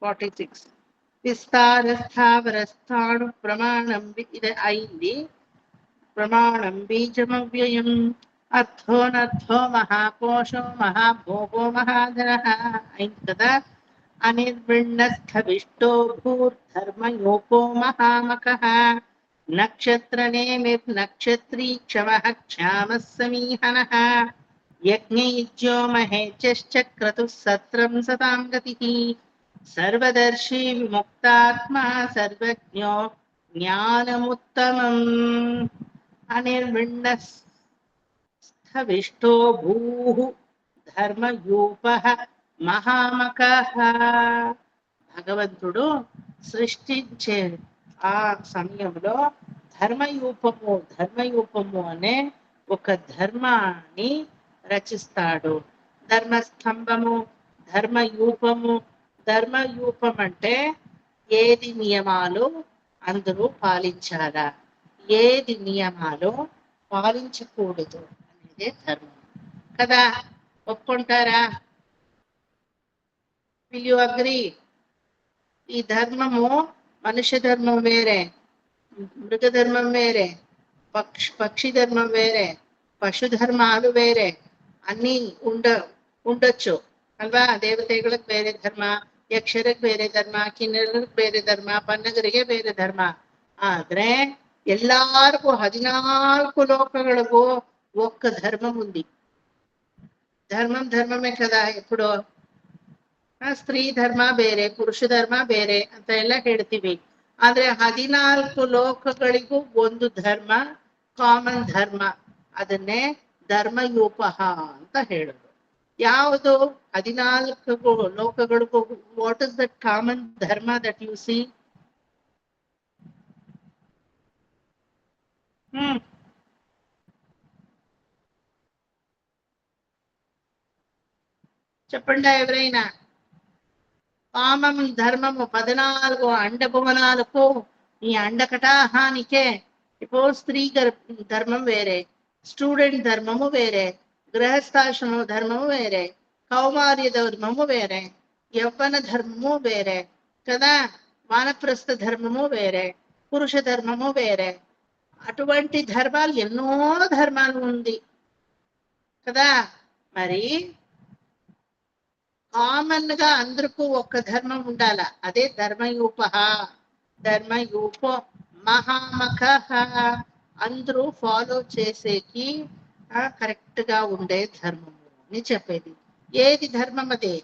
46 విస్తారస్థావరస్థాణు ప్రమాణం ఇది అయింది. ప్రమాణం బీజమవ్యయం అర్థోనర్థో మహాకోశో మహాభోగో మహాధనః అయింది కదా. అనిర్విణ్ణస్థవిష్టో భూర్ధర్మయోపో మహామకః నక్షత్రనేమిర్నక్షత్రీ క్షమః క్షామः సమీహనః యజ్ఞయుజ్యో మహేజ్యశ్చ క్రతుః సత్రం సతాం గతిః సర్వదర్శి విముక్తాత్మా సర్వజ్ఞో జ్ఞానముత్తమం. అనిర్విణ్ణస్థవిష్టో భూః ధర్మయూపః మహామకః. భగవంతుడు సృష్టించే ఆ సమయంలో ధర్మయూపము అనే ఒక ధర్మాన్ని రచిస్తాడు. ధర్మస్తంభము, ధర్మయూపము. ధర్మయూపం అంటే ఏది నియమాలు అందరూ పాలించాలా, ఏది నియమాలు పాలించకూడదు అనేదే ధర్మం కదా. ఒప్పుకుంటారా? Will you agree? ఈ ధర్మము మనుష్య ధర్మం వేరే, మృగ ధర్మం వేరే, పక్షి ధర్మం వేరే, పశు ధర్మాలు వేరే, అన్నీ ఉండొచ్చు ಅಲ್ವಾ. ದೇವತೆಗಳಿಗೆ ಬೇರೆ ಧರ್ಮ, ಯಕ್ಷರಿಗೆ ಬೇರೆ ಧರ್ಮ, ಕಿನ್ನರರಿಗೆ ಬೇರೆ ಧರ್ಮ, ಪನ್ನಗರಿಗೆ ಬೇರೆ ಧರ್ಮ. ಆದ್ರೆ ಎಲ್ಲಾರ್ಗೂ 14 లోకಗಳಿಗೂ ఒక్క ధర్మం ఉంది. ధర్మమే కదా. ఎప్పుడు ಸ್ತ್ರೀ ಧರ್ಮ ಬೇರೆ, ಪುರುಷ ಧರ್ಮ ಬೇರೆ ಅಂತ ಎಲ್ಲ ಹೇಳ್ತೀವಿ. ಆದ್ರೆ 14 ಲೋಕಗಳಿಗೂ ಒಂದು ಧರ್ಮ, ಕಾಮನ್ ಧರ್ಮ. ಅದನ್ನೇ ಧರ್ಮಯೂಪ ಅಂತ ಹೇಳುದು. ಯಾವುದು 14 ಲೋಕಗಳಿಗೂ? ವಾಟ್ ಇಸ್ ದಟ್ ಕಾಮನ್ ಧರ್ಮ ದಟ್ ಯು ಸಿ? చెప్పండి ఎవరైనా. కామం ధర్మము 14 అండభువనాలకు, ఈ అండకటాహానికే. ఇప్పుడు స్త్రీ ధర్మం వేరే, స్టూడెంట్ ధర్మము వేరే, గృహస్థాశ్రమ ధర్మము వేరే, కౌమార్య ధర్మము వేరే, యవ్వన ధర్మము వేరే కదా. వానప్రస్థ ధర్మము వేరే, పురుష ధర్మము వేరే. అటువంటి ధర్మాలు ఎన్నో ధర్మాలు ఉంది కదా. మరి కామన్ గా అందరికీ ఒక్క ధర్మం ఉండాల. అదే ధర్మయూప. ధర్మయూప మహామఖ. అందరూ ఫాలో చేసేకి కరెక్ట్ గా ఉండే ధర్మము అని చెప్పేది. ఏది ధర్మం? అదే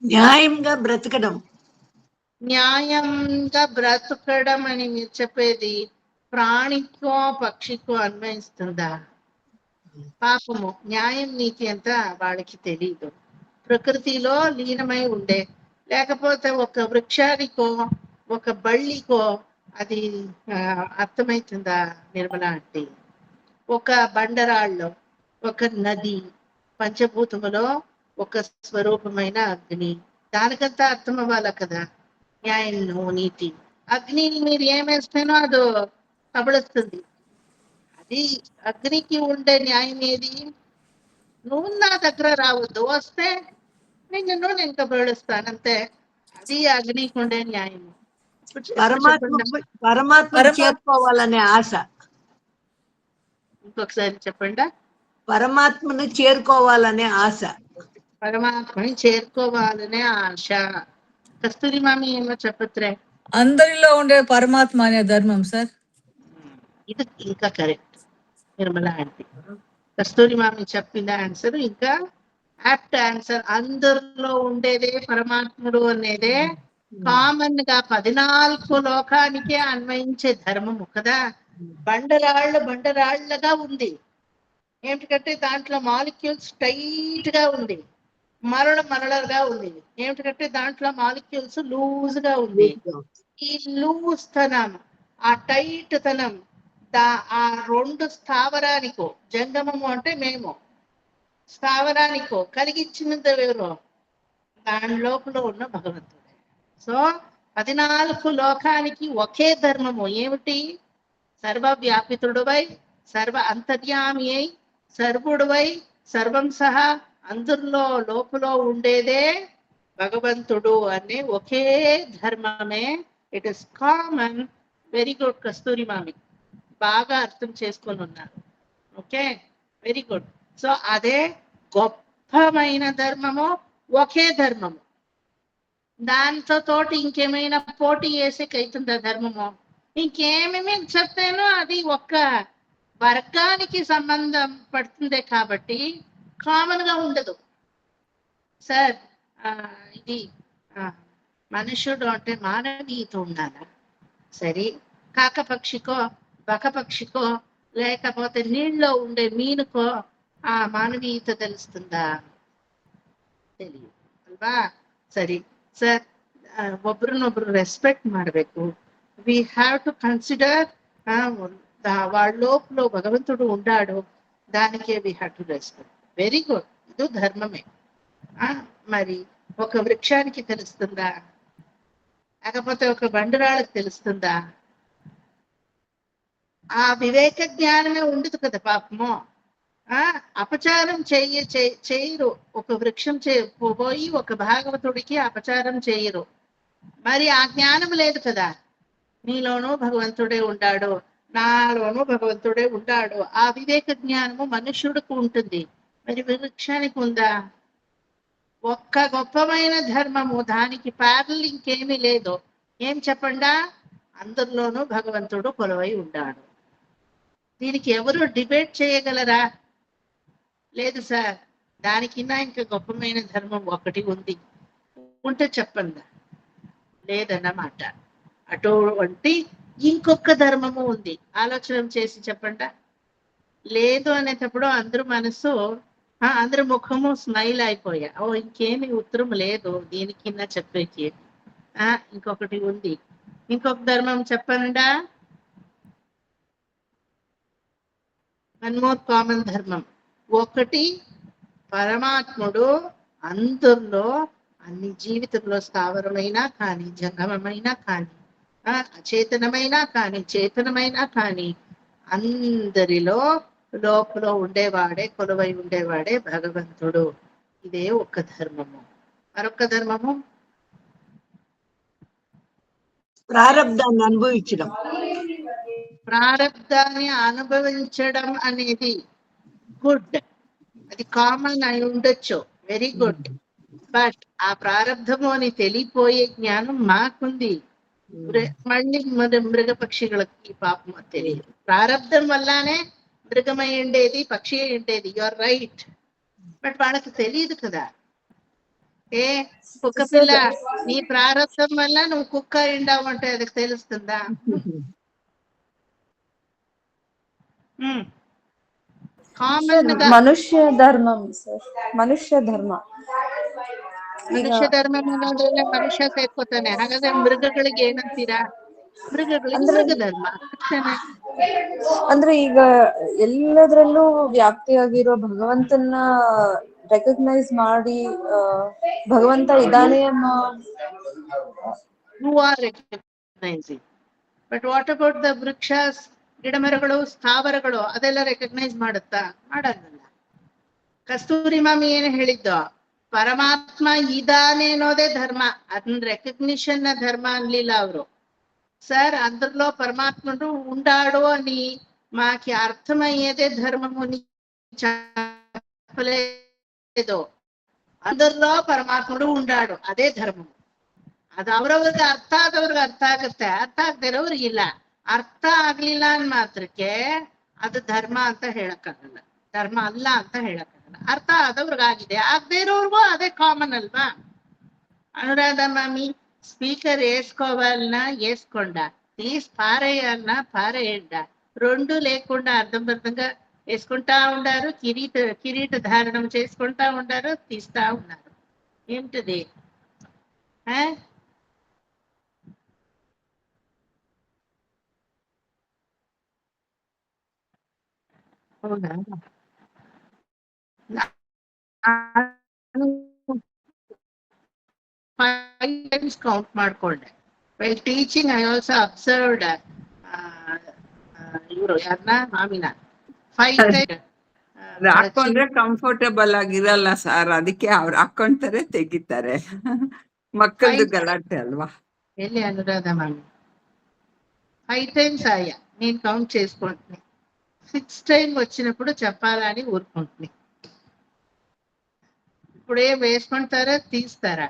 న్యాయంగా బ్రతకడం. న్యాయంగా బ్రతకడం అని మీరు చెప్పేది ప్రాణికో పక్షికో అన్వయిస్తుందా? పాపము న్యాయం నీతి అంతా వాళ్ళకి తెలియదు. ప్రకృతిలో లీనమై ఉండే, లేకపోతే ఒక వృక్షానికో ఒక బళ్ళికో అది అర్థమవుతుందా నిర్మల అంటే? ఒక బండరాళ్ళు, ఒక నది, పంచభూతములో ఒక స్వరూపమైన అగ్ని, దానికంతా అర్థం అవ్వాలి కదా న్యాయం నీతి. అగ్నిని మీరు ఏమేస్తేనో అది కబడుస్తుంది. అది అగ్నికి ఉండే న్యాయం ఏది? నువ్వు నా దగ్గర రావద్దు, వస్తే నేను కబడుస్తానంతే. అది అగ్నికి ఉండే న్యాయము. పరమాత్మ చేరుకోవాలనే ఆశ. ఇంకొకసారి చెప్పండి. పరమాత్మను చేరుకోవాలనే ఆశ. పరమాత్మని చేరుకోవాలనే ఆశ. కస్తూరి మామి ఏమో చెప్పత్రే. అందరిలో ఉండే పరమాత్మ అనే ధర్మం సార్. ఇది ఇంకా కరెక్ట్ నిర్మల ఆంటీ. కస్తూరి మామి చెప్పిన ఆన్సర్ ఇంకా యాప్ట్ ఆన్సర్. అందరిలో ఉండేదే పరమాత్ముడు అనేదే కామన్ గా 14 లోకానికే అన్వయించే ధర్మము కదా. బండరాళ్ళగా ఉంది. ఏమిటంటే దాంట్లో మాలిక్యూల్స్ టైట్ గా ఉంది, మరలగా ఉంది. ఏమిటంటే దాంట్లో మాలిక్యూల్స్ లూజ్ గా ఉంది. ఈ లూజ్ తనం, ఆ టైట్ తనం, ఆ రెండు స్థావరానికో, జంగమము అంటే మేము, స్థావరానికో కలిగించినంత ఎవరో దాని లోపల ఉన్న భగవంతుడే. సో 14 లోకానికి ఒకే ధర్మము ఏమిటి? సర్వవ్యాపితుడువై, సర్వ అంతర్యామి అయి, సర్వుడువై, సర్వం సహా అందరిలో లోపల ఉండేదే భగవంతుడు అనే ఒకే ధర్మమే. It is common. Very good Kasturi Mami, బాగా అర్థం చేసుకొని ఉన్నారు. Okay, very good. సో అదే గొప్పమైన ధర్మము, ఒకే ధర్మము. దాంతో తోటి ఇంకేమైనా పోటీ వేసేకైతుందా ధర్మము? ఇంకేమేమి చెప్తానో అది ఒక్క వర్గానికి సంబంధం పడుతుందే కాబట్టి కామన్ గా ఉండదు సార్. ఇది మనుషుడు అంటే మానవీయత ఉండాలా? సరే, కాకపక్షికో బకపక్షికో లేకపోతే నీళ్ళలో ఉండే మీనుకో ఆ మానవీయత తెలుస్తుందా? తెలియదు ಅಲ್ವಾ? ಸರಿ ಸರ್, ಒಬ್ರನ್ನೊಬ್ರು ರೆಸ್ಪೆಕ್ಟ್ ಮಾಡಬೇಕು. ವಿ ಹ್ಯಾವ್ టు కన్సిడర్ వాళ్ళ లోపల భగవంతుడు ఉండాడు, దానికే we have to respect. Very good, ఇది ధర్మమే. మరి ఒక వృక్షానికి తెలుస్తుందా, లేకపోతే ఒక బండరాళ్ళకి తెలుస్తుందా? ఆ వివేక జ్ఞానమే ఉండదు కదా పాపము. అపచారం చేయరు. ఒక వృక్షం పోయి ఒక భాగవతుడికి అపచారం చేయరు. మరి ఆ జ్ఞానం లేదు కదా. నీలోనూ భగవంతుడే ఉండాడు, నాలోనూ భగవంతుడే ఉండాడు. ఆ వివేక జ్ఞానము మనుష్యుడికి ఉంటుంది, మరి వృక్షానికి ఉందా? ఒక్క గొప్పమైన ధర్మము, దానికి ప్యారల్ ఇంకేమీ లేదు. ఏం చెప్పండా? అందరిలోనూ భగవంతుడు కొలువై ఉన్నాడు. దీనికి ఎవరు డిబేట్ చేయగలరా? లేదు సార్, దానికిన్నా ఇంకా గొప్పమైన ధర్మం ఒకటి ఉంది, ఉంటే చెప్పండి. లేదన్నమాట. అటువంటి ఇంకొక ధర్మము ఉంది, ఆలోచన చేసి చెప్పండి. లేదు అనేటప్పుడు అందరూ మనసు, అందరి ముఖము స్మైల్ అయిపోయా. ఓ ఇంకేమి ఉత్తరం లేదు దీనికిన్నా చెప్పేకి. ఇంకొకటి ఉంది, ఇంకొక ధర్మం చెప్పండా. వన్ మోర్ కామన్ ధర్మం. ఒకటి, పరమాత్ముడు అందరిలో, అన్ని జీవితంలో స్థావరమైనా కానీ, జంగమమైనా కానీ, అచేతనమైనా కానీ, చేతనమైనా కానీ, అందరిలో లోపల ఉండేవాడే, కొలువై ఉండేవాడే భగవంతుడు. ఇదే ఒక్క ధర్మము. మరొక ధర్మము ప్రారబ్ధాన్ని అనుభవించడం. ప్రారబ్ధాన్ని అనుభవించడం అనేది గుడ్, అది కామన్ అయి ఉండొచ్చు, వెరీ గుడ్. బట్ ఆ ప్రారబ్ధము అని తెలియపోయే జ్ఞానం మాకుంది. మళ్ళీ మృగపక్షిகளுకి పాపం తెలియదు. ప్రారబ్ధం వల్లనే మృగమై ఉండేది, పక్షి అయి ఉండేది. You are right. బట్ వాళ్ళకి తెలియదు కదా. కుక్క పిల్ల, నీ ప్రారబ్ధం వల్ల నువ్వు కుక్క అయిండావు అంటే అది తెలుస్తుందా? ಮನುಷ್ಯ ಧರ್ಮ ಸರ್, ಮನುಷ್ಯ ಧರ್ಮ. ಮನುಷ್ಯ ಧರ್ಮ ಅನ್ನೋದ್ರಲ್ಲೇ ಮನುಷ್ಯ ಸೇರ್ಕೋತಾನೆ. ಹಾಗಾದ್ರೆ ಮೃಗಗಳಿಗೆ ಏನಂತೀರಾ? ಮೃಗಗಳಿಗೆ ಮೃಗ ಧರ್ಮ. ಅಂದ್ರೆ ಈಗ ಎಲ್ಲದರಲ್ಲೂ ವ್ಯಾಪ್ತಿಯಾಗಿರೋ ಭಗವಂತನ ರೆಕಗ್ನೈಸ್ ಮಾಡಿ ಭಗವಂತ ಇದ್ದಾನೆ ಅನ್ನೋ. You are recognizing. But what about the vrikshas, ಗಿಡಮರಗಳು, ಸ್ಥಾವರಗಳು, ಅದೆಲ್ಲ ರೆಕಗ್ನೈಸ್ ಮಾಡುತ್ತಾ? ಮಾಡಲ್ಲ. ಕಸ್ತೂರಿ ಮಾಮಿ ಏನು ಹೇಳಿದ್ದು? ಪರಮಾತ್ಮ ಇದಾನೆ ಅನ್ನೋದೇ ಧರ್ಮ, ಅದನ್ನ ರೆಕಗ್ನಿಷನ್ ధర్మ అన్లిಲ್ಲ ಅವರು. సార్ అందరిలో పరమాత్ముడు ఉండాడు అని మాకి అర్థమయ్యేదే ధర్మము చెప్పలేదు. అందరిలో పరమాత్ముడు ఉండాడు, ಅದೇ ಧರ್ಮము. ಅದು ಅವ್ರವ್ರಿಗೆ ಅರ್ಥ ಆದವ್ರಿಗೆ ಅರ್ಥ ಆಗುತ್ತೆ, ಅರ್ಥ ಆಗದಿರೋವ್ರಿಗೆ ಇಲ್ಲ. ಅರ್ಥ ಆಗ್ಲಿಲ್ಲ ಅನ್ ಮಾತ್ರಕ್ಕೆ ಅದು ಧರ್ಮ ಅಂತ ಹೇಳಕ್ಕಾಗಲ್ಲ, ಧರ್ಮ ಅಲ್ಲ ಅಂತ ಹೇಳಕ್ಕಾಗಲ್ಲ. ಅರ್ಥ ಆದವ್ರಿಗಾಗಿದೆ, ಆಗದೆ ಇರೋರ್ಗೂ ಅದೇ ಕಾಮನ್ ಅಲ್ವಾ? అనురాధ మామి స్పీకర్ వేసుకోవాలన్నా వేసుకోండా, తీసి పారేయాలన్నా పారేయండా. రెండు లేకుండా అర్థంబద్ధంగా వేసుకుంటా ఉండారు, కిరీట ధారణం చేసుకుంటా ఉండారు, తీస్తా ఉన్నారు. ఏమిటిది? అవునా? Five times count ಮಾಡ್ಕೊಂಡೆ. While teaching, I also observed ಇವರು ಯಾರನ್ನ ಮಾಮಿನ 5 times ಅದು ಹಾಕೊಂಡ್ರೆ ಕಂಫರ್ಟಬಲ್ ಆಗಿರಲ್ಲ ಸರ್, ಅದಕ್ಕೆ ಅವ್ರು ಹಾಕೊಂತಾರೆ ತೆಗಿತಾರೆ. ಮಕ್ಕಳದು ಗಲಾಟೆ ಅಲ್ವಾ. ఎల్లి అనురాధ మ్యామ్ 5 టైమ్స్ ఆయా నేను కౌంట్ చేసుకుంటున్నాను. 6 టైం వచ్చినప్పుడు చెప్పాలని ఊరుకుంటున్నాను. ఇప్పుడు ఏం వేసుకుంటారా తీస్తారా?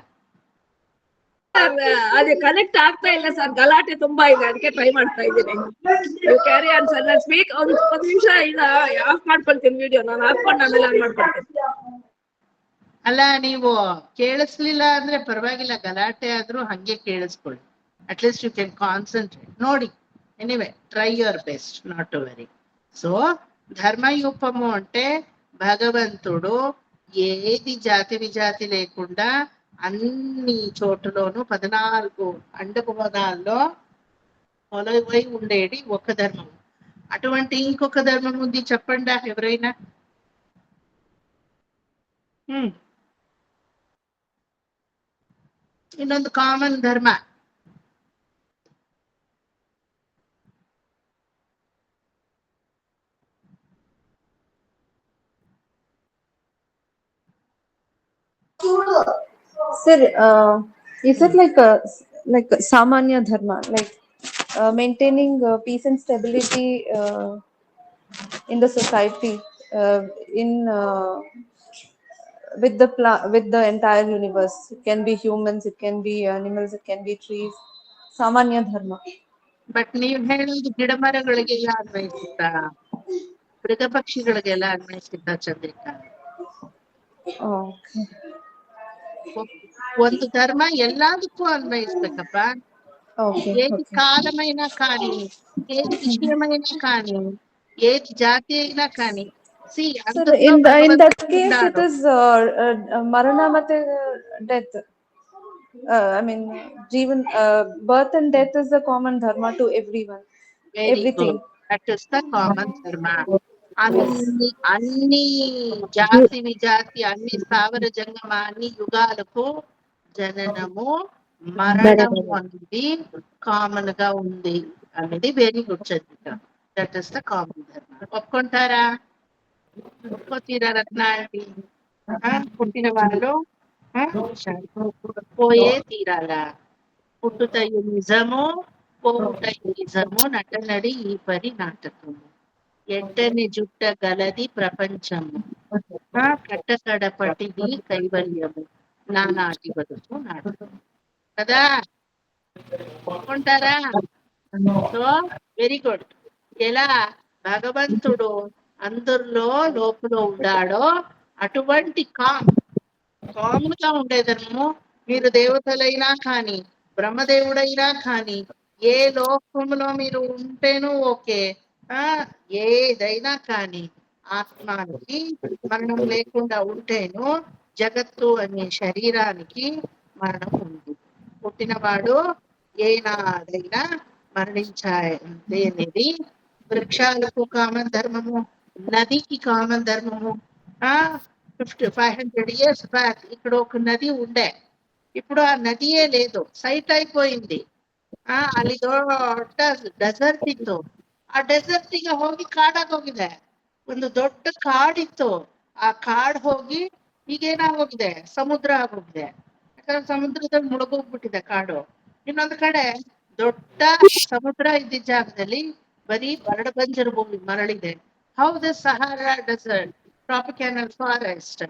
ಅದು ಕನೆಕ್ಟ್ ಆಗ್ತಾ ಇಲ್ಲ ಸರ್, ಗಲಾಟೆ ತುಂಬಾ ಇದೆ, ಅದಕ್ಕೆ ಟ್ರೈ ಮಾಡ್ತಾ ಇದ್ದೀನಿ. ಕ್ಯಾರಿ ಆನ್ ಸರ್, ನಾನು ಸ್ಪೀಕ್ ಒಂದು ನಿಮಿಷ ಇಲ್ಲ, ಆಫ್ ಮಾಡ್ಕೊಳ್ತೀನಿ ವಿಡಿಯೋ, ನಾನು ಹಾಕೊಂಡು ಆಮೇಲೆ ಆನ್ ಮಾಡ್ಕೊಳ್ತೀನಿ. ಅಲ್ಲ ನೀವು ಕೇಳಿಸ್ಲಿಲ್ಲ ಅಂದ್ರೆ ಪರವಾಗಿಲ್ಲ, ಗಲಾಟೆ ಆದ್ರೂ ಹಂಗೆ ಕೇಳಿಸ್ಕೊಳ್ಳಿ. At least you can concentrate. ನೋಡಿ, anyway try your best, not to worry. So ధర్మయూపము అంటే భగవంతుడు ఏది జాతి విజాతి లేకుండా అన్ని చోటులోనూ 14 అండభువనాల్లో కొలువై ఉండేది ఒక ధర్మం. అటువంటి ఇంకొక ధర్మం ఉంది, చెప్పండి ఎవరైనా. ಇನ್ನೊಂದು ಕಾಮನ್ ಧರ್ಮ. Sir, is it like Samanya Dharma, like maintaining peace and stability in the society, with the entire universe? It can be humans, it can be animals, it can be trees. Samanya Dharma. But ನೀವ್ ಹೇಳೋದು ಗಿಡ ಮರಗಳಿಗೆಲ್ಲ ಅನ್ವಯಿಸುತ್ತಾ, ಮೃಗ ಪಕ್ಷಿಗಳಿಗೆಲ್ಲ ಅನ್ವಯಿಸುತ್ತಾ Chandrika? Okay. ಒಂದು ಧರ್ಮ ಎಲ್ಲದಕ್ಕೂ ಅನ್ವಯಿಸ್ಬೇಕಪ್ಪ. ఏది కాలమైనా కానీ, ఏది విషయమైనా కానీ, ఏది జాతి అయినా కానీ. Sir, in that case, it is marana mate death. I mean, birth and death is the common dharma to everyone. Everything. That is the common ధర్మ. అన్ని జాతి విజాతి, అన్ని స్థావర జంగమ, అన్ని యుగాలకు జననము మరణము అనేది కామన్ గా ఉంది అనేది very good Chandrika. That is the common ధర్మ. ఒప్పుకుంటారా? ఒప్పుకోతీరా రత్న ఆంటీ? పుట్టిన వాళ్ళు పోయే తీరాలా? పుట్టుతయు నిజము, పోవుటయు నిజము, నటనడి ఈ పరి నాటకము. ఎట్టని జుట్ట గలది ప్రపంచము, కట్టకడపటిది కైవల్యము, నానాటి బతుకు నాటకం. కదా, ఒప్పుకుంటారా? So very good. ఎలా భగవంతుడు అందరిలో లోపల ఉన్నాడో అటువంటి కాముగా ఉండేదను. మీరు దేవతలైనా కానీ, బ్రహ్మదేవుడైనా కానీ, ఏ లోకంలో మీరు ఉంటేనూ ఓకే, ఏదైనా కానీ ఆత్మానికి మరణం లేకుండా ఉంటేను జగత్తు అనే శరీరానికి మరణం ఉంది. పుట్టినవాడు ఏనాడైనా మరణించాలి అనేది వృక్షాలకు కామన్ ధర్మము, నదికి కామన్ ధర్మము. 500 years బ్యాక్ ఇక్కడ ఒక నది ఉండే, ఇప్పుడు ఆ నదియే లేదు, ಸೈಟ್ అయిపోయింది. ಅಲ್ಲಿ ದೊಡ್ಡ ಡೆಸರ್ಟ್ ಇತ್ತು, ಆ ಡೆಸರ್ಟಿಗೆ ಹೋಗಿ ಕಾಡಾಗೋಗಿದೆ. ಒಂದು ದೊಡ್ಡ ಕಾಡಿತ್ತು, ಆ ಕಾಡ್ ಹೋಗಿ ಈಗೇನಾಗೋಗಿದೆ, ಸಮುದ್ರ ಆಗೋಗಿದೆ. ಯಾಕಂದ್ರೆ ಸಮುದ್ರದಲ್ಲಿ ಮುಳುಗೋಗ್ಬಿಟ್ಟಿದೆ ಕಾಡು. ಇನ್ನೊಂದು ಕಡೆ ದೊಡ್ಡ ಸಮುದ್ರ ಇದ್ದ ಜಾಗದಲ್ಲಿ ಬರೀ ಬರಡು ಬಂಜರು ಭೂಮಿ ಮರಳಿದೆ. ಹೌದು, Sahara desert, tropical forest,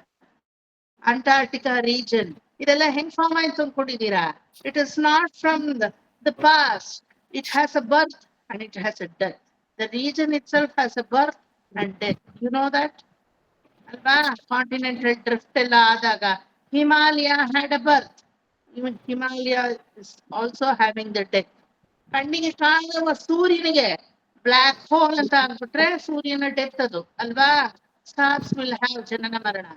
Antarctica region, ಇದೆಲ್ಲ ಹೆಂಗ್ ಫಾರ್ಮ್ ಆಯ್ತು ಅನ್ಕೊಂಡಿದ್ದೀರಾ? It is not from the past. It has a birth and it has a death. The region itself has a birth and death. You know that ಅಲ್ವಾ? Continental drift ಎಲ್ಲ ಆದಾಗ Himalaya had a birth. Even Himalaya is also having the death. ಕಣ್ಣಿಗೆ ಕಾಣುವ ಸೂರ್ಯನಿಗೆ block hole ಅಂತ ಅಂದ್ಬಿಟ್ರೆ ಸೂರ್ಯನ death ಅದು ಅಲ್ವಾ? ಸ್ಟಾರ್ಸ್ ವಿಲ್ ಹ್ಯಾವ್ ಜನನ ಮರಣ.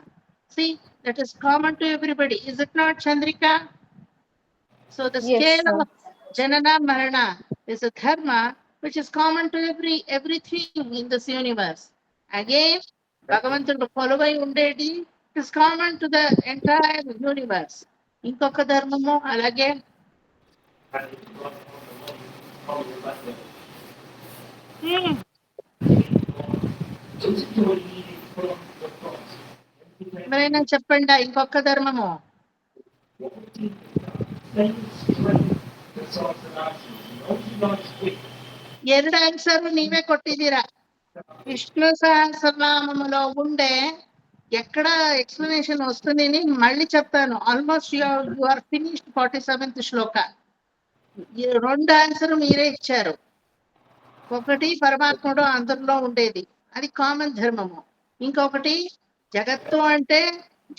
See, that is common to everybody. Is it not, Chandrika? So the scale of Janana Marana is a dharma which is common to everything in this universe. Again, Bhagavantudu followai undedi is common to the entire universe. Inkoka dharmamo alage ఎవరైనా చెప్పండి ఇంకొక ధర్మము. ಎರಡು answer నీవే కొట్టిదిరా. విష్ణు సహస్రనామములో ఉండే ఎక్కడ explanation వస్తుంది అని మళ్ళీ చెప్తాను. Almost you are finished 47th శ్లోక. ఈ 2 ఆన్సర్ మీరే ఇచ్చారు. ఒకటి పరమాత్ముడు అందరిలో ఉండేది, అది కామన్ ధర్మము. ఇంకొకటి జగత్తు అంటే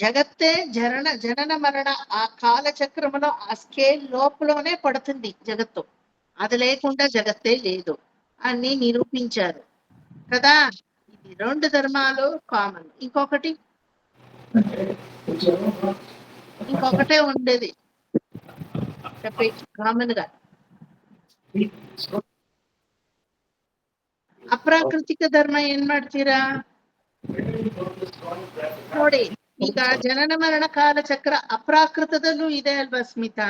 జగత్తే జనన మరణ ఆ కాల చక్రములో ఆ స్కేల్ లోపలనే పడుతుంది జగత్తు. అది లేకుండా జగత్తే లేదు అని నిరూపించారు కదా. ఇది 2 ధర్మాలు కామన్. ఇంకొకటే ఉండేది చెప్పేసి కామన్ గా. ಅಪ್ರಾಕೃತಿಕ ಧರ್ಮ ಏನ್ ಮಾಡ್ತೀರಾ ನೋಡಿ. ಈಗ ಜನನ ಮರಣ ಕಾಲ ಚಕ್ರ ಅಪ್ರಾಕೃತದಲ್ಲೂ ಇದೆ ಅಲ್ವಾ ಸ್ಮಿತಾ?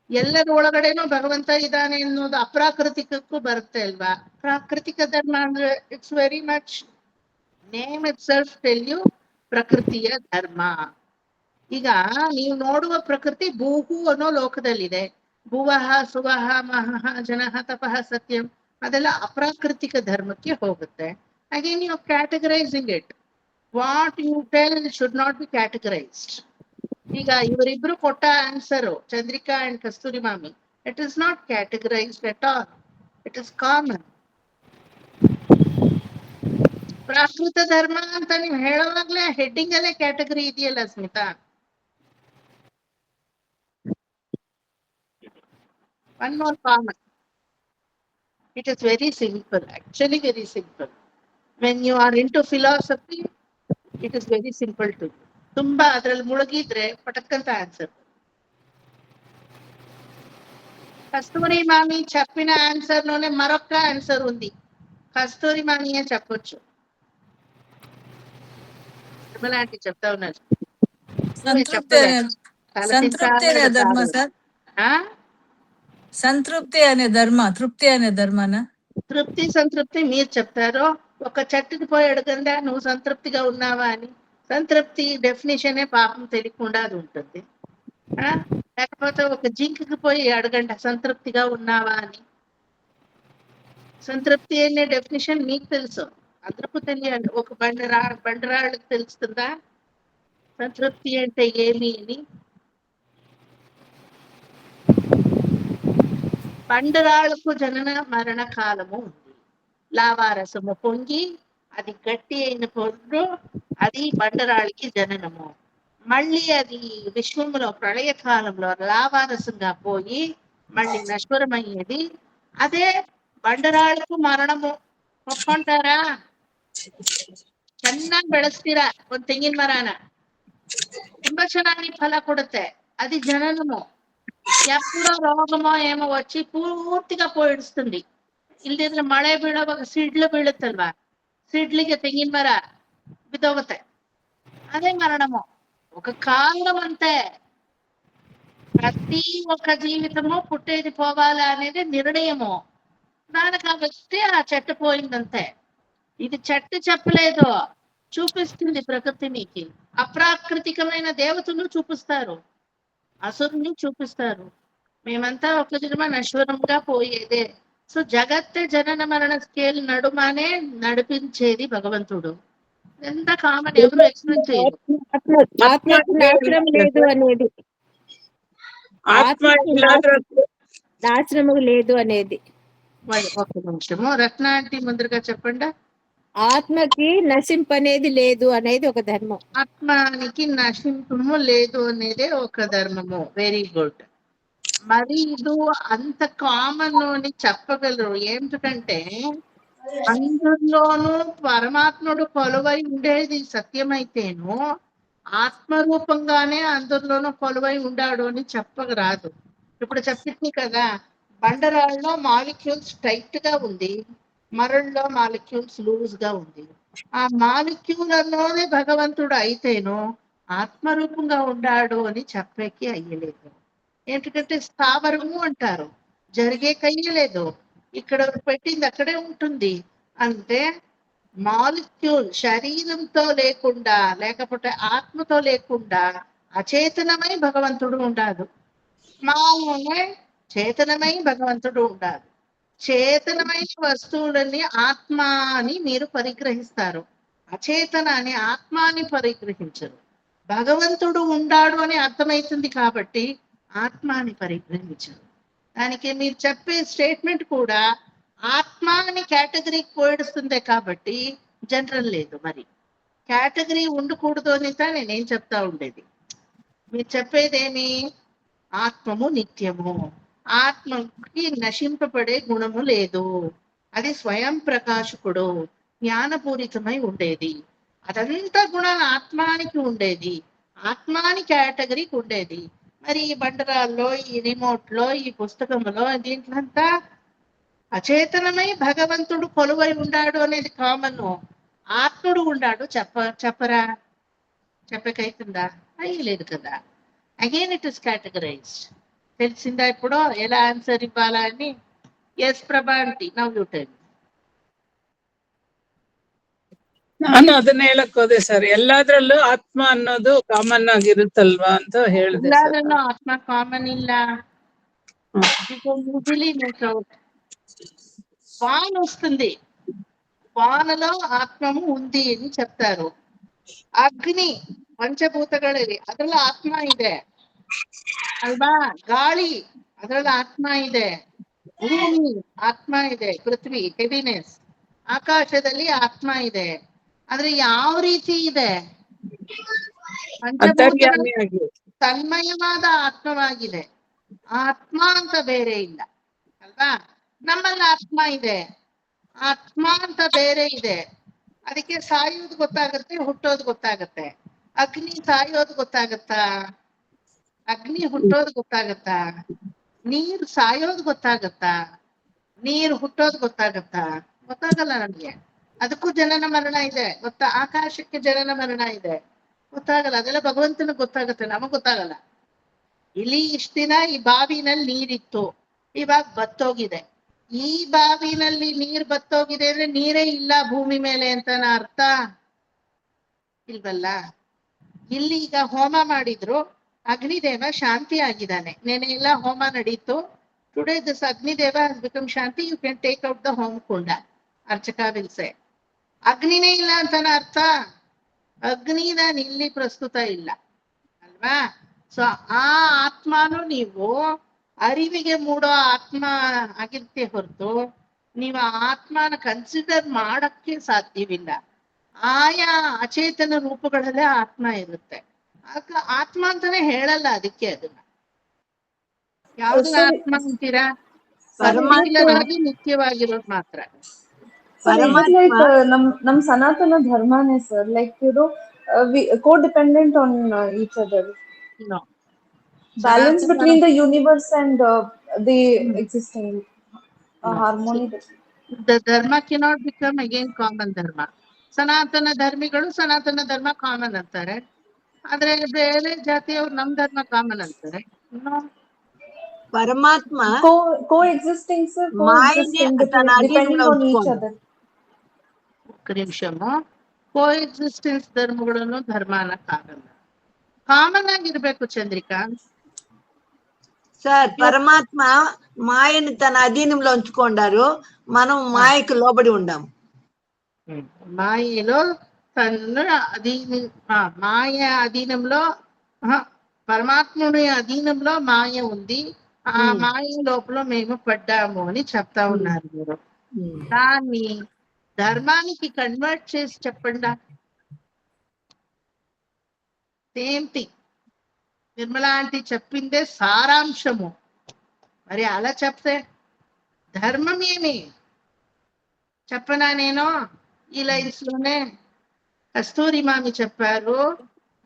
ಎಲ್ಲರ ಒಳಗಡೆನೂ ಭಗವಂತ ಇದ್ದಾನೆ ಅನ್ನೋದು ಅಪ್ರಾಕೃತಿಕಕ್ಕೂ ಬರುತ್ತೆ ಅಲ್ವಾ? ಪ್ರಾಕೃತಿಕ ಧರ್ಮ ಅಂದ್ರೆ it's very much name itself tell you ಪ್ರಕೃತಿಯ ಧರ್ಮ. ಈಗ ನೀವು ನೋಡುವ ಪ್ರಕೃತಿ ಭೂಹು ಅನ್ನೋ ಲೋಕದಲ್ಲಿದೆ. ಭುವಃ ಸುವಃ ಮಹಃ ಜನಃ ತಪಃ ಸತ್ಯಂ ಅದೆಲ್ಲ ಅಪ್ರಾಕೃತಿಕ ಧರ್ಮಕ್ಕೆ ಹೋಗುತ್ತೆ. Again you categorising it. What you tell should not be categorised. ಈಗ ಇವರಿಬ್ರು ಕೊಟ್ಟ answer Chandrika and Kasturi Mami, it is not categorised at all, it is common. ಪ್ರಾಕೃತ ಧರ್ಮ ಅಂತ ನೀವು ಹೇಳುವಾಗ್ಲೇ ಹೆಡ್ಡಿಂಗ್ ಅಲ್ಲೇ ಕ್ಯಾಟಗರಿ ಇದೆಯಲ್ಲ Smita. One more common. It is very simple, actually very simple. When you are into philosophy, it is very simple to you. ತುಂಬಾ ಅದ್ರಲ್ಲಿ ಮುಳುಗಿದ್ರೆ ಪಟಕ್ಕಂತ answer. కస్తూరి మామి చెప్పిన ఆన్సర్ లోనే మరొక ఆన్సర్ ఉంది. కస్తూరి మామియే చెప్పొచ్చు. లాంటి చెప్తా ఉన్నారు. సంతృప్తి అనే ధర్మ సార్. సంతృప్తి అనే ధర్మ, తృప్తి అనే ధర్మనా? తృప్తి సంతృప్తి మీరు చెప్తారో. ఒక చెట్టుకి పోయి అడగండా నువ్వు సంతృప్తిగా ఉన్నావా అని. సంతృప్తి డెఫినేషనే పాపం తెలియకుండా అది ఉంటుంది. లేకపోతే ఒక జింకకి పోయి అడగండి సంతృప్తిగా ఉన్నావా అని. సంతృప్తి అనే డెఫినేషన్ మీకు తెలుసు, అందరికీ తెలియాలి. ఒక బండరాళ్ళకి తెలుస్తుందా సంతృప్తి అంటే ఏమి అని? బండరాళ్ళకు జనన మరణ కాలము ఉంది. లావారసము పొంగి అది గట్టి అయిన పొండు, అది బండరాళ్ళకి జననము. మళ్ళీ అది విశ్వములో ప్రళయ కాలంలో లావారసంగా పోయి మళ్ళీ నశ్వరమయ్యేది. అదే బండరాళ్ళకు ಮರಣము. ಒಪ್ಕೊಂತಾರಾ? ಚೆನ್ನಾಗಿ ಬೆಳೆಸ್ತೀರಾ ಒಂದ್ ತೆಂಗಿನ ಮರನ, ತುಂಬಾ ಚೆನ್ನಾಗಿ ಫಲ ಕೊಡುತ್ತೆ, అది జననము. ఎప్పుడో రోగమో ఏమో వచ్చి పూర్తిగా పోయిడుస్తుంది. ಇಲ್ದಿದ್ರೆ ಮಳೆ ಬೀಳೋವಾಗ ಸಿಡ್ಲು ಬೀಳುತ್ತಲ್ವಾ, ಸಿಡ್ಲಿಗೆ ತೆಂಗಿನ ಮರ ಬಿದ್ದೋಗುತ್ತೆ, అదే మరణము. ఒక కాలం అంతే. ప్రతి ఒక్క జీవితము పుట్టేది పోవాలా అనేది నిర్ణయము. దానికి ఆ వ్యక్తి ఆ చెట్టు పోయిందంతే. ఇది చెట్టు చెప్పలేదు, చూపిస్తుంది ప్రకృతి నీకు. అప్రాకృతికమైన దేవతలు చూపిస్తారు, అసురుని చూపిస్తారు. మేమంతా ఒక జన్మ నశ్వరంగా పోయేదే. సో జగత్తే జనన మరణ స్కేల్ నడుమనే నడిపించేది భగవంతుడు. ఎంత కామన్, ఎవరు ఎక్స్ప్లెయిన్ చేయరు. ఆత్మకు నాశనం లేదు అనేది, ఆత్మకు నాశనము లేదు అనేది. ఒక నిమిషము రత్నాంటి ముందరగా చెప్పండి. ఆత్మకి నశింపనేది లేదు అనేది ఒక ధర్మం. ఆత్మానికి నశింపము లేదు అనేది ఒక ధర్మము. Very good. మరి ఇది అంత కామన్ అని చెప్పగలరు. ఏమిటంటే అందరిలోనూ పరమాత్ముడు కొలువై ఉండేది సత్యమైతేను ఆత్మరూపంగానే అందరిలోనూ కొలువై ఉండాడు అని చెప్పరాదు. ఇప్పుడు చెప్పింది కదా, బండరాళ్ళలో మాలిక్యూల్స్ టైట్ గా ఉంది, మరల్లో మాలిక్యూల్స్ లూజ్ గా ఉంది. ఆ మాలిక్యూలలోనే భగవంతుడు అయితేను ఆత్మరూపంగా ఉండాడు అని చెప్పేకి అయ్యలేదు. ఏంటంటే స్థావరము అంటారు, జరిగే కయ్యలేదు, ఇక్కడ పెట్టింది అక్కడే ఉంటుంది. అంటే మాలిక్యూల్ శరీరంతో లేకుండా లేకపోతే ఆత్మతో లేకుండా అచేతనమై భగవంతుడు ఉండాడు. మాయనే చేతనమై భగవంతుడు ఉండాడు. చేతనమైన వస్తువులని ఆత్మ అని మీరు పరిగ్రహిస్తారు, అచేతన అని ఆత్మ అని పరిగ్రహించరు. భగవంతుడు ఉండాడు అని అర్థమవుతుంది కాబట్టి ఆత్మ అని పరిగ్రహించరు. దానికి మీరు చెప్పే స్టేట్మెంట్ కూడా ఆత్మ అని కేటగిరీకి పోయిస్తుంది కాబట్టి జనరల్ లేదు. మరి కేటగిరీ ఉండకూడదు అని నేనేం చెప్తా ఉండేది. మీరు చెప్పేదేమి? ఆత్మము నిత్యము, ఆత్మకి నశింపబడే గుణము లేదు, అది స్వయం ప్రకాశకుడు, జ్ఞానపూరితమై ఉండేది. అదంతా కూడా ఆత్మానికి ఉండేది, ఆత్మాని కేటగిరీకి ఉండేది. మరి ఈ బండరాల్లో, ఈ రిమోట్ లో, ఈ పుస్తకంలో, దీంట్లంతా అచేతనమై భగవంతుడు కొలువై ఉండాడు అనేది కామన్. ఆత్ముడు ఉండాడు చెప్పరా? చెప్పకైతుందా? అయ్యలేదు కదా. Again it is categorised. తెలిసిందా ఇప్పుడు ఎలా ఆన్సర్ ఇవ్వాలా అని? ఎస్ ప్రభా ಆಂಟಿ, ನೌ ಯು ಟೆಲ್. ನಾನು ಅದನ್ನ ಹೇಳಕ್ ಹೋದೆ ಸರ್, ಎಲ್ಲಾದ್ರಲ್ಲೂ ಆತ್ಮ ಅನ್ನೋದು ಕಾಮನ್ ಆಗಿರುತ್ತಲ್ವಾ ಅಂತ ಹೇಳಿದೆ ಸರ್. ಎಲ್ಲಾದ್ರಲ್ಲೂ ಆತ್ಮ ಕಾಮನ್ ಇಲ್ಲ. వాన్ వస్తుంది, వానలో ఆత్మము ఉంది అని చెప్తారు. అగ్ని పంచಭೂತಗಳಿವೆ, ಅದ್ರಲ್ಲಿ ಆತ್ಮ ಇದೆ ಅಲ್ವಾ? ಗಾಳಿ ಅದ್ರಲ್ಲಿ ಆತ್ಮ ಇದೆ, ಭೂಮಿ ಆತ್ಮ ಇದೆ, ಪೃಥ್ವಿ ಹೆವಿನೆಸ್, ಆಕಾಶದಲ್ಲಿ ಆತ್ಮ ಇದೆ. ಆದ್ರೆ ಯಾವ ರೀತಿ ಇದೆ? ಪಂಚಭೂತಗಳು ತನ್ಮಯವಾದ ಆತ್ಮವಾಗಿದೆ, ಆತ್ಮ ಅಂತ ಬೇರೆ ಇಲ್ಲ ಅಲ್ವಾ? ನಮ್ಮಲ್ಲಿ ಆತ್ಮ ಇದೆ, ಆತ್ಮ ಅಂತ ಬೇರೆ ಇದೆ. ಅದಕ್ಕೆ ಸಾಯೋದು ಗೊತ್ತಾಗತ್ತೆ, ಹುಟ್ಟೋದು ಗೊತ್ತಾಗತ್ತೆ. ಅಗ್ನಿ ಸಾಯೋದು ಗೊತ್ತಾಗತ್ತಾ? ಅಗ್ನಿ ಹುಟ್ಟೋದು ಗೊತ್ತಾಗತ್ತಾ? ನೀರು ಸಾಯೋದು ಗೊತ್ತಾಗತ್ತಾ? ನೀರು ಹುಟ್ಟೋದು ಗೊತ್ತಾಗತ್ತಾ? ಗೊತ್ತಾಗಲ್ಲ ನಮ್ಗೆ. ಅದಕ್ಕೂ ಜನನ ಮರಣ ಇದೆ ಗೊತ್ತಾ? ಆಕಾಶಕ್ಕೆ ಜನನ ಮರಣ ಇದೆ, ಗೊತ್ತಾಗಲ್ಲ. ಅದೆಲ್ಲ ಭಗವಂತನಿಗೆ ಗೊತ್ತಾಗತ್ತೆ, ನಮಗ್ ಗೊತ್ತಾಗಲ್ಲ. ಇಲ್ಲಿ ಇಷ್ಟ ದಿನ ಈ ಬಾವಿನಲ್ಲಿ ನೀರಿತ್ತು, ಇವಾಗ ಬತ್ತೋಗಿದೆ. ಈ ಬಾವಿನಲ್ಲಿ ನೀರ್ ಬತ್ತೋಗಿದೆ ಅಂದ್ರೆ ನೀರೇ ಇಲ್ಲ ಭೂಮಿ ಮೇಲೆ ಅಂತನ ಅರ್ಥ ಇಲ್ವಲ್ಲ. ಇಲ್ಲಿ ಈಗ ಹೋಮ ಮಾಡಿದ್ರು, ಅಗ್ನಿದೇವ ಶಾಂತಿ ಆಗಿದ್ದಾನೆ. ನೆನೆ ಎಲ್ಲ ಹೋಮ ನಡೀತು. Today this Agnideva has become ಶಾಂತಿ. You can take out the ಹೋಮ್ ಕುಂಡ. ಅರ್ಚಕ ವಿಲ್ ಸೇ ಅಗ್ನಿನೇ ಇಲ್ಲ ಅಂತನ ಅರ್ಥ. ಅಗ್ನಿ ನಾನು ಇಲ್ಲಿ ಪ್ರಸ್ತುತ ಇಲ್ಲ ಅಲ್ವಾ? ಸೊ ಆ ಆತ್ಮನು ನೀವು ಅರಿವಿಗೆ ಮೂಡೋ ಆತ್ಮ ಆಗಿರ್ತೆ ಹೊರತು ನೀವು ಆ ಆತ್ಮನ ಕನ್ಸಿಡರ್ ಮಾಡಕ್ಕೆ ಸಾಧ್ಯವಿಲ್ಲ. ಆಯಾ ಅಚೇತನ ರೂಪಗಳಲ್ಲೇ ಆತ್ಮ ಇರುತ್ತೆ. ಆತ್ಮ ಅಂತಾನೆ ಹೇಳಲ್ಲ ಅದಕ್ಕೆ. ಅದನ್ನ ಯಾವ್ದನ್ನ ಆತ್ಮ ಅಂತೀರಾ? ಪರಮಾತ್ಮವಾಗಿ ನಿತ್ಯವಾಗಿರೋದು ಮಾತ್ರ. So is it like ನಮ್ ಸನಾತನ ಧರ್ಮನೇ sir, like we co-dependent on each other? No. Balance between the universe and the existing harmony. The dharma cannot become again common dharma. ಸನಾತನ ಧರ್ಮಿಗಳು ಸನಾತನ ಧರ್ಮ ಕಾಮನ್ ಅಂತಾರೆ, ಆದ್ರೆ ಬೇರೆ ಜಾತಿಯವರು ನಮ್ ಧರ್ಮ ಕಾಮನ್ ಅಂತಾರೆ. ಪರಮಾತ್ಮ co-existing sir, co-existing depending on each other. ఒక నిమిಷము. ಕೋ ಎಕ್ಸಿಸ್ಟೆನ್ಸ್ ಧರ್ಮಗಳನ್ನು ಧರ್ಮ ಅನ್ನಕ್ಕಾಗಲ್ಲ, ಕಾಮನ್ ಆಗಿರ್ಬೇಕು ಚಂದ್ರಿಕಾ. సార్ పరమాత్మ మాయని తన అధీనంలో ఉంచుకున్నారు, మనం మాయకు లోబడి ఉండాము. మాయలో తన మాయ అధీనంలో, పరమాత్ముని అధీనంలో మాయ ఉంది, ఆ మాయ లోపల మేము పడ్డాము అని చెప్తా ఉన్నారు మీరు. దాన్ని ధర్మానికి కన్వర్ట్ చేసి చెప్పండి. సేమ్ థింగ్ నిర్మలా ఆంటీ చెప్పిందే సారాంశము. మరి అలా చెప్తే ధర్మం ఏమి చెప్పనా? నేను ఈ లైన్స్ లోనే కస్తూరి మామి చెప్పారు,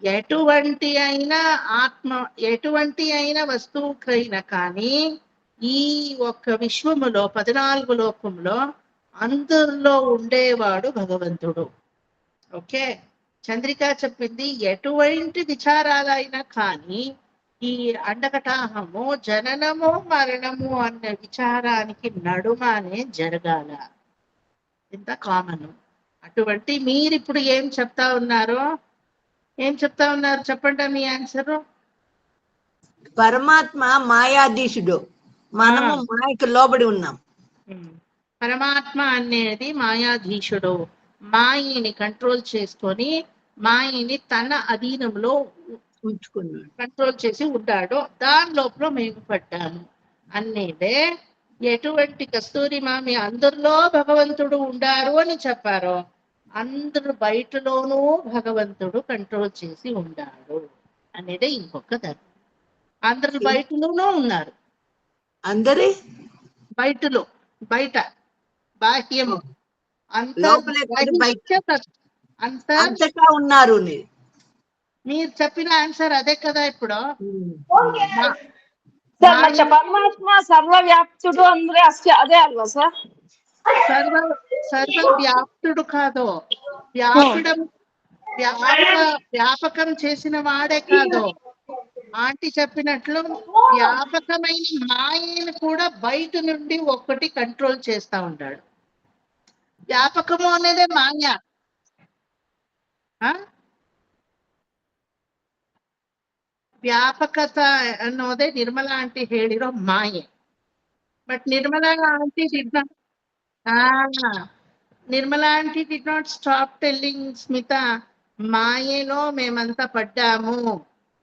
ఎటువంటి అయినా ఆత్మ, ఎటువంటి అయినా వస్తువుకైనా కానీ ఈ ఒక్క విశ్వములో 14 లోకంలో అందరిలో ఉండేవాడు భగవంతుడు. ఓకే, చంద్రిక చెప్పింది ఎటువంటి విచారాలైనా కానీ ఈ అండకటాహము, జననము మరణము అన్న విచారానికి నడుమనే జరగాల. ఇంత కామన్. అటువంటి మీరు ఇప్పుడు ఏం చెప్తా ఉన్నారు? చెప్పండి మీ ఆన్సర్. పరమాత్మ మాయాధీశుడు, మనము మాయకు లోబడి ఉన్నాం. పరమాత్మ అనేది మాయాధీశుడు, మాయని కంట్రోల్ చేసుకొని మాయని తన అధీనంలో ఉంచుకున్నాడు, కంట్రోల్ చేసి ఉంటాడు. దాని లోపల మేము పడ్డాము అనేదే ఎటువంటి కస్తూరి మామి అందరిలో భగవంతుడు ఉండారు అని చెప్పారో, అందరు బయటలోనూ భగవంతుడు కంట్రోల్ చేసి ఉండాడు అనేదే ఇంకొక ధర్మం. అందరు బయటలోనూ ఉన్నారు, అందరి బయటలో, బయట బాహ్యము లోపలే కాదు బయట అంతటా ఉన్నారు. మీరు చెప్పిన ఆన్సర్ అదే కదా. ఇప్పుడు పరమాత్మ సర్వవ్యాప్తుడు ಅಂದ್ರೆ ಅಷ್ಟೇ అదే అల్వా సార్? సర్వ వ్యాప్తుడు కాదు, వ్యాపకం చేసిన వాడే కాదు. ఆంటీ చెప్పినట్లు వ్యాపకమైన మాయను కూడా బయట నుండి ఒక్కటి కంట్రోల్ చేస్తా ఉంటాడు. వ్యాపకము అనేదే మాయ. ವ್ಯಾಪಕತ ಅನ್ನೋದೇ ನಿರ್ಮಲಾ ಆಂಟಿ ಹೇಳಿರೋ ಮಾಯೆ. But Nirmala aunty did not stop telling Smita మాయలో మేమంతా పడ్డాము,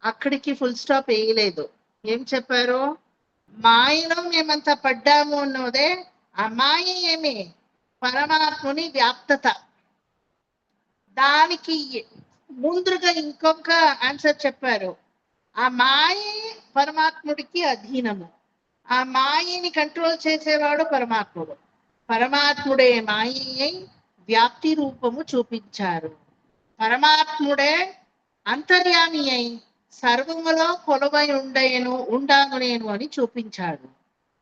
అక్కడికి ఫుల్ స్టాప్ వేయలేదు. ఏం చెప్పారు? మాయలో మేమంతా పడ్డాము అన్నోదే. ఆ మాయ ఏమి? పరమాత్ముని వ్యాప్తత. దానికి ముందుగా ఇంకొక ఆన్సర్ చెప్పారు. ఆ మాయ పరమాత్ముడికి అధీనము, ఆ మాయని కంట్రోల్ చేసేవాడు పరమాత్ముడు. పరమాత్ముడే మాయ వ్యాప్తి రూపము చూపించారు. పరమాత్ముడే అంతర్యామి అయి సర్వములో కొలువై ఉండాను నేను అని చూపించాడు.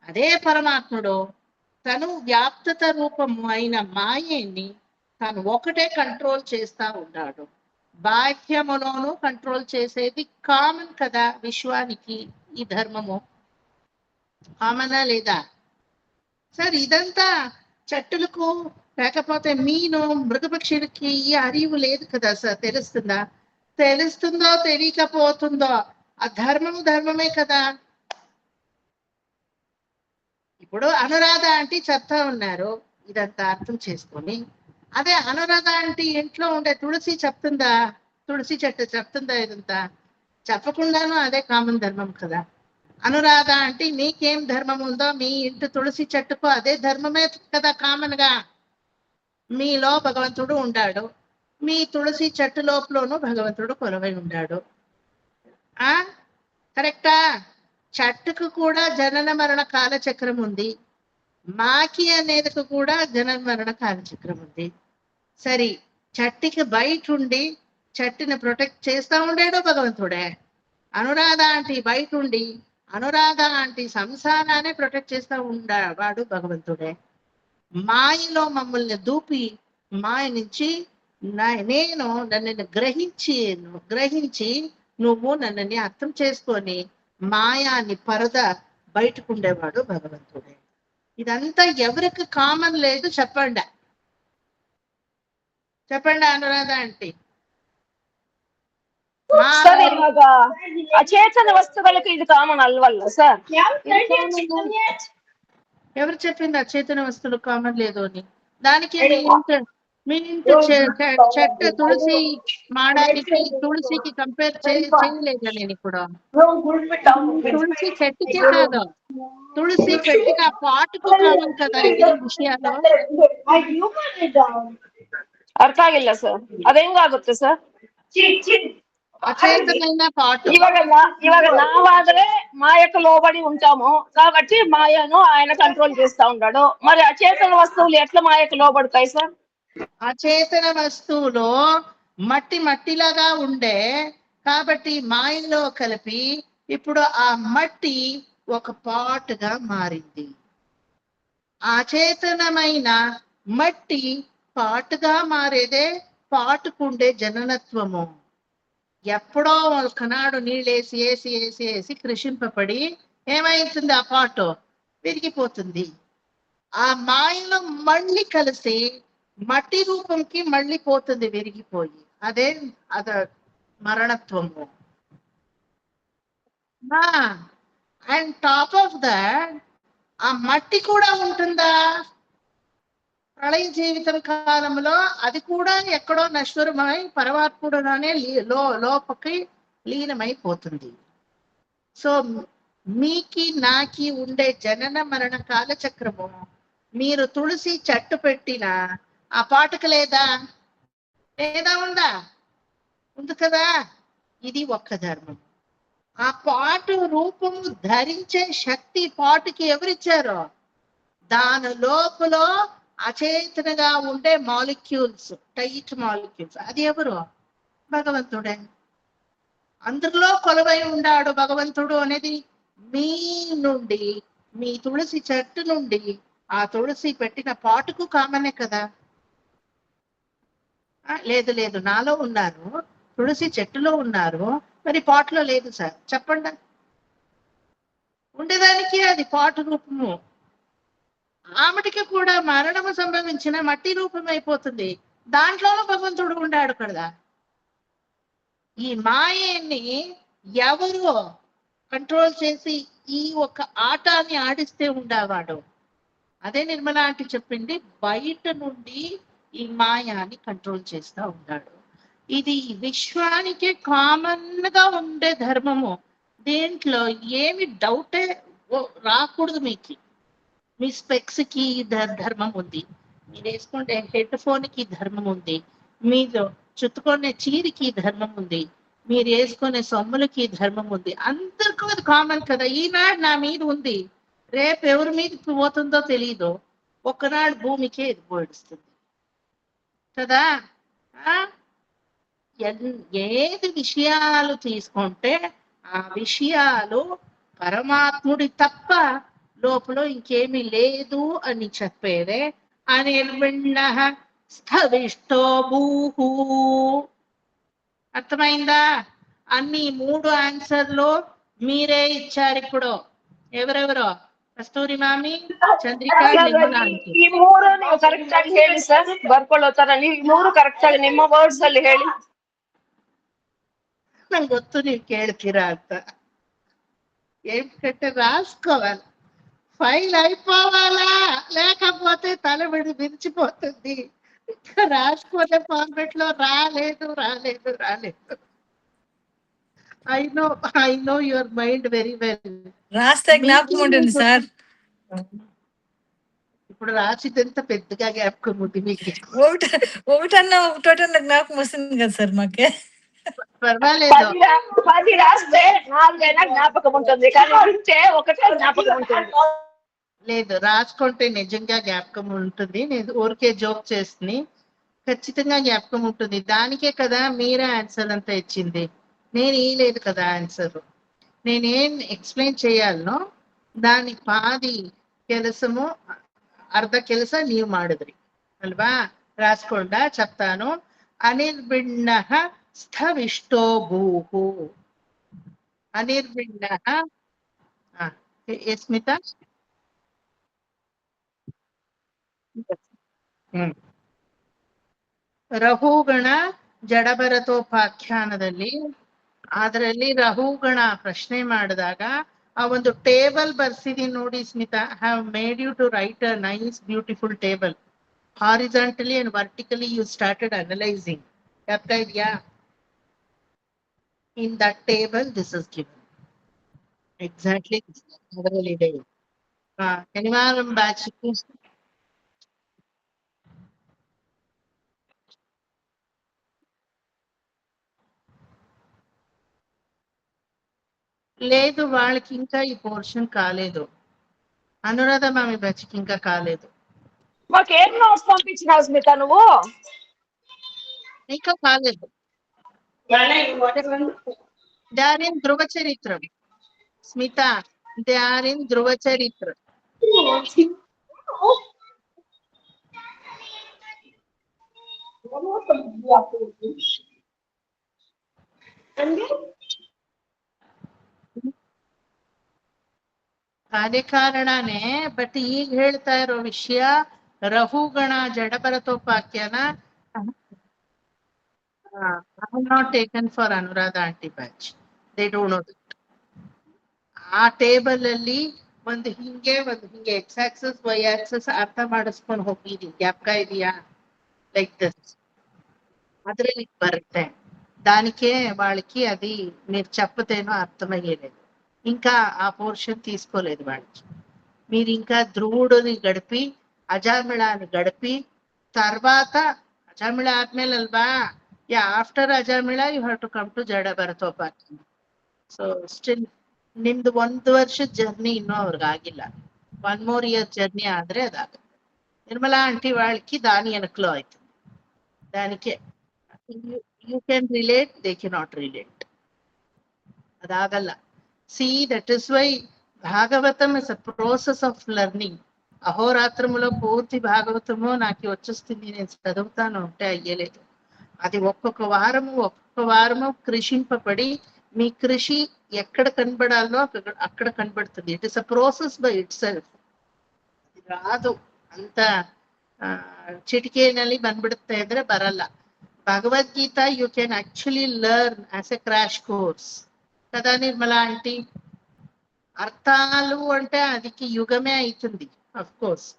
అదే పరమాత్ముడు తను వ్యాప్తత రూపము అయిన మాయని తను ఒకటే కంట్రోల్ చేస్తా ఉన్నాడు. బాహ్యములోను కంట్రోల్ చేసేది కామన్ కదా విశ్వానికి. ఈ ధర్మము కామనా లేదా సార్? ఇదంతా చెట్టులకు లేకపోతే మీను మృగపక్షులకి ఈ அறிவு లేదు కదా సార్? తెలుస్తుందో తెలియకపోతుందో ఆ ధర్మమే కదా. ఇప్పుడు అనురాధ ఆంటీ చెప్తా ఉన్నారు, ఇదంతా అర్థం చేసుకొని. అదే అనురాధ ఆంటీ ఇంట్లో ఉండే తులసి చెప్తుందా? తులసి చెట్టు చెప్తుందా? ఇదంతా చెప్పకుండాను అదే కామన్ ధర్మం కదా. అనురాధ ఆంటీ మీకేం ధర్మం ఉందో మీ ఇంటి తులసి చెట్టుకు అదే ధర్మమే కదా కామన్ గా. మీలో భగవంతుడు ఉండాడు, మీ తులసి చెట్టు లోపలను భగవంతుడు కొలువై ఉండాడు. కరెక్టా? చెట్టుకు కూడా జనన మరణ కాలచక్రం ఉంది, మాకి అనేది కూడా జనన మరణ కాలచక్రం ఉంది. సరే, చెట్టుకి బయట ఉండి చెట్టుని ప్రొటెక్ట్ చేస్తా ఉండేడు భగవంతుడే. అనురాధ ఆంటీ బయట ఉండి అనురాధ ఆంటీ సంసారాన్ని ప్రొటెక్ట్ చేస్తా ఉండేవాడు భగవంతుడే. మాయలో మమ్మల్ని దూపి మాయ నుంచి నేను నన్ను గ్రహించి నువ్వు నన్నని అర్థం చేసుకొని మాయాన్ని పరద బయటకుండేవాడు భగవంతుడే. ఇదంతా ఎవరికి కామన్ లేదు చెప్పండి అనురాధ ఆంటీ. ಸರ್ ಇವಾಗ ಅಚೇತನ ವಸ್ತುಗಳಿಗೆ ಇದು ಕಾಮನ್ ಅಲ್ವಲ್ಲ ಸರ್? ఎవరు చెప్పింది అచేతన వస్తువులు కామన్ లేదు అని? దానికి మీ ఇంటి చెట్టు తులసి మాడానికి తులసికి కంపేర్ చేయలేదా నేను ఇప్పుడు? తులసి చెట్టుకే కాదు, తులసి పెట్టిగా పాటుకు కామన్ కదా ఈ విషయాలు. ಅರ್ಥ ಆಗಿಲ್ಲ ಸರ್, ಅದೆಂಗಾಗುತ್ತೆ ಸರ್? అచేతనైన పాటు. ఇవాళ నావాదరే మాయకు లోబడి ఉంటాము కాబట్టి మాయను ఆయన కంట్రోల్ చేస్తా ఉన్నాడు. మరి అచేతన వస్తువులు ఎట్లా మాయకు లోబడతాయి సార్? అచేతన వస్తువులో మట్టిలాగా ఉండే కాబట్టి మాయలో కలిపి ఇప్పుడు ఆ మట్టి ఒక పాటుగా మారింది. అచేతనమైన మట్టి పాటుగా మారేదే పాటుకుండే జననత్వము. ఎప్పుడో ఒకనాడు నీళ్ళేసి వేసి వేసి వేసి కృషింపబడి ఏమైతుంది? ఆ పాటు విరిగిపోతుంది. ఆ మాయలో మళ్ళీ కలిసి మట్టి రూపంకి మళ్ళీ పోతుంది విరిగిపోయి. అదే మరణత్వము. అండ్ టాప్ ఆఫ్ దట్ ఆ మట్టి కూడా ఉంటుందా? ప్రళయ జీవితం కాలంలో అది కూడా ఎక్కడో నశ్వరమై పరమాత్ముడుగానే లోపకి లీనమైపోతుంది. సో మీకి నాకి ఉండే జనన మరణ కాలచక్రము మీరు తులసి చెట్టు పెట్టిన ఆ పాటకు లేదా ఉందా? ఉంది కదా. ఇది ఒక్క ధర్మం. ఆ పాటు రూపము ధరించే శక్తి పాటుకి ఎవరిచ్చారో దాని లోపల అచేతనగా ఉండే మాలిక్యూల్స్, టైట్ మాలిక్యూల్స్, అది ఎవరు? భగవంతుడే. అందులో కొలువై ఉన్నాడు భగవంతుడు అనేది మీ నుండి, మీ తులసి చెట్టు నుండి ఆ తులసి పెట్టిన పాటుకు కామనే కదా. లేదు నాలో ఉన్నారు, తులసి చెట్టులో ఉన్నారు, మరి పాటులో లేదు సార్ చెప్పండి. ఉండేదానికి అది పాటు రూపము. ఆమెటికి కూడా మరణము సంభవించిన మట్టి రూపం అయిపోతుంది. దాంట్లోనూ భగవంతుడు ఉన్నాడు కదా. ఈ మాయని ఎవరు కంట్రోల్ చేసి ఈ ఒక ఆటాన్ని ఆడిస్తే ఉండేవాడు? అదే నిర్మల ఆంటీ చెప్పింది, బయట నుండి ఈ మాయాన్ని కంట్రోల్ చేస్తూ ఉన్నాడు. ఇది విశ్వానికి కామన్ గా ఉండే ధర్మము. దేంట్లో ఏమి డౌటే రాకూడదు. మీ స్పెక్స్ కి ధర్మం ఉంది, మీరు వేసుకుంటే హెడ్ ఫోన్ కి ధర్మం ఉంది, మీరు చుట్టుకునే చీరికి ధర్మం ఉంది, మీరు వేసుకునే సొమ్ములకి ధర్మం ఉంది. అందరికీ అది కామన్ కదా. ఈనాడు నా మీద ఉంది, రేపు ఎవరి మీదకి పోతుందో తెలియదు. ఒకనాడు భూమికే ఇది పోయిస్తుంది కదా. ఏది విషయాలు తీసుకుంటే ఆ విషయాలు పరమాత్ముడి తప్ప లోపల ఇంకేమీ లేదు అని చెప్పేదే అనిర్విణ స్థవిష్టో భూహు. అర్థమైందా? అన్ని 3 ఆన్సర్లు మీరే ఇచ్చారు. ఇప్పుడు ఎవరెవరో కస్తూరి మామి, చంద్రిక, ಈ 3 ನೀವು ಕರೆಕ್ಟ್ ಆಗಿ ಹೇಳಿ ಸರ್, ಬರ್ಕೊಳ್ಳೋತರ ನೀವು 3 ಕರೆಕ್ಟ್ ಆಗಿ ನಿಮ್ಮ ವರ್ಡ್ಸ್ ಅಲ್ಲಿ ಹೇಳಿ. ನಂಗೆ ಗೊತ್ತು ನೀವು ಕೇಳ್ತೀರಾ ಅಂತ. ఏంటంటే రాసుకోవాలి, ఫైల్ అయిపోవాలా, లేకపోతే తల విరిచిపోతుంది. రాసుకునే ఫార్మెట్ లో రాలేదు. I know your mind very well. రాస్తే జ్ఞాపకం ఉంటుంది సార్. ఇప్పుడు రాసిదంతా పెద్దగా జ్ఞాపకం ఉంది మీకు. ఒకటన్నా జ్ఞాపకం వస్తుంది కదా సార్ మాకే. పర్వాలేదు, 10 రాస్తే 4 అయినా జ్ఞాపకం ఉంటుంది, కానీ వింటే ఒకటే జ్ఞాపకం ఉంటుంది. లేదు రాసుకుంటే నిజంగా జ్ఞాపకం ఉంటుంది. నేను ఊరికే జోక్ చేస్తుంది, ఖచ్చితంగా జ్ఞాపకం ఉంటుంది. దానికే కదా మీరే ఆన్సర్ అంతా ఇచ్చింది, నేను ఇయ్యలేదు కదా ఆన్సర్. నేనేం ఎక్స్ప్లెయిన్ చేయాలనో దానికి పాది ಕೆಲಸము ಅರ್ಧ ಕೆಲಸ ನೀವು ಮಾಡಿದ್ರಿ ಅಲ್ವಾ. ರಾಸ್ಕೊಂಡ చెప్తాను. ಅನಿರ್ಭಿಣ್ಣ ಸ್ಥವಿಷ್ಟೋ ಭೂಹು. ಅನಿರ್ಭಿಣ್ಣ ಸ್ಮಿತಾ ರಹುಗಣ ಜಡಭರತೋಪಾಖ್ಯಾನದಲ್ಲಿ ಅದರಲ್ಲಿ ರಹುಗಣ ಪ್ರಶ್ನೆ ಮಾಡಿದಾಗ ಆ ಒಂದು ಟೇಬಲ್ ಬರ್ಸಿದೀನಿ ನೋಡಿ Smita. Have made you to write a nice beautiful table. Horizontally and vertically you started analysing. ಆಗ್ತಾ ಇದೆಯಾ? In that table this is given exactly ಅದರಲ್ಲಿದೆ. ಶನಿವಾರ ಬ್ಯಾಚ್ లేదు, వాళ్ళకి ఇంకా ఈ పోర్షన్ కాలేదు. అనురాధ మామి బ్యాచ్కి ఇంకా కాలేదు. మాకేం నోట్స్ పంపించినావు స్మిత నువ్వు? ఇంకా కాలేదు. దే ఆర్ ఇన్ ధ్రువ చరిత్ర స్మిత, దే ఆర్ ఇన్ ధ్రువ చరిత్ర. ಅದೇ ಕಾರಣನೇ. ಬಟ್ ಈಗ ಹೇಳ್ತಾ ಇರೋ ವಿಷಯ Rahugana ಜಡಭರತೋಪಾಖ್ಯಾನ I have not taken for Anuradha aunty batch. They don't know that. ಆ ಟೇಬಲ್ ಅಲ್ಲಿ ಒಂದು ಹಿಂಗೆ ಎಕ್ಸ್ ಆಕ್ಸಸ್ ವೈ ಆಕ್ಸಸ್ ಅರ್ಥ ಮಾಡಿಸ್ಕೊಂಡು ಹೋಗಿದೀನಿ. ಜ್ಞಾಪಕ ಇದೆಯಾ? Like this. అద్ರಲ್ಲಿ బರುತ್ತೆ. దానికే వాళ్ళకి అది మీరు చెప్పతేనో అర్థమయ్యేలేదు. ఇంకా ఆ పోర్షన్ తీసుకోలేదు వాళ్ళకి. మీరు ఇంకా ధ్రువుడిని గడిపి అజామిళాన్ని గడిపి తర్వాత అజామిళ ఆద్ಮೇಲೆ అల్ವಾ after Ajamila you have to come to ಜಡ ಭರತೋಪಾಖ್ಯಾನ. ಸೊ ಸ್ಟಿಲ್ ನಿಮ್ದು 1 ವರ್ಷದ ಜರ್ನಿ ಇನ್ನೂ ಅವ್ರಿಗೆ ಆಗಿಲ್ಲ. 1 more year ಜರ್ನಿ ಆದ್ರೆ ಅದಾಗುತ್ತೆ. ನಿರ್ಮಲಾ ಆಂಟಿ వాళ్ళకి దాని వెనకలో అవుతుంది. దానికే you can relate, they cannot relate. అదాగಲ್ಲ. See that is why Bhagavatam is a process of learning. అహోరాత్రములో పూర్తి భాగవతము నాకు వచ్చేస్తుంది, నేను చదువుతాను అంటే అయ్యలేదు. అది ఒక్కొక్క వారము కృషింపబడి మీ కృషి ఎక్కడ కనబడాలో అక్కడ కనబడుతుంది. It is a process by itself. రాదు ಅಂತ ಚಿಟಿಕೆನಲ್ಲಿ ಬಂದ್ಬಿಡುತ್ತೆ ಅಂದ್ರೆ ಬರಲ್ಲ. Bhagavad Gita you can actually learn as a crash course కదా నిర్మలా ఆంటీ? అర్థాలు అంటే అదికి యుగమే అవుతుంది అఫ్ కోర్స్.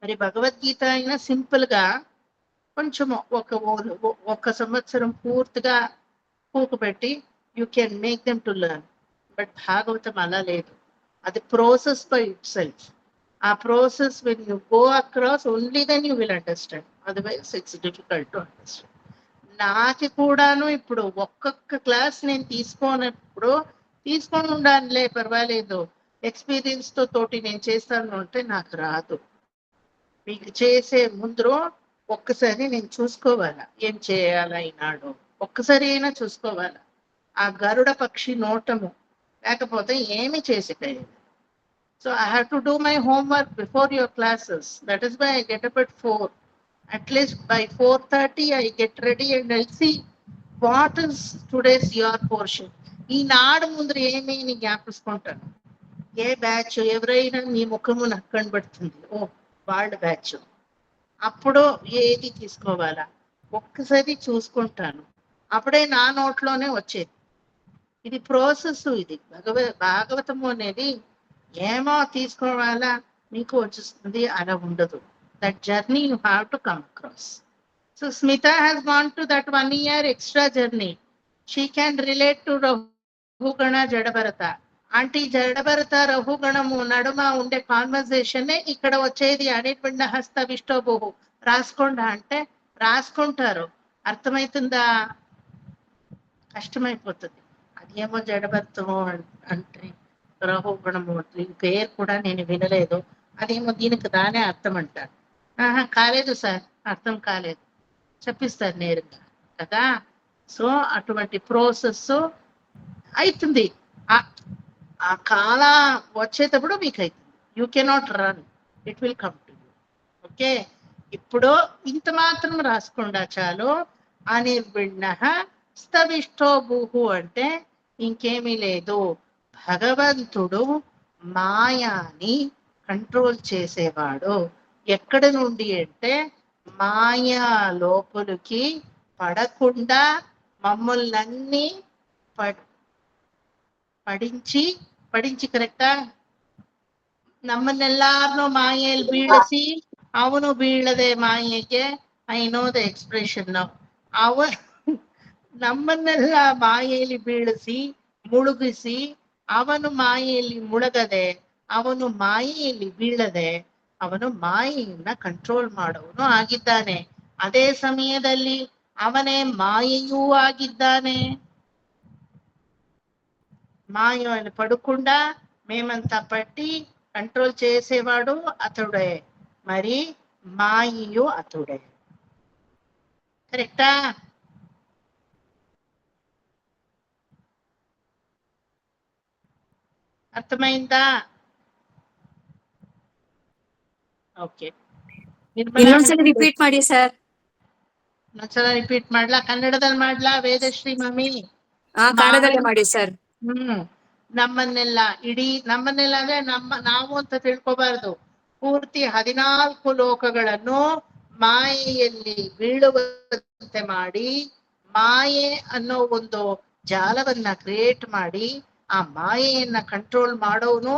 మరి భగవద్గీత అయినా సింపుల్ గా కొంచెం ఒక సంవత్సరం పూర్తిగా కూకబెట్టి you can make them to learn. But Bhagavatam అలా లేదు. అది ప్రాసెస్ బై ఇట్ సెల్ఫ్. ఆ process when you go across only then you will understand, otherwise it's difficult to understand. నాకు కూడాను ఇప్పుడు ఒక్కొక్క క్లాస్ నేను తీసుకొని ఉండానులే, పర్వాలేదు, ఎక్స్పీరియన్స్ తోటి నేను చేస్తాను అంటే నాకు రాదు. మీకు చేసే ముందు ఒక్కసారి నేను చూసుకోవాలా ఏం చేయాలా ఈనాడు, ఒక్కసారి అయినా చూసుకోవాలా. ఆ గరుడ పక్షి నోటము లేకపోతే ఏమి చేసేటది. So I have to do my homework before your classes. That is why I get up at 4. At least by 4:30 I get ready and I'll see what is today's your portion. ఈ నాడు ముందర ఏమి జ్ఞాపిస్తుంటాను. ఏ batch ఎవరైనా మీ ముఖము నాకు కనబడుతుంది, ఓ వాళ్ళ batch. అప్పుడు ఏది తీసుకోవాలా ఒక్కసారి చూసుకుంటాను. అప్పుడే నా నోట్లోనే వచ్చేది. ఇది ప్రాసెస్. ఇది భాగవతము అనేది ఏమో తీసుకోవాలా మీకు వచ్చేస్తుంది అలా ఉండదు. That journey you have to come across. So Smita has gone to that 1 year extra journey. She can relate to Rahugana Jadabharata. Aunty Jadabharata రహుగణము నడుమ ఉండే కాన్వర్జేషన్ ఇక్కడ వచ్చేది. అనిర్విణ హస్త విష్టోభు రాసుకోండా అంటే రాసుకుంటారు. అర్థమవుతుందా? కష్టమైపోతుంది. అదేమో జడభరతము అంటే రహుగణము పేరు కూడా నేను వినలేదు, అదేమో దీనికి దానే అర్థం అంటారు. కాలేదు సార్, అర్థం కాలేదు, చెప్పిస్తారు నేరుగా కదా. సో అటువంటి ప్రాసెస్ అవుతుంది. ఆ కాల వచ్చేటప్పుడు మీకు అవుతుంది. You cannot run, it will come to you. Okay, ఇప్పుడు ఇంత మాత్రం రాసుకుండా చాలు. అనిర్విణ స్తవిష్టోభు అంటే ఇంకేమీ లేదు. భగవంతుడు మాయాని కంట్రోల్ చేసేవాడు. ఎక్కడి నుండి అంటే మాయా లోపలికి పడకుండా మమ్మల్ని పడించి కరెక్టా? ನಮ್ಮನ್ನೆಲ್ಲಾರನು ಮಾಯೆಯಲ್ಲಿ ಬೀಳಿಸಿ ಅವನು ಬೀಳದೆ ಮಾಯೆಗೆ. ಐ ನೋ ದ ಎಕ್ಸ್ಪ್ರೆಷನ್ ನಾವು. ನಮ್ಮನ್ನೆಲ್ಲ ಮಾಯೆಯಲ್ಲಿ ಬೀಳಿಸಿ ಮುಳುಗಿಸಿ ಅವನು ಮಾಯೆಯಲ್ಲಿ ಮುಳುಗದೆ, ಅವನು ಮಾಯೆಯಲ್ಲಿ ಬೀಳದೆ, ಅವನು ಮಾಯೆಯನ್ನ ಕಂಟ್ರೋಲ್ ಮಾಡೋನು ಆಗಿದ್ದಾನೆ. ಅದೇ ಸಮಯದಲ್ಲಿ ಅವನೇ ಮಾಯೆಯೂ ಆಗಿದ್ದಾನೆ. మాయని పడకుండా మేమంతా పట్టి కంట్రోల్ చేసేవాడు అతడే, మరి మాయయు అతడే. కరెక్టా? ಅರ್ಥమైందా? ಓಕೆ, ಇನ್ನೊಂದ್ಸಲ ರಿಪೀಟ್ ಮಾಡಿ ಸರ್. ಇನ್ನೊಂದ್ಸಲ ರಿಪೀಟ್ ಮಾಡ್ಲಾ? ಕನ್ನಡದಲ್ಲಿ ಮಾಡ್ಲಾ ವೇದಶ್ರೀ ಮಮ್ಮಿ? ಕನ್ನಡದಲ್ಲೇ ಮಾಡಿ ಸರ್. ನಮ್ಮನ್ನೆಲ್ಲ ಇಡೀ ನಮ್ಮನ್ನೆಲ್ಲ ಅಂದ್ರೆ ನಾವು ಅಂತ ತಿಳ್ಕೊಬಾರ್ದು. ಪೂರ್ತಿ 14 ಲೋಕಗಳನ್ನು ಮಾಯೆಯಲ್ಲಿ ಬೀಳುವಂತೆ ಮಾಡಿ, ಮಾಯೆ ಅನ್ನೋ ಒಂದು ಜಾಲವನ್ನ ಕ್ರಿಯೇಟ್ ಮಾಡಿ ಆ ಮಾಯೆಯನ್ನ ಕಂಟ್ರೋಲ್ ಮಾಡೋನು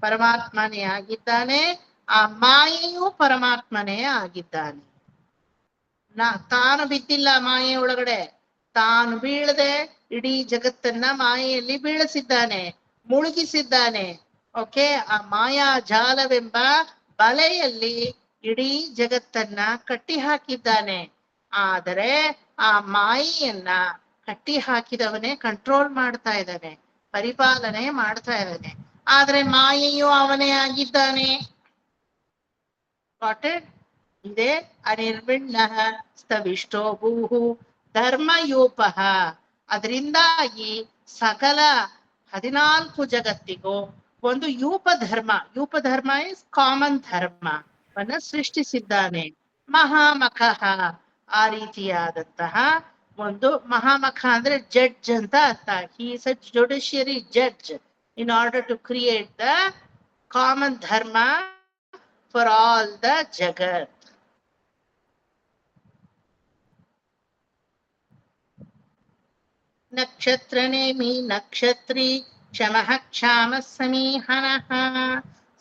ಪರಮಾತ್ಮನೇ ಆಗಿದ್ದಾನೆ. ಆ ಮಾಯೆಯೂ ಪರಮಾತ್ಮನೇ ಆಗಿದ್ದಾನೆ. ತಾನು ಬಿದ್ದಿಲ್ಲ ಮಾಯೆ ಒಳಗಡೆ, ತಾನು ಬೀಳದೆ ಇಡೀ ಜಗತ್ತನ್ನ ಮಾಯೆಯಲ್ಲಿ ಬೀಳಿಸಿದ್ದಾನೆ, ಮುಳುಗಿಸಿದ್ದಾನೆ. ಓಕೆ, ಆ ಮಾಯಾ ಜಾಲವೆಂಬ ಬಲೆಯಲ್ಲಿ ಇಡೀ ಜಗತ್ತನ್ನ ಕಟ್ಟಿ ಹಾಕಿದ್ದಾನೆ. ಆದರೆ ಆ ಮಾಯೆಯನ್ನ ಕಟ್ಟಿ ಹಾಕಿದವನೇ ಕಂಟ್ರೋಲ್ ಮಾಡ್ತಾ ಇದ್ದಾನೆ, ಪರಿಪಾಲನೆ ಮಾಡ್ತಾ ಇದ್ದಾನೆ. ಆದ್ರೆ ಮಾಯೆಯು ಅವನೇ ಆಗಿದ್ದಾನೆ. ಇದೇ ಅನಿರ್ವಿಣ್ಣ ಸ್ತವಿಷ್ಟೋ ಭೂಹು ಧರ್ಮಯೂಪಃ. ಅದರಿಂದಾಗಿ ಸಕಲ 14 ಜಗತ್ತಿಗೂ ಒಂದು ಯೂಪ ಧರ್ಮ ಇಸ್ ಕಾಮನ್ ಧರ್ಮವನ್ನ ಸೃಷ್ಟಿಸಿದ್ದಾನೆ. ಮಹಾಮಖಃ, ಆ ರೀತಿಯಾದಂತಹ ಒಂದು ಮಹಾಮಖ ಅಂದ್ರೆ ಜಡ್ಜ್ ಅಂತ ಅರ್ಥ. He is a judiciary judge in order to create the common dharma for all the jagat. ನಕ್ಷತ್ರ ನೇಮಿ ನಕ್ಷತ್ರಿ ಕ್ಷಮಃ ಕ್ಷಾಮ ಸಮೀಹನಃ.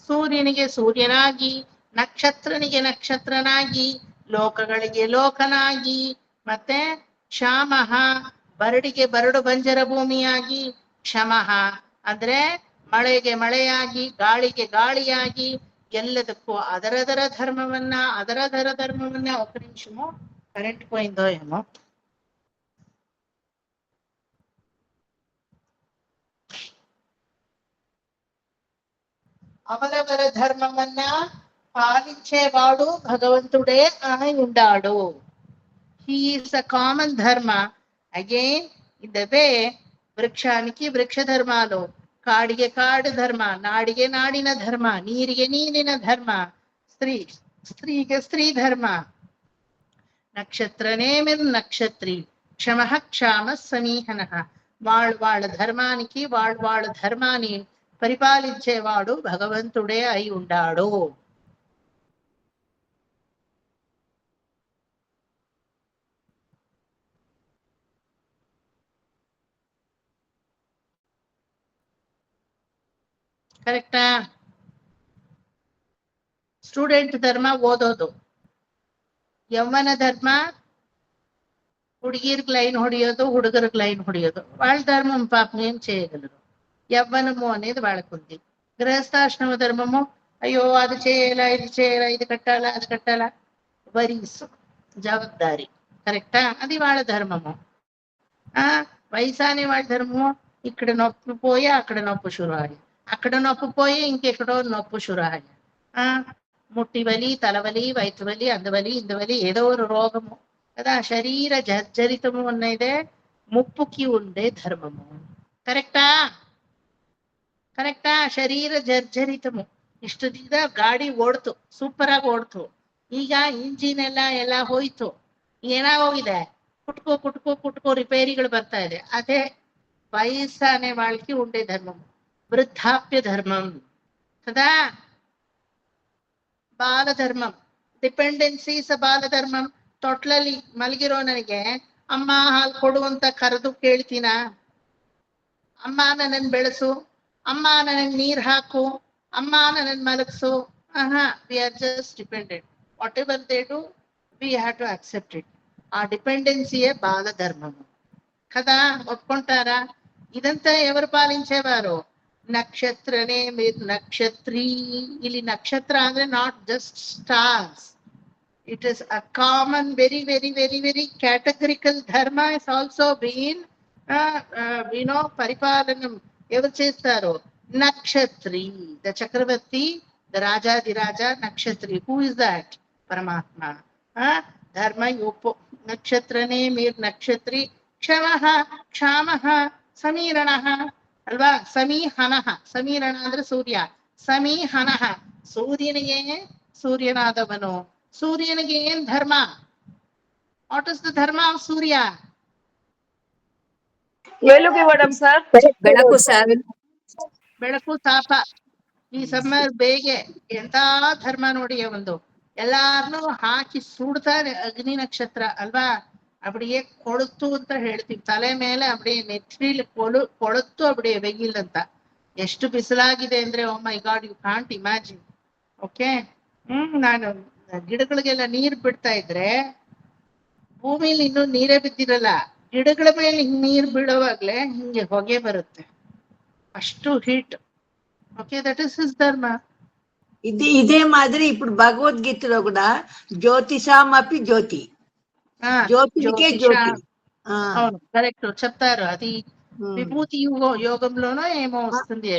ಸೂರ್ಯನಿಗೆ ಸೂರ್ಯನಾಗಿ, ನಕ್ಷತ್ರನಿಗೆ ನಕ್ಷತ್ರನಾಗಿ, ಲೋಕಗಳಿಗೆ ಲೋಕನಾಗಿ, ಮತ್ತೆ ಕ್ಷಾಮಃ ಬರಡಿಗೆ ಬರಡು ಬಂಜರ ಭೂಮಿಯಾಗಿ, ಕ್ಷಮಃ ಅಂದ್ರೆ ಮಳೆಗೆ ಮಳೆಯಾಗಿ, ಗಾಳಿಗೆ ಗಾಳಿಯಾಗಿ, ಎಲ್ಲದಕ್ಕೂ ಅದರದರ ಧರ್ಮವನ್ನ ఒక నిమిషము కరెంట్ పోయిందో ఏమో. అవరవర ధర్మవన్న పాలించేవాడు భగవంతుడే అయి ఉండాడు. హీ ఈస్ అ కామన్ ధర్మ. అగైన్ ఇన్ ద వే వృక్షానికి వృక్ష ధర్మాలు, ಕಾಡಿಗೆ ಕಾಡು ಧರ್ಮ, ನಾಡಿಗೆ ನಾಡಿನ ಧರ್ಮ, ನೀರಿಗೆ ನೀರಿನ ಧರ್ಮ, ಸ್ತ್ರೀಗೆ ಸ್ತ್ರೀ ಧರ್ಮ. నక్షత్రనేమిర్ నక్షత్రి క్షమః క్షామ సమీహనః. వాళ్ళ ధర్మానికి వాళ్ళ ధర్మాన్ని పరిపాలించేవాడు భగవంతుడే అయి ఉండాడు. ಕರೆಕ್ಟಾ? ಸ್ಟೂಡೆಂಟ್ ಧರ್ಮ ಓದೋದು, ಯೌವನ ಧರ್ಮ ಹುಡುಗಿರ್ಗ್ లైన్ ಹೊಡಿಯೋದು, ಹುಡುಗರಿಗೆ లైన్ ಹೊడిಯೋದು. వాళ్ళ ధర్మం పాపం ఏం చేయగలరు? యవ్వనము అనేది వాళ్ళకుంది. గృహస్థాశ్రమ ధర్మము అయ్యో అది చేయాలా, ఇది చేయాలా, ఇది కట్టాలా, అది కట్టాలా, వరీస్ జవాబారి. కరెక్టా? అది వాళ్ళ ధర్మము. వయసానే వాళ్ళ ధర్మము. ఇక్కడ నొప్పి పోయి అక్కడ నొప్పి ಶುರು ಆಗಿ, అక్కడ నొప్పి పోయి ఇంకెక్కడో నొప్పి ಶುರು ಆಗಿ, ముట్టి వలి, తలవలి, వయసు వలి, అందువలి ఇందువలి, ఏదో ఒక రోగము కదా. శరీర జర్జరితము ಅನ್ನೋದೇ ముప్పుకి ఉండే ధర్మము. ಕರೆಕ್ಟಾ? ಕರೆಕ್ಟಾ? ಶರೀರ ಜರ್ಜರಿತము. ಇಷ್ಟು ದಿನ ಗಾಡಿ ಓಡ್ತು, ಸೂಪರ್ ಆಗಿ ಓಡ್ತು. ಈಗ ಇಂಜಿನ್ ಎಲ್ಲ ಹೋಯ್ತು. ಏನಾಗೋಗಿದೆ? ಕುಟ್ಕೋ ರಿಪೇರಿಗಳು ಬರ್ತಾ ಇದೆ. ಅದೇ ವಯಸ್ಸಾನೆ వాళ్ళకి ఉండే ధర్మం, వృద్ధాప్య ధర్మం కదా. ಬಾಲಧರ್ಮಂ, ಡಿಪೆಂಡೆನ್ಸೀಸ್ ಬಾಲಧರ್ಮಂ. ತೊಟ್ಲಲ್ಲಿ ಮಲಗಿರೋ ನನಗೆ ಅಮ್ಮ ಹಾಲು ಕೊಡು ಅಂತ ಕರೆದು ಕೇಳ್ತೀನ? ಅಮ್ಮ ನನ್ನ ಬೆಳೆಸು, ಅಮ್ಮ ನನಗೆ ನೀರ್ ಹಾಕು, ಅಮ್ಮ ನನ್ನ ಮಲಗಿಸು. We are just dependent. Whatever they do we have to accept it. ಆ ಡಿಪೆಂಡೆನ್ಸಿಯೇ బాలధర్మము కదా. ఒప్పుకుంటారా? ఇదంతా ఎవరు పాలించేవారు? నక్షత్రనే మీరు నక్షత్రి. ಇಲ್ಲಿ ನಕ್ಷತ್ರ ಅಂದ್ರೆ not just stars. It is a common, very categorical dharma has also been పరిపాలనం ఎవరు చేస్తారు? నక్షత్రి, the Chakravarthi, the రాజాదిరాజా నక్షత్రి. Who is that? పరమాత్మ. ధర్మ యూపో. నక్షత్రనే మీరు నక్షత్రి. క్షమః క్షామః ಸಮೀರಣಃ ಅಲ್ವಾ? ಸಮೀಹನಃ, ಸಮೀರಣ ಅಂದ್ರೆ ಸೂರ್ಯ. ಸಮೀಹನಃ, ಸೂರ್ಯನಿಗೆ ಸೂರ್ಯನಾದವನು. ಸೂರ್ಯನಿಗೆ ಏನ್ ಧರ್ಮ? ವಾಟ್ ಇಸ್ ದ ಧರ್ಮ ಆಫ್ ಸೂರ್ಯ? వెలుగు ఇవ్వడం సార్. ಬೆಳಕು ಸರ್. ಬೆಳಕು, ತಾಪ. ಈ ಸಮ್ಮರ್ ಬೇಗೆ ಎಂತ ಧರ್ಮ ನೋಡಿ ಒಂದು ಎಲ್ಲಾರನು ಹಾಕಿ ಸುಡ್ತಾರೆ ಅಗ್ನಿ ನಕ್ಷತ್ರ ಅಲ್ವಾ அப்படியே ಕೊಳುತ್ತು ಅಂತ ಹೇಳ್ತೀವಿ ತಲೆ ಮೇಲೆ அப்படியே ನೆತ್ತಿಲಿ ಕೊಳುತ್ತು அப்படியே வெயில் ಅಂತ ಎಷ್ಟು ಬಿಸಿಲಾಗಿದೆ ಅಂದ್ರೆ oh my god you can't imagine okay ನಾನು ಗಿಡಗಳಿಗೆಲ್ಲ ನೀರ್ ಬಿಡ್ತಾ ಇದ್ರೆ ಭೂಮಿಲಿ ಇನ್ನೂ ನೀರೇ ಬಿದ್ದಿರಲ್ಲ ಗಿಡಗಳ ಮೇಲೆ ಹಿಂಗ್ ನೀರ್ ಬೀಳೋವಾಗ್ಲೇ ಹಿಂಗೆ ಹೊಗೆ ಬರುತ್ತೆ ಅಷ್ಟು heat okay that is his ధర్మ ఇదే మాదిరి ఇప్పుడు భగవద్గీతలో కూడా జ్యోతిషామపి జ్యోతి జ్యోతికే జ్యోతి అవును కరెక్ట్ చెప్తారు అది విభూతి యోగంలోనో ఏమో వస్తుంది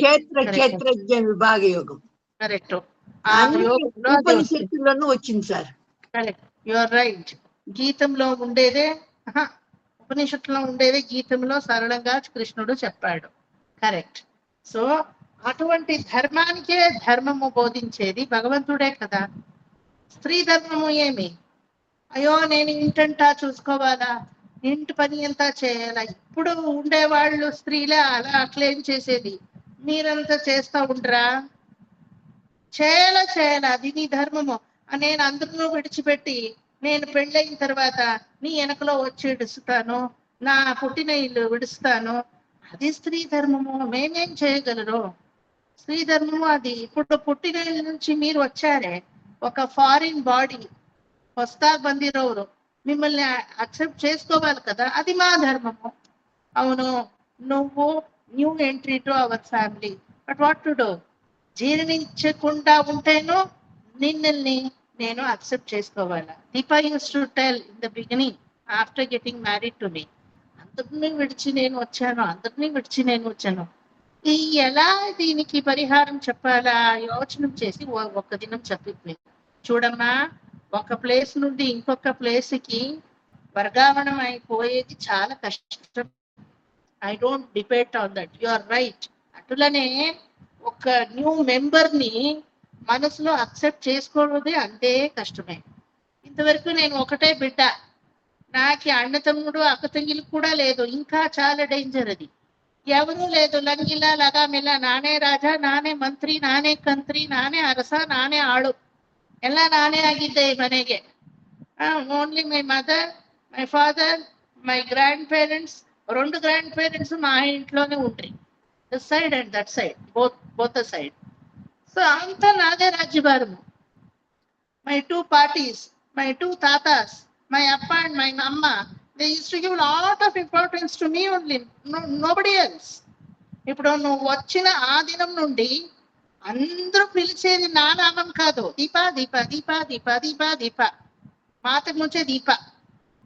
క్షేత్రజ్ఞ విభాగ యోగం కరెక్ట్ ఉపనిషత్తుల్లోనూ వచ్చింది sir correct you are right గీతంలో ఉండేదే ఉపనిషత్తులో ఉండేదే గీతంలో సరళంగా కృష్ణుడు చెప్పాడు కరెక్ట్ సో అటువంటి ధర్మానికే ధర్మము బోధించేది భగవంతుడే కదా స్త్రీ ధర్మము ఏమి అయ్యో నేను ఇంటంటా చూసుకోవాలా ఇంటి పని అంతా చేయాలా ఇప్పుడు ఉండేవాళ్ళు స్త్రీలే అలా అట్లేం చేసేది మీరంతా చేస్తా ఉండరా చేయాలా అది నీ ధర్మము నేను అందరినూ విడిచిపెట్టి నేను పెళ్ళైన తర్వాత నీ వెనకలో వచ్చి విడుస్తాను నా పుట్టిన ఇల్లు విడుస్తాను అది స్త్రీ ధర్మము మేమేం చేయగలరు స్త్రీ ధర్మము అది ఇప్పుడు పుట్టిన ఇల్లు నుంచి మీరు వచ్చారే ఒక ఫారిన్ బాడీ ಹೊಸ್ತಾ ಬಂದಿರೋರು మిమ్మల్ని అక్సెప్ట్ చేసుకోవాలి కదా అది మా ధర్మము అవును నువ్వు new entry to our family but what to do జీర్ణించకుండా ఉంటేను నిన్నల్ని నేను అక్సెప్ట్ చేసుకోవాలా Deepa used to tell in the beginning after getting married to me అందరినీ విడిచి నేను వచ్చాను ఈ ఎలా దీనికి పరిహారం చెప్పాలా యోచన చేసి ఒక్క దినం చెప్పింది చూడమ్మా ఒక ప్లేస్ నుండి ఇంకొక ప్లేస్ కి వర్గావనం అయిపోయేది చాలా కష్టం I don't debate on that you are right అటులనే ఒక న్యూ మెంబర్ ని మనసులో అక్సెప్ట్ చేసుకోవడమే అంతే కష్టమే ఇంతవరకు నేను ఒకటే బిడ్డ నాకు అన్న తమ్ముడు అక్క ತಂಗಿలు కూడా లేదు ఇంకా చాలా డేంజర్ అది ఎవరూ లేదు లంగిలా లగామిಲ್ಲ ನಾನೇ ರಾಜ ನಾನೇ ಮಂತ್ರಿ ನಾನೇ ಕಂತ್ರಿ ನಾನೇ ಅರಸ ನಾನೇ ಆಳು ಎಲ್ಲ ನಾನೇ ಆಗಿದ್ದೆ ಈ ಮನೆಗೆ only my mother my father my grandparents 2 grandparents మా ఇంట్లోనే ఉంట్రి this side and that side both the side so అంతా నాదే రాజ్యభారము మై 2 పార్టీస్ మై 2 తాతాస్ మై అప్ప అండ్ మై అమ్మ they used to give lot of importance to me only nobody else ఇప్పుడు నువ్వు వచ్చిన ఆ దినం నుండి అందరూ పిలిచేది నా నామం కాదు దీపా దీప దీపా దీప దీపా దీప మాతకు ముంచే దీప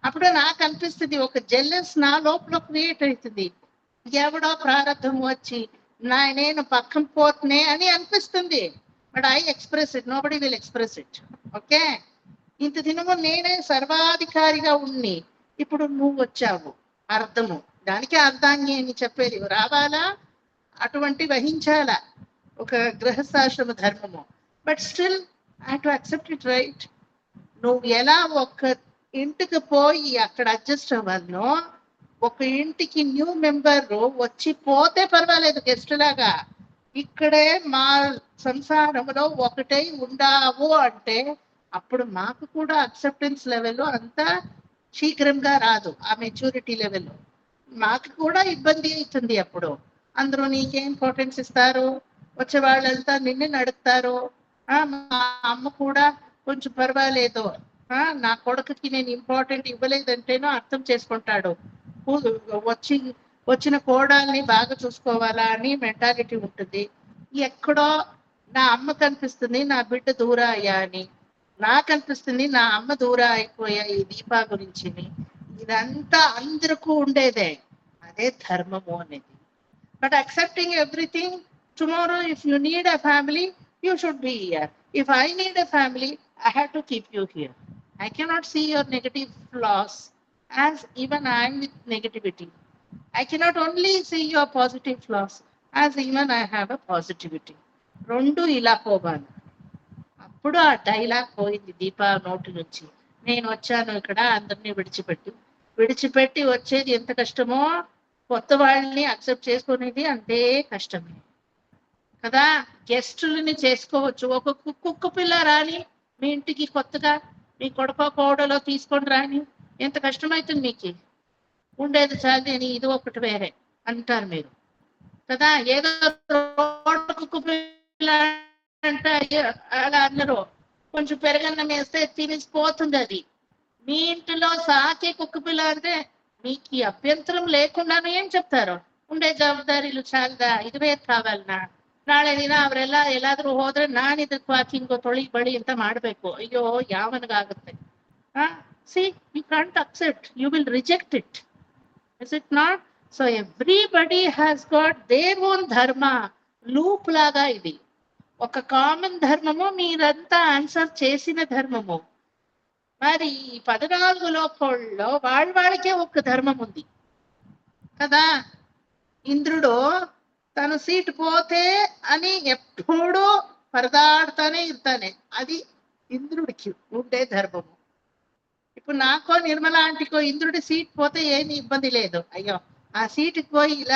అప్పుడు నాకు అనిపిస్తుంది ఒక జెల్లెస్ నా లోపల క్రియేట్ అవుతుంది ఎవడో ప్రారంభం వచ్చి నేను పక్కన పోతునే అని అనిపిస్తుంది but I express it nobody will express it okay ఇంత దినము నేనే సర్వాధికారిగా ఉన్ని ఇప్పుడు నువ్వు వచ్చావు అర్థము దానికి అర్థాంగి అని చెప్పేది రావాలా అటువంటి వహించాలా ఒక గృహస్థాశ్రమ ధర్మము but still I to accept it right నువ్వు ఎలా ఒక ఇంటికి పోయి అక్కడ అడ్జస్ట్ అవ్వాలనో ఒక ఇంటికి న్యూ మెంబర్ వచ్చి పోతే పర్వాలేదు గెస్ట్ లాగా ఇక్కడే మా సంసారంలో ఒకటై ఉండావు అంటే అప్పుడు మాకు కూడా అక్సెప్టెన్స్ లెవెల్ అంతా శీఘ్రంగా రాదు ఆ మెచ్యూరిటీ లెవెల్ మాకు కూడా ఇబ్బంది అవుతుంది అప్పుడు అందరూ నీకే ఇంపార్టెన్స్ ఇస్తారు వచ్చే వాళ్ళంతా నిన్ను నడుపుతారు మా అమ్మ కూడా కొంచెం పర్వాలేదు నా కొడుకుకి నేను ఇంపార్టెంట్ ఇవ్వలేదంటేనో అర్థం చేసుకుంటాడు వచ్చిన కోడల్ని బాగా చూసుకోవాలా అని మెంటాలిటీ ఉంటుంది ఎక్కడో నా అమ్మ కనిపిస్తుంది నా బిడ్డ దూరం అయ్యా అని నాకు అనిపిస్తుంది నా అమ్మ దూరం అయిపోయా ఈ దీపా గురించి ఇదంతా అందరికీ ఉండేదే అదే ధర్మము అనేది but accepting everything tomorrow if you need a family you should be here if I need a family I have to keep you here I cannot see your negative flaws as even I am with negativity. I cannot only see your positive flaws as even I have a positivity. Rendu ila povali. Appudu aa dialogue poyindi Deepa note nunchi. Nenu vachanu ikkada andarni vidichipetti vachedi enta kashtamo kotta vallni accept cheskonedi ante kashtame. Kada గెస్టులని చేసుకోవచ్చు. ఒక కుక్క పిల్ల రాని మీ ఇంటికి కొత్తగా, మీ కొడుకో కోడలో తీసుకొని రాని, ఎంత కష్టమవుతుంది మీకు? ఉండేది చాలు నేను ఇది ఒకటి వేరే అంటారు మీరు కదా. ఏదో రోడ్డు కుక్క పిల్ల అంటే అలా అందరూ కొంచెం పెరగన్నం వేస్తే తినిసిపోతుంది. అది మీ ఇంటిలో సాకే కుక్క పిల్ల అంటే మీకు ఈ అభ్యంతరం లేకుండానే ఏం చెప్తారు? ఉండే ಜವಾಬ್ದಾರಿలు చాలదా? ಇದುವೇ ಕಾವಲ್ನಾ? ನಾಳೆ ದಿನ ಅವರೆಲ್ಲ ಎಲ್ಲಾದ್ರೂ ಹೋದ್ರೆ ನಾನು ಇದಕ್ಕೆ ವಾಕಿಂಗ್ ತೊಳಿ ಬಳಿ ಅಂತ ಮಾಡ್ಬೇಕು. ಅಯ್ಯೋ ಯಾವನಿಗಾಗುತ್ತೆ? See, you can't accept, you will reject it, is it not? So everybody has got their own dharma. Loop లాగా ఇది ఒక కామన్ ధర్మము, మీరంతా ఆన్సర్ చేసిన ధర్మము. మరి 14 లోకంలో వాళ్ళకే ఒక ధర్మం ఉంది కదా. ఇంద్రుడు తను సీటు పోతే అని ఎప్పుడూ పరదాడుతానే ఇర్తానే, అది ఇంద్రుడికి ఉండే ధర్మము. ఇప్పుడు నాకో నిర్మల ఆంటీకో ఇంద్రుడి సీట్ పోతే ఏమి ఇబ్బంది లేదు. ಅಯ್ಯೋ ಆ ಸೀಟಿಗೆ ಹೋಗಿ ಇಲ್ಲ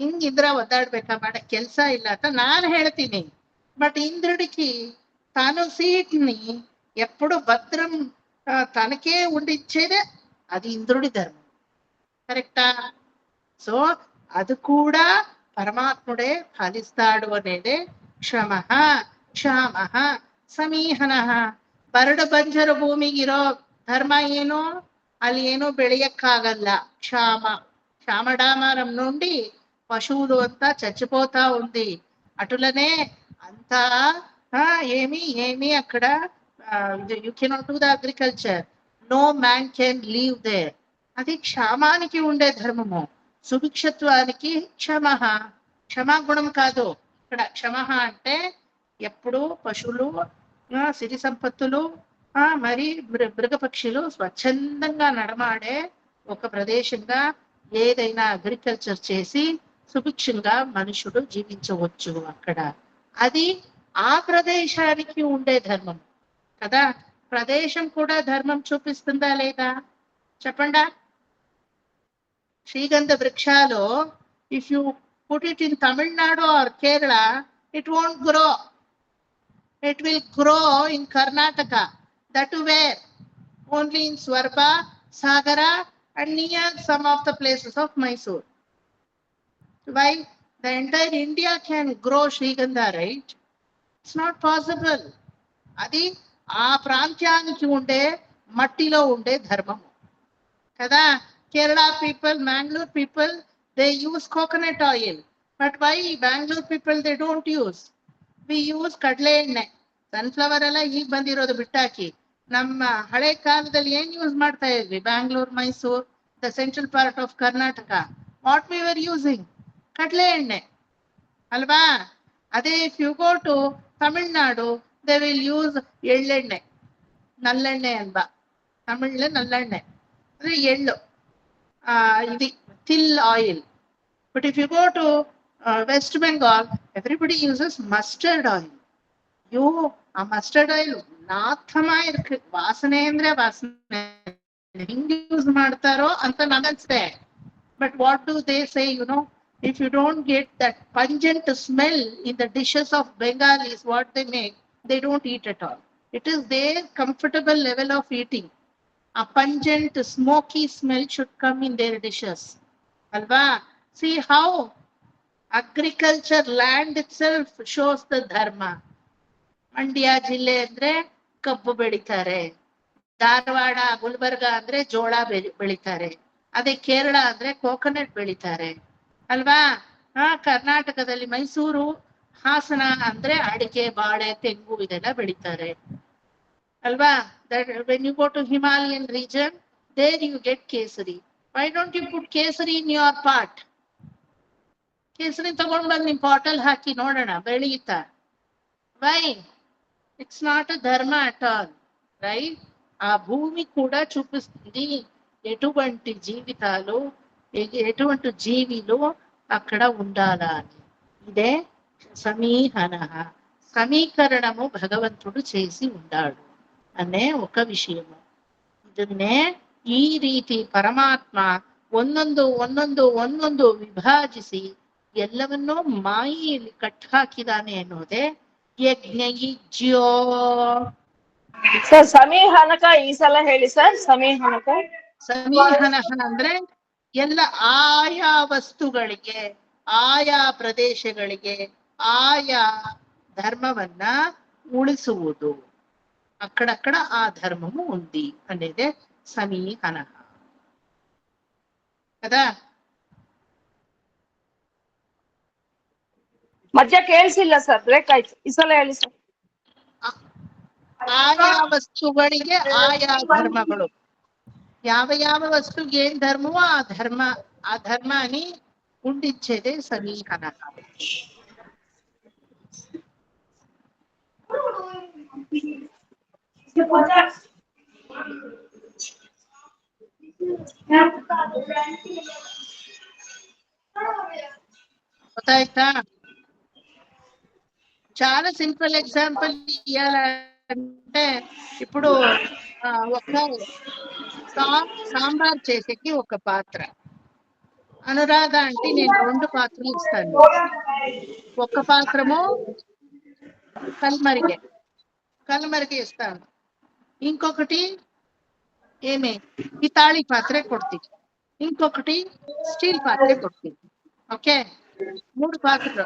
ಹಿಂಗ್ ಇಂದ್ರ ಒದ್ದಾಡ್ಬೇಕಾ, ಮಾಡಕ್ ಕೆಲ್ಸ ಇಲ್ಲ ಅಂತ ನಾನು ಹೇಳ್ತೀನಿ. బట్ ఇంద్రుడికి తను సీట్ని ఎప్పుడు భద్రం తనకే ఉండిచ్చేదే, అది ఇంద్రుడి ధర్మం. కరెక్టా? సో అది కూడా పరమాత్ముడే ఫలిస్తాడు అనేదే ಕ್ಷಮ ಕ್ಷಾಮ ಸಮೀಹನ. ಬರಡು ಬಂಜರು ಭೂಮಿಗಿರೋ ಧರ್ಮ ಏನು? ಅಲ್ಲಿ ಏನು ಬೆಳೆಯಕ್ಕಾಗಲ್ಲ. క్షామడామరం నుండి పశువులు అంతా చచ్చిపోతా ఉంది. అటులనే అంతా ఏమి అక్కడ you cannot do the agriculture, no man can leave there. అది క్షామానికి ఉండే ధర్మము. సుభిక్షత్వానికి క్షమాగుణం కాదు. ఇక్కడ క్షమ అంటే ఎప్పుడు పశువులు, సిరి సంపత్తులు, మరి మృగపక్షులు స్వచ్ఛందంగా నడమాడే ఒక ప్రదేశంగా ఏదైనా అగ్రికల్చర్ చేసి సుభిక్షంగా మనుషుడు జీవించవచ్చు అక్కడ. అది ఆ ప్రదేశానికి ఉండే ధర్మం కదా. ప్రదేశం కూడా ధర్మం చూపిస్తుందా లేదా చెప్పండా? శ్రీగంధ వృక్షాలు, if you put it in Tamil Nadu or Kerala, it won't grow. It will grow in Karnataka. That where only in Swarba, Sagara and near some of the places of Mysore. Why? The entire India can grow Shrigandha, right? It's not possible. Adi aa prantyaniki unde mattilo unde dharmam kada. Kerala people, Mangalore people, they use coconut oil. But why Bangalore people they don't use? We use ಕಡಲೆ ಎಣ್ಣೆ. Sunflower ಎಲ್ಲ ಈಗ ಬಂದಿರೋದು ಬಿಟ್ಟಾಕಿ, ನಮ್ಮ ಹಳೆ ಕಾಲದಲ್ಲಿ ಏನ್ use ಮಾಡ್ತಾ ಇದ್ವಿ? Bangalore, Mysore, the central part of Karnataka, what we were using? ಕಡಲೆ ಎಣ್ಣೆ ಅಲ್ವಾ? ಅದೇ if you go to Tamil Nadu, they will use ಎಳ್ಳೆಣ್ಣೆ, ನಲ್ಲೆಣ್ಣೆ ಅಲ್ವಾ? ತಮಿಳ್ನ ನಲ್ಲೆಣ್ಣೆ ಅಂದ್ರೆ ಎಳ್ಳು, ಇದು til oil. But if you go to West Bengal, everybody uses mustard oil. ಆ ಮಸ್ಟರ್ಡ್ ಆಯಿಲ್ ನಾಥಮ ಇருக்கு, ವಾಸನೆ ಅಂದ್ರೆ ವಾಸನೆ. ಹೆಂಗ್ ಯೂಸ್ ಮಾಡ್ತಾರೋ ಅಂತ ನನಗನ್ಸುತ್ತೆ. But what do they say, you know, if you don't get that pungent smell in the dishes of Bengalis, what they make, they don't eat at all. It is their comfortable level of eating. A pungent smoky smell should come in their dishes alva. See how agriculture land itself shows the dharma. Mandya ಜಿಲ್ಲೆ ಅಂದ್ರೆ ಕಬ್ಬು ಬೆಳಿತಾರೆ, ಧಾರವಾಡ ಗುಲ್ಬರ್ಗ ಅಂದ್ರೆ ಜೋಳ ಬೆಳಿತಾರೆ, ಅದೇ ಕೇರಳ ಅಂದ್ರೆ coconut ಬೆಳಿತಾರೆ ಅಲ್ವಾ? ಕರ್ನಾಟಕದಲ್ಲಿ ಮೈಸೂರು, ಹಾಸನ ಅಂದ್ರೆ ಅಡಿಕೆ, ಬಾಳೆ, ತೆಂಗು ಇದೆಲ್ಲ ಬೆಳಿತಾರೆ ಅಲ್ವಾ? When you go to Himalayan region, there you get ಕೇಸರಿ. Why don't you put ಕೇಸರಿ in your pot? ಕೇಸರಿ ತಗೊಂಡ್ ಬಂದು ನಿಮ್ ಪಾಟಲ್ ಹಾಕಿ ನೋಡೋಣ ಬೆಳೆಯುತ್ತಾ? Why? It's not a dharma at all, right? ఆ భూమి కూడా చూపిస్తుంది ఎటువంటి జీవితాలు, ఎటువంటి జీవిలు అక్కడ ఉండాలా అని. ఇదే సమీహన, సమీకరణము భగవంతుడు చేసి ఉన్నాడు అనే ఒక విషయము. ಇದನ್ನೇ ಈ ರೀತಿ ಪರಮಾತ್ಮ ಒಂದೊಂದು ವಿಭಾಗಿಸಿ ಎಲ್ಲವನ್ನೂ ಮಾಯೆಯಲ್ಲಿ ಕಟ್ಟಾಕಿದಾನೆ ಅನ್ನೋದೇ ಯಜ್ಞಯಿಜ್ಯೋ. ಸರ್ ಸಮೀಹನಕ ಈ ಸಲ ಹೇಳಿ ಸರ್. ಸಮೀಹನಕ ಸಮೀಹನಃ ಅಂದ್ರೆ ಎಲ್ಲ ಆಯಾ ವಸ್ತುಗಳಿಗೆ, ಆಯಾ ಪ್ರದೇಶಗಳಿಗೆ, ಆಯಾ ధర్మವನ್ನ ఉಳಿಸುವುದು. అక్కడక్కడ ఆ ధర్మము ఉంది అనేది సమీహన కదా. ಮಧ್ಯ ಕೇಳಿಸಿಲ್ಲ ಸರ್, ಬ್ರೇಕ್ ಆಯ್ತು. ಈ ಸಲ ಹೇಳಿ ಸರ್. ఆయా వస్తువుಗಳಿಗೆ ఆయా ధర్మಗಳು, ಯಾವ ಯಾವ ವಸ್ತುಗೆ ಏನ್ ಧರ್ಮವೋ ಆ ಧರ್ಮಾని ఉండిచ్చేదే సమీహన. ಗೊತ್ತಾಯ್ತಾ? చాలా సింపుల్ ఎగ్జాంపుల్ ఇవ్వాలంటే ఇప్పుడు ఒక సాంబార్ చేసేకి ఒక పాత్ర, అనురాధ అంటే నేను 2 పాత్రలు ఇస్తాను. ఒక పాత్రము కల్మరిగే ఇస్తాను, ఇంకొకటి ఏమే పితాళి పాత్రే కొಡ್ತೀನಿ, ఇంకొకటి స్టీల్ పాత్రే కొಡ್ತೀನಿ. ఓకే, 3 పాత్రలు.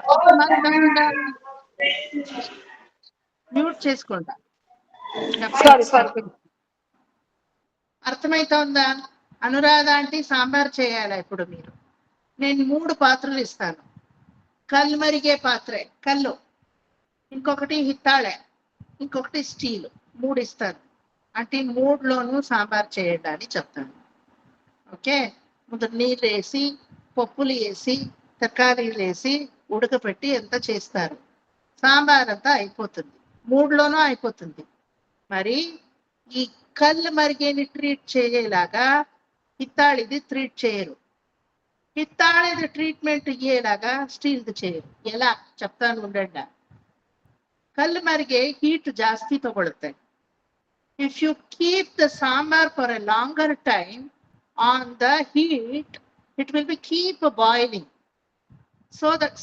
మ్యూట్ చేసుకుంటా. అర్థమైతోందా? అనురాధ అంటే సాంబార్ చేయాలా ఇప్పుడు మీరు, నేను 3 పాత్రలు ఇస్తాను. కల్మరిగే పాత్రే కల్లు, ఇంకొకటి హిత్తాళే, ఇంకొకటి స్టీల్, 3 ఇస్తాను. అంటే 3లోనూ సాంబార్ చేయండి అని చెప్తాను. ఓకే, ముందు నీళ్ళు వేసి, పప్పులు వేసి, తరకారీలు వేసి ఉడకపెట్టి ఎంత చేస్తారు, సాంబార్ అంతా అయిపోతుంది, 3లోనూ అయిపోతుంది. మరి ఈ కళ్ళు మరిగేని ట్రీట్ చేయలాగా హిత్తాళిది ట్రీట్ చేయరు, హిత్తాళిది ట్రీట్మెంట్ ఇయ్యేలాగా స్టీల్ది చేయరు. ఎలా చెప్తాను ఉండండి. కళ్ళు మరిగే హీట్ ಜಾಸ್ತಿ ತಗೊಳುತ್ತೆ. If you keep the sambar for a longer time on the heat, it will be keep boiling. So that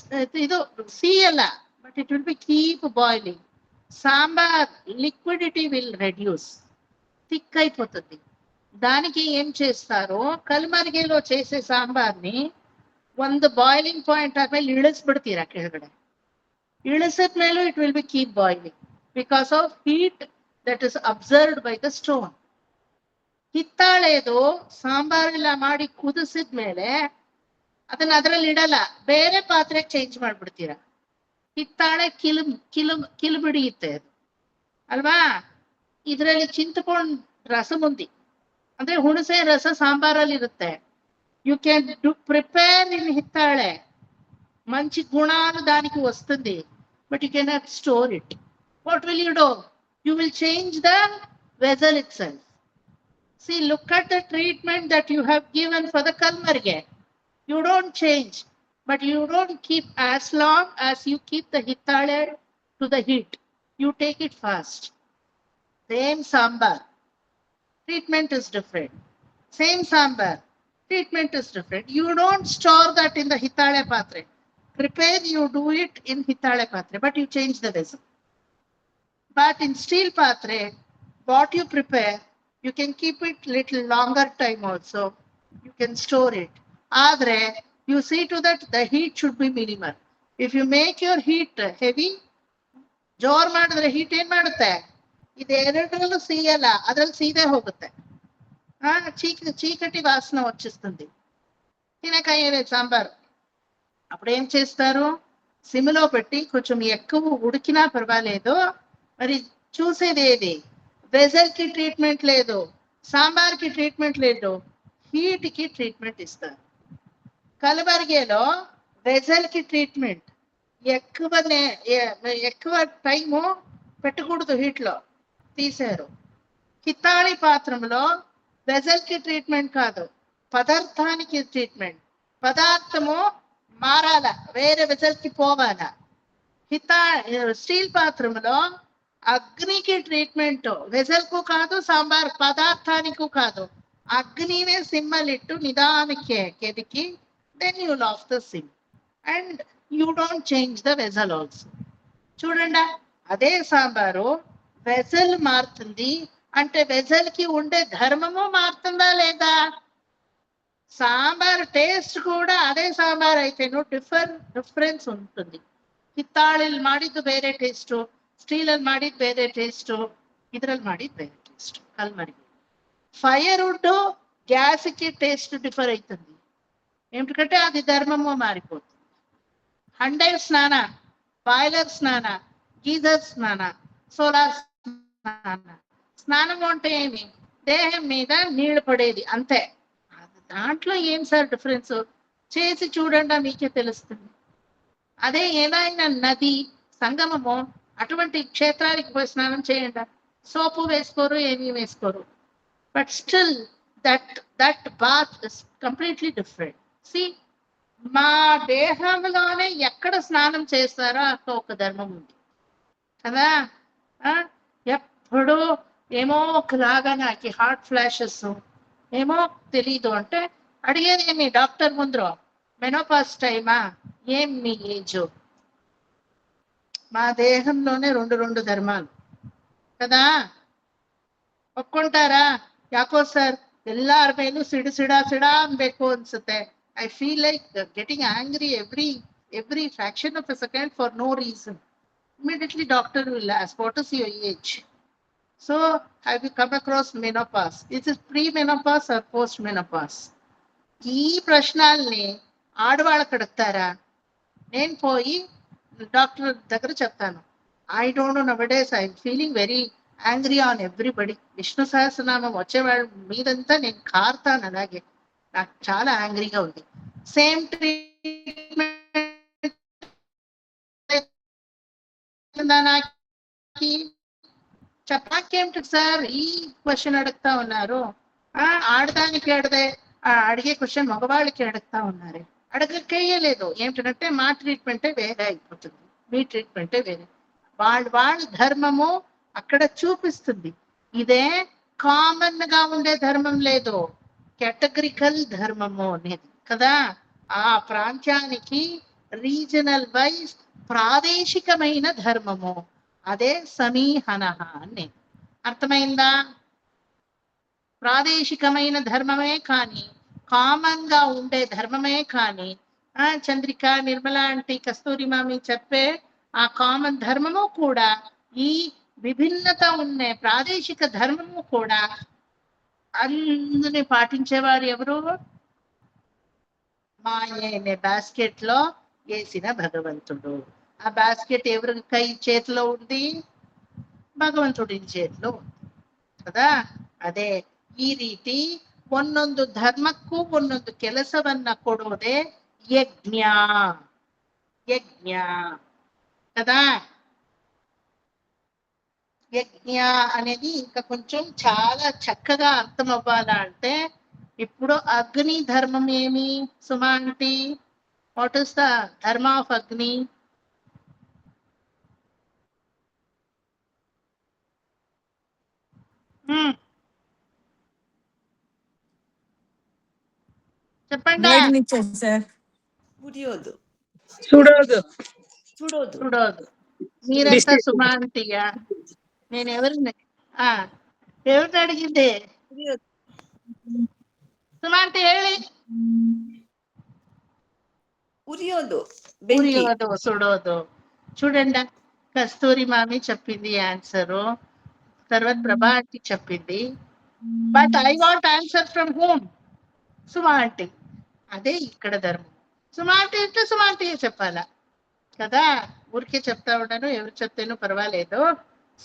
idu seeyalla, but it will be keep boiling. Sambar liquidity will reduce, thick అయిపోతుంది. దానికి ఏం చేస్తారో, కల్మరిగేలో చేసే సాంబార్ని ಒಂದು boiling point ಆದ್ಮೇಲೆ ಇಳಿಸ್ಬಿಡ್ತೀರಾ ಕೆಳಗಡೆ. ಇಳಿಸಿದ ಮೇಲೂ it will be keep boiling because of heat that is observed by the stone. ಹಿತ್ತಾಳೆದು ಸಾಂಬಾರೆಲ್ಲ ಮಾಡಿ ಕುದಿಸಿದ್ಮೇಲೆ ಅದನ್ನ ಅದರಲ್ಲಿ ಇಡಲ್ಲ, ಬೇರೆ ಪಾತ್ರೆಗೆ ಚೇಂಜ್ ಮಾಡ್ಬಿಡ್ತೀರಾ. ಹಿತ್ತಾಳೆ ಕಿಲುಬಿಡಿಯುತ್ತೆ ಅದು ಅಲ್ವಾ. ಇದರಲ್ಲಿ చింతపండు రసం ఉంది, ಅಂದ್ರೆ ಹುಣಸೆ ರಸ సాంబాರಲ್ಲಿ ఇರುತ್ತೆ. యూ కెన్ ప్రిపేర్ ఇన్ హిత్తాళే, మంచి గుణాలు దానికి వస్తుంది, but you cannot store it. What will you do? You will change the vessel itself. See, look at the treatment that you have given for the kalmarge. You don't change, but you don't keep as long as you keep the hittale to the heat. You take it fast. Same sambar, treatment is different. Same sambar, treatment is different. You don't store that in the hittale patre. Prepare, you do it in hittale patre, but you change the vessel. But in steel patre, what you prepare, you can keep it little longer time also. You can store it. Adre, you see to that the heat should be minimal. If you make your heat heavy, jor madidre heat en madutte, idu ಎರಡರಲ್ಲೂ ಸೀಯಲ್ಲ, ಅದರಲ್ಲಿ ಸೀದೆ ಹೋಗುತ್ತೆ. చీకటి వాసన వచ్చేస్తుంది. తినకాయ సాంబార్ అప్పుడు ఏం చేస్తారు, సిమ్లో పెట్టి కొంచెం ఎక్కువ ఉడికినా పర్వాలేదు. మరి చూసేది ఏది? వెజల్ కి ట్రీట్మెంట్ లేదు, సాంబార్ కి ట్రీట్మెంట్ లేదు, హీట్ కి ట్రీట్మెంట్ ఇస్తారు. కలబరిగేలో వెజల్ కి ట్రీట్మెంట్, ఎక్కువ టైము పెట్టకూడదు, హీట్ లో తీసారు. హిత్తాళి పాత్రంలో వెజల్ కి ట్రీట్మెంట్ కాదు, పదార్థానికి ట్రీట్మెంట్. పదార్థము మారాల, వేరే వెజల్ కి పోవాల. స్టీల్ పాత్రంలో అగ్నికి ట్రీట్మెంట్, వెజల్ కు కాదు, సాంబార్ పదార్థానికి కాదు. అగ్నినే సిమ్మలిట్టు నిదానికి కెదికి, then you off the sim. And you don't change the vessel also. చూడండి, అదే సాంబారు వెజల్ మారుతుంది అంటే వెజల్ కి ఉండే ధర్మము మారుతుందా లేదా? సాంబార్ టేస్ట్ ಕೂಡ ಅದೇ ಸಾಂಬಾರ್ ಐತೆನು ಡಿಫರೆನ್ಸ್ ఉంటుంది. ಹಿತ್ತಾಳಲ್ಲಿ ಮಾಡಿದ್ದು ಬೇರೆ ಟೇಸ್ಟು, ಸ್ಟೀಲಲ್ಲಿ ಮಾಡಿದ್ದು ಬೇರೆ ಟೇಸ್ಟು, ಇದ್ರಲ್ಲಿ ಮಾಡಿದ್ದು ಬೇರೆ ಟೇಸ್ಟ್. ಕಲ್ಮರಿ ఫైర్ వుడ్ గ్యాస్కి టేస్ట్ డిఫర్ అవుతుంది, ఎందుకంటే అది ధర్మము మారిపోతుంది. హండే స్నాన, బాయిలర్ స్నాన, గీజర్ స్నాన, సోలార్ స్నాన. స్నానం అంటే ఏమి? దేహం మీద నీళ్లు పడేది అంతే. దాంట్లో ఏం సార్ డిఫరెన్స్? చేసి చూడండి, మీకే తెలుస్తుంది. అదే ఏదైనా నది, సంగమము, అటువంటి క్షేత్రానికి పోయి స్నానం చేయండి, సోపు వేసుకోరు, ఏమీ వేసుకోరు, but still that bath is completely different. See, మా దేహంలోనే ఎక్కడ స్నానం చేస్తారో అక్కడ ఒక ధర్మం ఉంది కదా. ఎప్పుడు ఏమో ఒకలాగా నాకు హార్ట్ ఫ్లాషెస్ ఏమో తెలీదు అంటే అడిగేది ఏమి డాక్టర్ ముందు, మెనోపాస్ టైమా, ఏం మీ ఏజ్? మా దేహంలోనే రెండు ధర్మాలు కదా. ಒಪ್ಕೊಂತಾರಾ? ಯಾಕೋ ಸರ್ ಎಲ್ಲಾರ ಮೇಲೂ ಸಿಡ ಅನ್ಬೇಕು ಅನ್ಸುತ್ತೆ. I feel like getting angry every fraction of a second for no reason. Immediately doctor will ask, what is your age? So have you come across menopause? Is it pre-menopause or post-menopause? ఈ ప్రశ్నల్ని ఆడవాళ్ళకి అడుగుతారా? నేను పోయి doctor దగ్గర చెప్తాను, I don't know, nowadays I feeling very angry on everybody. Vishnu Sahasranamam వచ్చేవాళ్ళ మీదంతా నేను కారుతాను, అలాగే నాకు చాలా యాంగ్రీగా ఉంది. సేమ్ ట్రీట్మెంట్ చెప్పాకేమిటి సార్ ఈ క్వశ్చన్ అడుగుతా ఉన్నారు? ఆడదానికి అడిగే క్వశ్చన్ మగవాళ్ళకి అడుగుతా ఉన్నారు. అడగకేయలేదు, ఏమిటంటే మా ట్రీట్మెంటే వేరే అయిపోతుంది, మీ ట్రీట్మెంటే వేరే. వాళ్ళ ధర్మము అక్కడ చూపిస్తుంది. ఇదే కామన్ గా ఉండే ధర్మం లేదు, కేటగిరికల్ ధర్మము అనేది కదా. ఆ ప్రాంతానికి రీజనల్ వైజ్ ప్రాదేశికమైన ధర్మము, అదే సమీహన అని. అర్థమైందా? ప్రాదేశికమైన ధర్మమే కానీ, కామన్ గా ఉండే ధర్మమే కానీ, చంద్రిక, నిర్మల ఆంటీ, కస్తూరి మామి చెప్పే ఆ కామన్ ధర్మము కూడా, ఈ విభిన్నత ఉన్న ప్రాదేశిక ధర్మము కూడా అందరిని పాటించేవారు ఎవరు? మాయనే బాస్కెట్ లో వేసిన భగవంతుడు. ఆ బాస్కెట్ ఎవరి చేతిలో ఉంది? భగవంతుడి చేతిలో ఉంది కదా. ಅದೇ ಈ ರೀತಿ ಒಂದೊಂದು ಧರ್ಮಕ್ಕೂ ಒಂದೊಂದು ಕೆಲಸವನ್ನ ಕೊಡೋದೇ ಯಜ್ಞ కదా. యజ్ఞ అనేది ఇంకా కొంచెం చాలా చక్కగా అర్థం అవ్వాలా అంటే, ఇప్పుడు అగ్ని ధర్మం ఏమి సుమా ఆంటీ? వాట్ ఇస్ ద ధర్మ ఆఫ్ అగ్ని? చెప్పండి. చూడోదు. మీరంతా సుమా ఆంటీయా? నేను ఎవరిని అడిగింది? సుమా ఆంటీ ಹೇಳಿ. ఉరియోదు, సుడోదు. చూడండి, కస్తూరి మామి చెప్పింది ఆన్సరు, తర్వాత ప్రభా ఆంటీ చెప్పింది. But I want answer from home? Suma aunty. అదే ఇక్కడ ధర్మం. సుమా ఆంటీ అంటే సుమా ఆంటీ చెప్పాలా కదా. ఊరికే చెప్తా ఉన్నాను, ఎవరు చెప్తేనో పర్వాలేదు.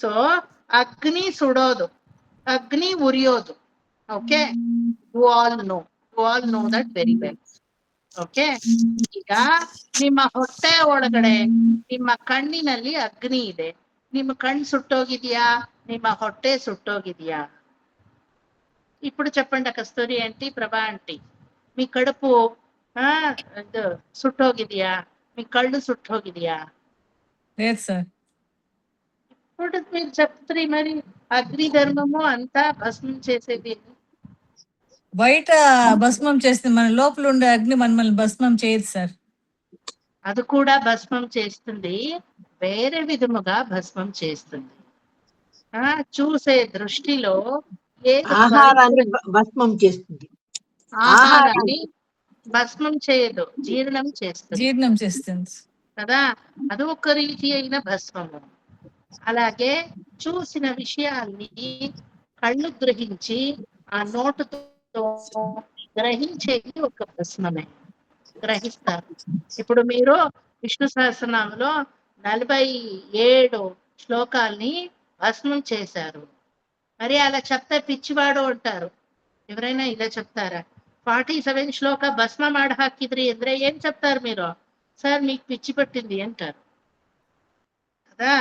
సో అగ్ని ಸುಡೋದು, అగ్ని ఉరియోదు. Okay, you all know that very well. Okay, ಈಗ ನಿಮ್ಮ ಹೊಟ್ಟೆ ಒಳಗಡೆ ನಿಮ್ಮ ಕಣ್ಣಿನಲ್ಲಿ ಅಗ್ನಿ ಇದೆ. ನಿಮ್ಮ ಕಣ್ಣು ಸುಟ್ಟೋಗಿದ್ಯಾ? ನಿಮ್ಮ ಹೊಟ್ಟೆ ಸುಟ್ಟೋಗಿದ್ಯಾ? ఇప్పుడు చెప్పండి కస్తూరి ఆంటీ, ప్రభా ఆంటీ, మీ కడుపు ಸುಟ್ಟೋಗಿದ್ಯಾ? మీ కళ్ళు సుట్టోగిದ್ಯా? లేదు సార్. ఇప్పుడు మీరు చెప్తారు మరి అగ్ని ధర్మము అంతా భస్మం చేసేది. బయట భస్మం చేస్తే మన లోపల ఉండే అగ్ని మనల్ని భస్మం చేయదు సార్. అది కూడా భస్మం చేస్తుంది, వేరే విధముగా భస్మం చేస్తుంది. చూసే దృష్టిలో ఏది ఆహారాన్ని భస్మం చేస్తుంది, ఆహారాన్ని భస్మం చేయదు, జీర్ణం చేస్తుంది. జీర్ణం చేస్తుంది కదా, అది ఒక రీతి అయిన భస్మము. అలాగే చూసిన విషయాల్ని కళ్ళు గ్రహించి ఆ నోటుతో గ్రహించేది ఒక భస్మమే, గ్రహిస్తారు. ఇప్పుడు మీరు విష్ణు సహస్రనామంలో 47 శ్లోకాల్ని భస్మం చేశారు. మరి అలా చెప్తే పిచ్చివాడు అంటారు. ఎవరైనా ఇలా చెప్తారా? 47 శ్లోక భస్మ మాడ ಹಾಕಿದ್ರಿ ಅಂದ್ರೆ ఏం చెప్తారు మీరు? సార్ మీకు పిచ్చి పట్టింది అంటారు కదా.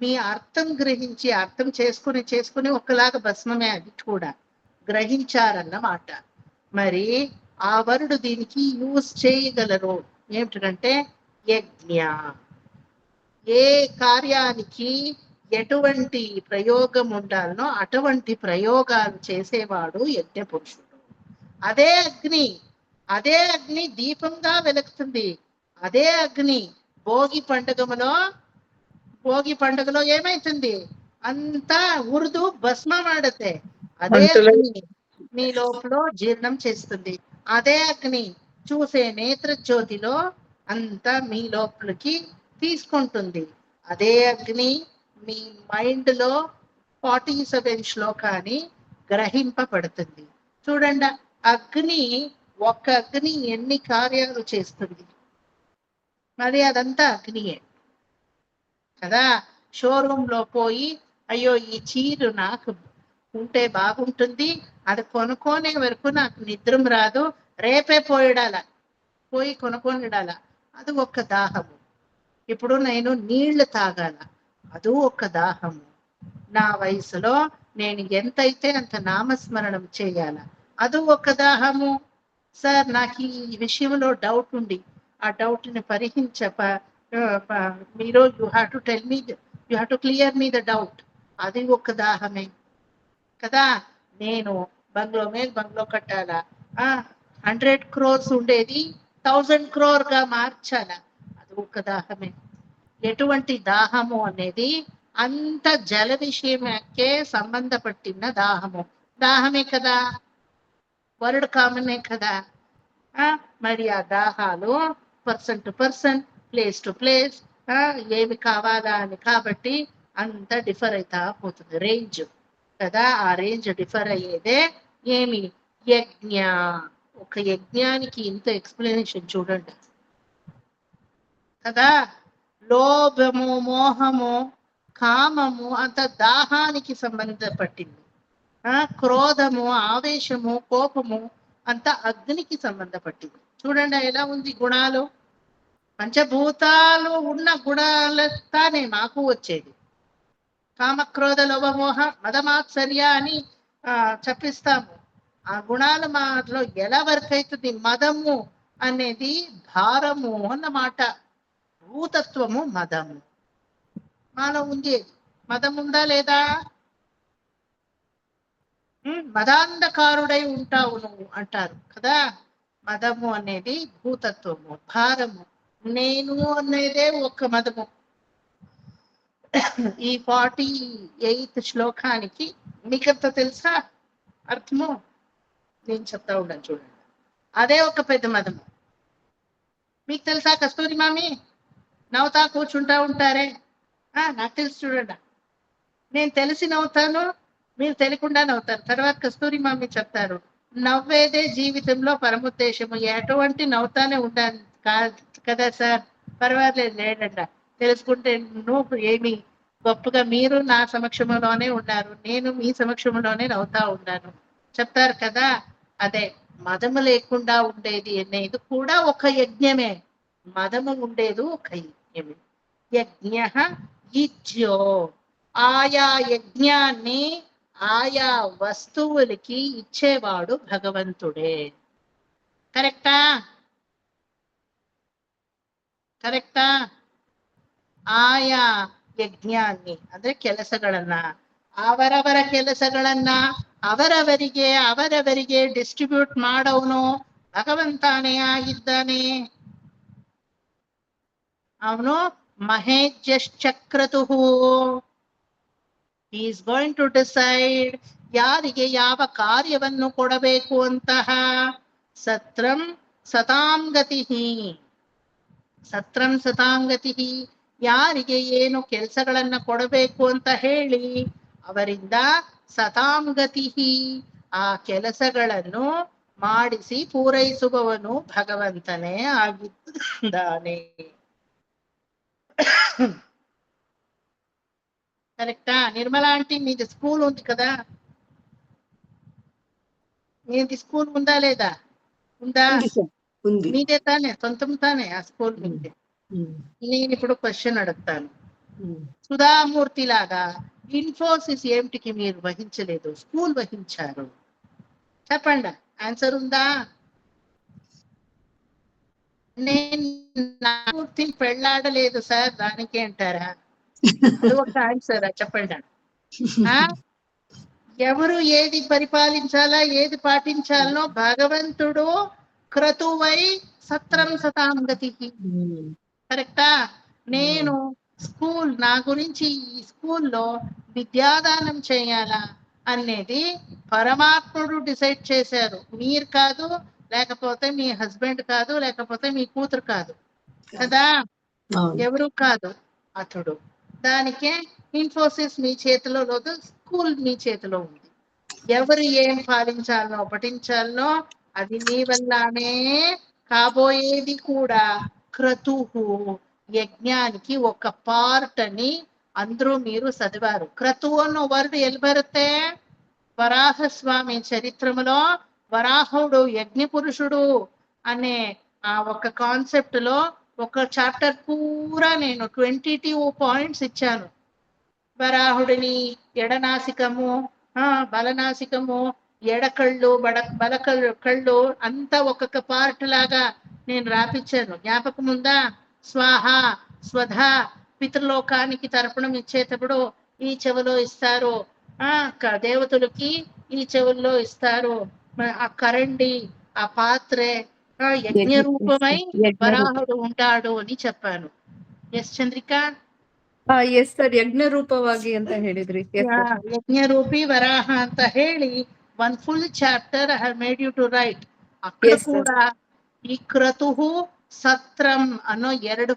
మీ అర్థం గ్రహించి అర్థం చేసుకుని ఒకలాగా భస్మమే అది కూడా గ్రహించారన్నమాట. మరి ఆ వరుడు దీనికి యూజ్ చేయగలరు ఏమిటంటే యజ్ఞ. ఏ కార్యానికి ఎటువంటి ప్రయోగం ఉండాలనో అటువంటి ప్రయోగాలు చేసేవాడు యజ్ఞ పురుషుడు. అదే అగ్ని దీపంగా వెలుగుతుంది. అదే అగ్ని భోగి పండుగలో ఏమైతుంది? అంతా ఉర్దు భస్మ మాడతే. అదే అగ్ని మీ లోపల జీర్ణం చేస్తుంది. అదే అగ్ని చూసే నేత్ర జ్యోతిలో అంతా మీ లోపలికి తీసుకుంటుంది. అదే అగ్ని మీ మైండ్ లో 47 శ్లోకాన్ని గ్రహింపబడుతుంది. చూడండి, ఒక్క అగ్ని ఎన్ని కార్యాలు చేస్తుంది. మరి అదంతా అగ్నియే కదా. షోరూమ్ లో పోయి అయ్యో ఈ చీర నాకు ఉంటే బాగుంటుంది, అది కొనుక్కోనే వరకు నాకు నిద్రం రాదు, రేపే పోయి కొనుక్కొనిడాల, అది ఒక దాహము. ఇప్పుడు నేను నీళ్లు తాగాల, అది ఒక దాహము. నా వయసులో నేను ఎంతైతే అంత నామస్మరణం చేయాల, అది ఒక దాహము. సార్ నాకు ఈ విషయంలో డౌట్ ఉంది, ఆ డౌట్ ని మీరు you have to clear me the doubt, అది ఒక దాహమే కదా. నేను బంగ్లో కట్టాలా, 100 crores ఉండేది 1000 crore గా మార్చాలా, అది ఒక దాహమే. ఎటువంటి దాహము అనేది అంత జల విషయకే సంబంధపట్టిన దాహమే కదా, వరల్డ్ కామనే కదా. మరి ఆ దాహాలు person to person, place to place ఏమి కావాలా అని, కాబట్టి అంత డిఫర్ అవుతా పోతుంది రేంజ్ కదా. ఆ రేంజ్ డిఫర్ అయ్యేదే ఏమి? యజ్ఞ. ఒక యజ్ఞానికి ఇంత ఎక్స్ప్లెనేషన్ చూడండి కదా. లోభము, మోహము, కామము అంత దాహానికి సంబంధపట్టింది. క్రోధము, ఆవేశము, కోపము అంత అగ్నికి సంబంధపట్టింది. చూడండి ఎలా ఉంది గుణాలు. పంచభూతాలు ఉన్న గుణాలతానే మాకు వచ్చేది. కామక్రోధ లోభమోహ మదమాత్సర్య అని చెప్పిస్తాము. ఆ గుణాలు మాలో ఎలా వర్క్ అవుతుంది? మదము అనేది భారము అన్నమాట. భూతత్వము మదము మాలో ఉంది. మదం ఉందా లేదా? మదాంధకారుడై ఉంటావు నువ్వు అంటారు కదా. మదము అనేది భూతత్వము, భారము. నేను అనేదే ఒక మదము. ఈ 48 శ్లోకానికి మీకంత తెలుసా అర్థము? నేను చెప్తా ఉన్నాను చూడండి. అదే ఒక పెద్ద మదము. మీకు తెలుసా కస్తూరి మామి? నవ్వుతా కూర్చుంటా ఉంటారే, నాకు తెలుసు చూడండి. నేను తెలిసి నవ్వుతాను, మీరు తెలియకుండా నవ్వుతారు. తర్వాత కస్తూరి మామి చెప్తారు, నవ్వేదే జీవితంలో పరముద్దేశము. ఎటువంటి నవ్వుతానే ఉంటాను కదా సార్. పర్వాలేదు లేదంట, తెలుసుకుంటే నువ్వు ఏమి గొప్పగా. మీరు నా సమక్షంలోనే ఉన్నారు, నేను మీ సమక్షంలోనే నవ్వుతా ఉన్నాను చెప్తారు కదా. అదే మదము లేకుండా ఉండేది అనేది కూడా ఒక యజ్ఞమే. మదము ఉండేది ఒక యజ్ఞమే. యజ్ఞ ఇజ్జో. ఆయా యజ్ఞాన్ని ఆయా వస్తువులకి ఇచ్చేవాడు భగవంతుడే. కరెక్టా? ఆయా ಯಜ್ಞಾన్ని ಅಂದ್ರೆ ಕೆಲಸಗಳನ್ನ, ಅವರವರ ಕೆಲಸಗಳನ್ನ ಅವರವರಿಗೆ ಡಿಸ್ಟ್ರಿಬ್ಯೂಟ್ ಮಾಡೋನು ಭಗವಂತನೇ ಆಗಿದ್ದಾನೆ. ಅವನು ಮಹೇಜ್ಯಶ್ಚಕ್ರತುಃ. ಈಸ್ ಗೋಯಿಂಗ್ ಟು ಡಿಸೈಡ್ ಯಾರಿಗೆ ಯಾವ ಕಾರ್ಯವನ್ನು ಕೊಡಬೇಕು ಅಂತಹ. ಸತ್ರಂ ಸತಾಂಗತಿ, ಸತ್ರಂ ಸತಾಂಗತಿ, ಯಾರಿಗೆ ಏನು ಕೆಲಸಗಳನ್ನ ಕೊಡಬೇಕು ಅಂತ ಹೇಳಿ ಅವರಿಂದ ಸತಾಂಗತಿ, ಆ ಕೆಲಸಗಳನ್ನು ಮಾಡಿಸಿ ಪೂರೈಸುವವನು ಭಗವಂತನೇ ಆಗಿದ್ದಾನೆ. కరెక్టా? నిర్మలా ఆంటీ నీది స్కూల్ ఉంది కదా, నీది స్కూల్ ఉందా లేదా? ఉందా? ఉంది. మీదే తానే, సొంతం తానే ఆ స్కూల్ మీదే. నేను ఇప్పుడు క్వశ్చన్ అడుగుతాను. సుధామూర్తి లాగా ఇన్ఫోసిస్ ఏమిటికి మీరు వహించలేదు, స్కూల్ వహించారు? చెప్పండి, ఆన్సర్ ఉందా? నేను పూర్తిని పెళ్ళాడలేదు సార్, దానికి అంటారా? అది ఒక ఆన్సర్, చెప్పండి. ఎవరు ఏది పరిపాలించాలా, ఏది పాటించాలనో భగవంతుడు క్రతువై సత్రం సతాంగతికి. కరెక్టా? నేను స్కూల్, నా గురించి ఈ స్కూల్లో విద్యాదానం చేయాలా అనేది పరమాత్ముడు డిసైడ్ చేశారు, మీరు కాదు, లేకపోతే మీ హస్బెండ్ కాదు, లేకపోతే మీ కూతురు కాదు కదా, ఎవరు కాదు, అతడు. దానికే ఇన్ఫోసిస్ మీ చేతిలో లేదు, స్కూల్ మీ చేతిలో ఉంది. ఎవరు ఏం పాలించాలనో పఠించాలనో అది నీ వల్లనే కాబోయేది కూడా. క్రతుహు, యజ్ఞానికి ఒక పార్ట్ అని అందరూ మీరు చదివారు. క్రతు అన్న వర్డ్ ఎಲ್ಲಿ బರುತ್ತೆ? వరాహస్వామి చరిత్రములో వరాహుడు యజ్ఞ పురుషుడు అనే ఆ ఒక కాన్సెప్ట్ లో ఒక చాప్టర్ పూరా నేను 22 పాయింట్స్ ఇచ్చాను. వరాహుడిని ఎడనాసికము, బలనాసికము, ఎడకళ్ళు, బలకళ్ళు, కళ్ళు అంతా ఒక్కొక్క పార్ట్ లాగా నేను రాపిచ్చాను. జ్ఞాపకం ఉందా? స్వాహ, స్వధ, పితృలోకానికి తర్పణం ఇచ్చేటప్పుడు ఈ చెవిలో ఇస్తారు, దేవతలకి ఈ చెవుల్లో ఇస్తారు. ఆ కరండి, ఆ పాత్రే యజ్ఞ రూపమై వరాహుడు ఉంటాడు అని చెప్పాను. ఎస్ చంద్రిక? ಎಸ್ ಸರ್, ಯಜ್ಞ ರೂಪವಾಗಿ ಅಂತ ಹೇಳಿದ್ರಿ. ಯಜ್ಞ ರೂಪಿ ವರಾಹ ಅಂತ ಹೇಳಿ one full chapter I have made you to write. ಅక్కడ ಕೂಡ ಈ ಕ್ರತುಹು ಸತ್ರಂ ಅನ್ನೋ ಎರಡು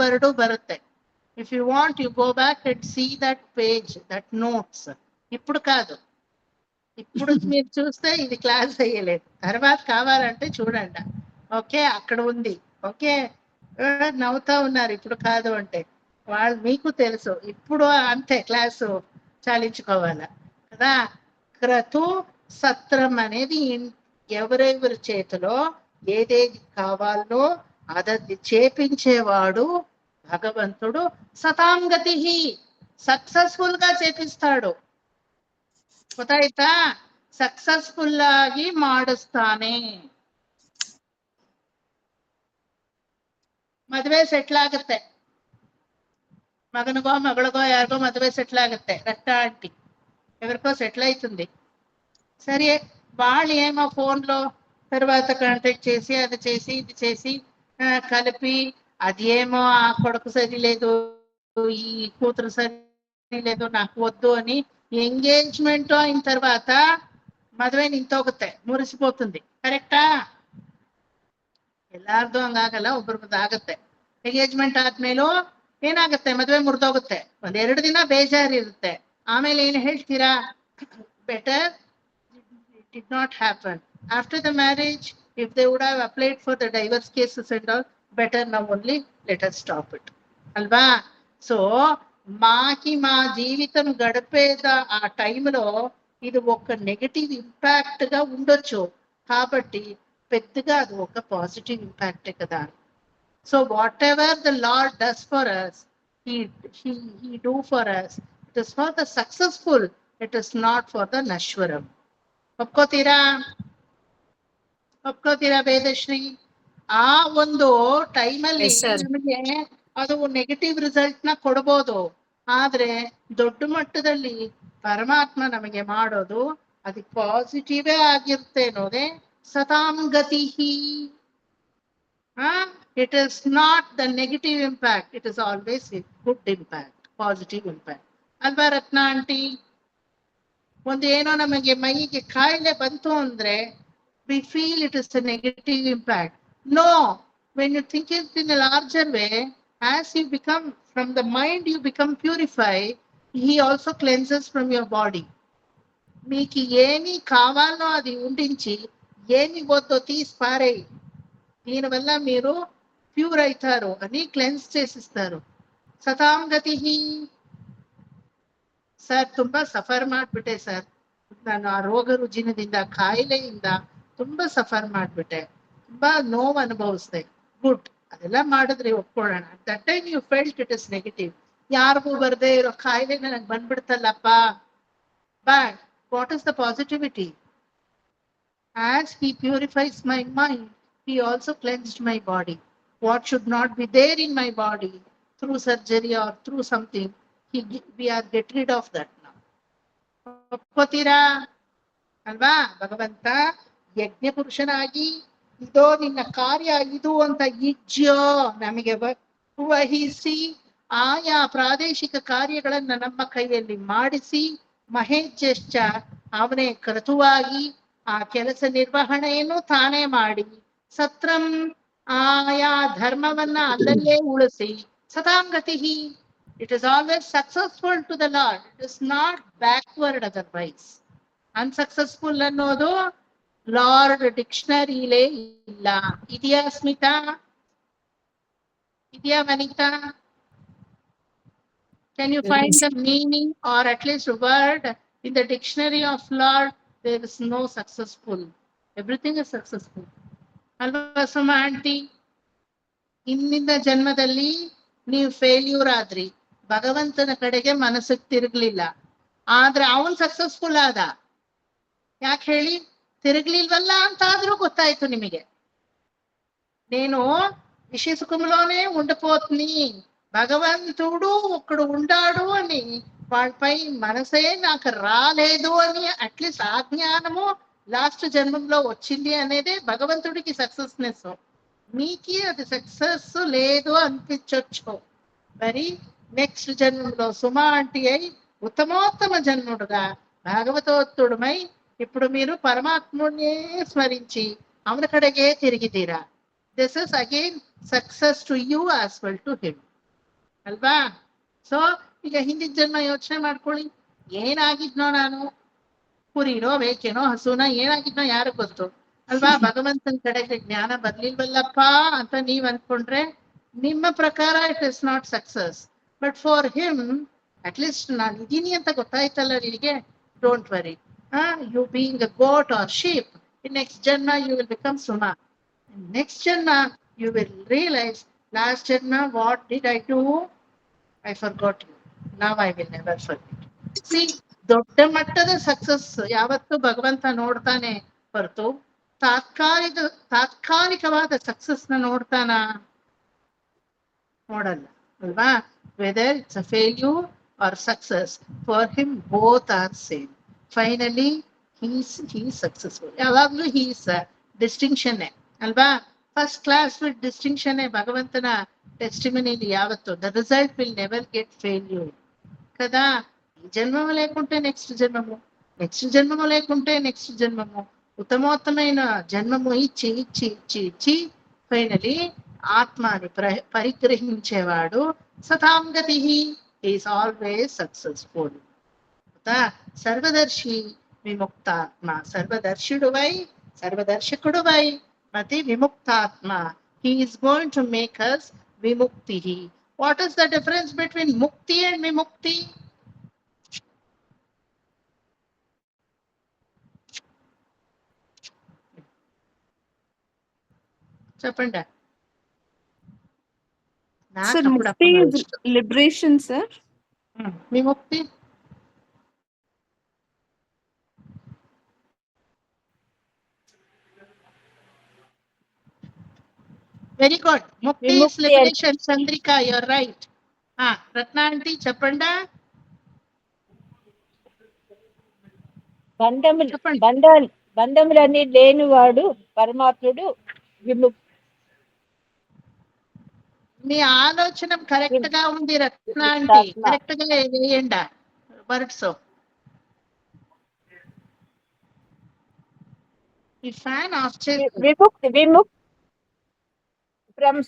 ವರ್ಡು ಬರುತ್ತೆ. If you want you go back and see that page, that notes. ఇప్పుడు కాదు, ఇప్పుడు మీరు చూస్తే ఇది క్లాస్ అయ్యలేదు, తర్వాత కావాలంటే చూడండి. ఓకే, అక్కడ ఉంది. ఓకే, నవ్వుతా ఉన్నారు ఇప్పుడు కాదు అంటే, వాళ్ళు మీకు తెలుసు ఇప్పుడు అంతే క్లాసు చాలించుకోవాలా కదా. క్రతు సత్రం అనేది ఎవరెవరి చేతిలో ఏదేది కావాలో అదది చేపించేవాడు భగవంతుడు. సతాంగతి, సక్సెస్ఫుల్ గా చేపిస్తాడు. ಗೊತ್ತಾಯ್ತಾ? ಸಕ್ಸಸ್ಫುಲ್ ಆಗಿ ಮಾಡಿಸ್ತಾನೆ. ಮದುವೆ ಸೆಟ್ಲ್ ಆಗುತ್ತೆ, మగనిగో మಗಳಿగో యారిగో మದುವೆ సెటిల్ ఆಗುತ್ತೆ. రక్త ఆంటీ ఎవరికో సెటిల్ అవుతుంది. సరే, వాళ్ళు ఏమో ఫోన్లో తర్వాత కాంటాక్ట్ చేసి అది చేసి ఇది చేసి కలిపి, అది ఏమో ఆ కొడుకు సరిలేదు, ఈ కూతురు సరిలేదు, నాకు వద్దు అని ಎಂಗೇಜ್ಮೆಂಟ್ అయిన తర్వాత ಮದುವೆ ನಿಂತೋಗುತ್ತೆ, ಮುರಿಸಿపోతుంది. ಕರೆಕ್ಟಾ? ಎಲ್ಲಾರ್ದು ಹಂಗಾಗಲ್ಲ, ಒಬ್ರದ್ದು ಆಗುತ್ತೆ. ಎಂಗೇಜ್ಮೆಂಟ್ ಆದ್ಮೇಲೂ ಏನಾಗುತ್ತೆ, ಮದುವೆ ಮುರಿದೋಗುತ್ತೆ. 1-2 ದಿನ ಬೇಜಾರಿರುತ್ತೆ, ಆಮೇಲೆ ಏನ್ ಹೇಳ್ತೀರಾ? Better it did not happen. After the marriage if they would have applied for the divorce cases and all, better now only let us stop it. Alva? So మాకి మా జీవితం గడిపేద ఆ టైంలో ఇది ఒక నెగటివ్ ఇంపాక్ట్ గా ఉండొచ్చు, కాబట్టి పెద్దగా అది ఒక పాజిటివ్ ఇంపాక్టే కదా. So whatever the lord does for us, he do for us, it is for the successful, it is not for the nashwaram. ಒಪ್ಕೋತೀರಾ? ಒಪ್ಕೋತೀರಾ ವೇದಶ್ರೀ? ಆ ಒಂದು ಟೈಮಲ್ಲಿ ನಮಗೆ ಅದು ನೆಗೆಟಿವ್ ರಿಸಲ್ಟ್ ನ ಕೊಡ್ಬೋದು, ಆದ್ರೆ ದೊಡ್ಡ ಮಟ್ಟದಲ್ಲಿ ಪರಮಾತ್ಮ ನಮಗೆ ಮಾಡೋದು ಅದು ಪಾಸಿಟಿವೇ ಆಗಿರುತ್ತೆ ಅನ್ನೋದೇ ಸತಾಂಗತಿ. It is not the negative impact, it is always a good impact, positive impact. ಅಲ್ವಾ ರತ್ನ ಆಂಟಿ? ಒಂದು ಏನೋ ನಮಗೆ ಮೈಗೆ ಕಾಯಿಲೆ ಬಂತು ಅಂದ್ರೆ we feel it is a negative impact. No, when you think it in a larger way, as you become, from the mind you become purified, he also cleanses from your body. మీకు ఏమి కావాలో అది ఉండించి ఏమి వద్దో తీసి పారేయి, దీనివల్ల మీరు pure అవుతారు అని క్లెన్స్ చేసిస్తారు. ಸತಾಂ ಗತಿ. ಸರ್ ತುಂಬಾ ಸಫರ್ ಮಾಡ್ಬಿಟ್ಟೆ ಸರ್, ನಾನು ಆ ರೋಗ ರುಜಿನದಿಂದ ಕಾಯಿಲೆಯಿಂದ ತುಂಬಾ ಸಫರ್ ಮಾಡ್ಬಿಟ್ಟೆ, ತುಂಬಾ ನೋವು ಅನುಭವಿಸ್ದೆ. ಗುಡ್, ಅದೆಲ್ಲ ಮಾಡಿದ್ರೆ ಒಪ್ಕೊಳ್ಳೋಣ. That time you felt it is negative. ಯಾರಿಗೂ ಬರ್ದೇ ಇರೋ ಕಾಯಿಲೆ ನನಗೆ ಬಂದ್ಬಿಡ್ತಲ್ಲಪ್ಪ. But what is the positivity? As he purifies my mind, he also cleansed my body. What should not be there in my body through surgery or through something, we are get rid of that now. ಒಪ್ಕೋತೀರಾ ಅಲ್ವಾ? ಭಗವಂತ ಯಜ್ಞ ಪುರುಷನಾಗಿ ಇದೋ ನಿನ್ನ ಕಾರ್ಯ ಇದು ಅಂತ ಇಜ್ಜೋ ನಮಗೆ ವಹಿಸಿ ಆಯಾ ಪ್ರಾದೇಶಿಕ ಕಾರ್ಯಗಳನ್ನ ನಮ್ಮ ಕೈಯಲ್ಲಿ ಮಾಡಿಸಿ ಮಹೇಜ್ಯಶ್ಚ ಅವನೇ ಕರ್ತುವಾಗಿ ಆ ಕೆಲಸ ನಿರ್ವಹಣೆಯನ್ನು ತಾನೇ ಮಾಡಿ ಸತ್ರಂ ಆಯಾ ಧರ್ಮವನ್ನ ಅಲ್ಲಲ್ಲೇ ಉಳಿಸಿ ಸತಾಂಗತಿ. It is always successful to the Lord. It is not backward otherwise. Unsuccessful ಅನ್ನೋದು ಲಾರ್ಡ್ ಡಿಕ್ಷನರಿಲೇ ಇಲ್ಲ. ಇದೆಯಾ ಸ್ಮಿತಾ? ಇದೆಯಾ ವನಿತಾ? Can you find the meaning or at least a word in the dictionary of Lord? There is no successful. Everything is successful. ಅಲ್ವಾ Suma aunty? ಹಿಂದಿನ ಜನ್ಮದಲ್ಲಿ ನೀವು failure ಆದ್ರಿ, ಭಗವಂತನ ಕಡೆಗೆ ಮನಸ್ಸಿಗೆ ತಿರುಗ್ಲಿಲ್ಲ, ಆದ್ರೆ ಅವನ್ ಸಕ್ಸಸ್ಫುಲ್ ಆದ. ಯಾಕೆ ಹೇಳಿ? తిరగలివల్ల అంతాద్రూ ಗೊತ್ತಾಯ್ತು నిమిగే. నేను విషయ సుఖంలోనే ఉండిపోతుని, భగవంతుడు ఒక్కడు ఉండాడు అని వాళ్ళపై మనసే నాకు రాలేదు అని అట్లీస్ట్ ఆ జ్ఞానము లాస్ట్ జన్మంలో వచ్చింది అనేదే భగవంతుడికి సక్సెస్నెస్. మీకి అది సక్సెస్ లేదు అనిపించొచ్చు, మరి నెక్స్ట్ జన్మంలో సుమా ఆంటీ అయి ఉత్తమోత్తమ జన్ముడుగా భాగవతోత్తుడుమై ఇప్పుడు మీరు పరమాత్ముడినే స్మరించి ಅವನ ಕಡೆಗೆ ತಿರುಗಿದ್ದೀರಾ. This is again success to you as well to him ಅಲ್ವಾ? ಸೊ ಈಗ ಹಿಂದಿನ ಜನ್ಮ ಯೋಚನೆ ಮಾಡ್ಕೊಳ್ಳಿ, ಏನಾಗಿದ್ನೋ ನಾನು, ಕುರಿನೋ ಬೇಕೇನೋ ಹಸುನೋ ಏನಾಗಿದ್ನೋ ಯಾರು ಗೊತ್ತು ಅಲ್ವಾ? ಭಗವಂತನ ಕಡೆಗೆ ಜ್ಞಾನ ಬರ್ಲಿಲ್ವಲ್ಲಪ್ಪ ಅಂತ ನೀವ್ ಅನ್ಕೊಂಡ್ರೆ ನಿಮ್ಮ ಪ್ರಕಾರ it is not success. But for him at least ನಾನು ಇದೀನಿ ಅಂತ ಗೊತ್ತಾಯ್ತಲ್ಲ ನಿನಗೆ, don't worry. You being a goat or sheep, in next janma you will become Suma. In next janma you will realize, last janma what did I do? I forgot you. Now I will never forget. See, ದೊಡ್ಡ ಮಟ್ಟದ success ಯಾವತ್ತು ಭಗವಂತ ನೋಡ್ತಾನೆ ಹೊರತು ತಾತ್ಕಾಲಿಕವಾದ success ನ ನೋಡ್ತಾನ? ನೋಡಲ್ಲ ಅಲ್ವಾ? Whether it's a failure or success, for him both are same. Finally, he is successful. ಯಾವಾಗ್ಲೂ he is distinction ಅಲ್ವಾ? ಫಸ್ಟ್ ಕ್ಲಾಸ್ ವಿತ್ ಡಿಸ್ಟಿಂಕ್ಷನ್ ಭಗವಂತನ ಟೆಸ್ಟಿಮನಿಲಿ ಯಾವತ್ತು. The result will never get failure కదా. ఈ జన్మము లేకుంటే నెక్స్ట్ జన్మము, నెక్స్ట్ జన్మము లేకుంటే నెక్స్ట్ జన్మము, ఉత్తమోత్తమైన జన్మము ఇచ్చి ఇచ్చి ఇచ్చి ఇచ్చి ఫైనలీ ఆత్మని పరిగ్రహించేవాడు సతాంగతి. Is always successful. సర్వదర్శి విముక్తాత్మ, సర్వదర్శుడువై సర్వదర్శకుడువై మతి విముక్తాత్మ. He is going to make us vimukti. What is the difference between mukti and vimukti? చెప్పండి. Sir, mukti is liberation, sir. విముక్తి వెరీ గుడ్. ముక్తి is liberation. Chandrika, you are right. Ratna aunty చెప్పండా? బంధములన్నీ లేనివాడు పరమాత్ముడు మీ ఆలోచన కరెక్ట్ గా ఉంది రత్న ఆంటీ, కరెక్ట్ గా వేయండి వర్డ్స్. ఈ ఫ్యాన్ ఆఫ్ చేసి విముక్తి ఫ్రమ్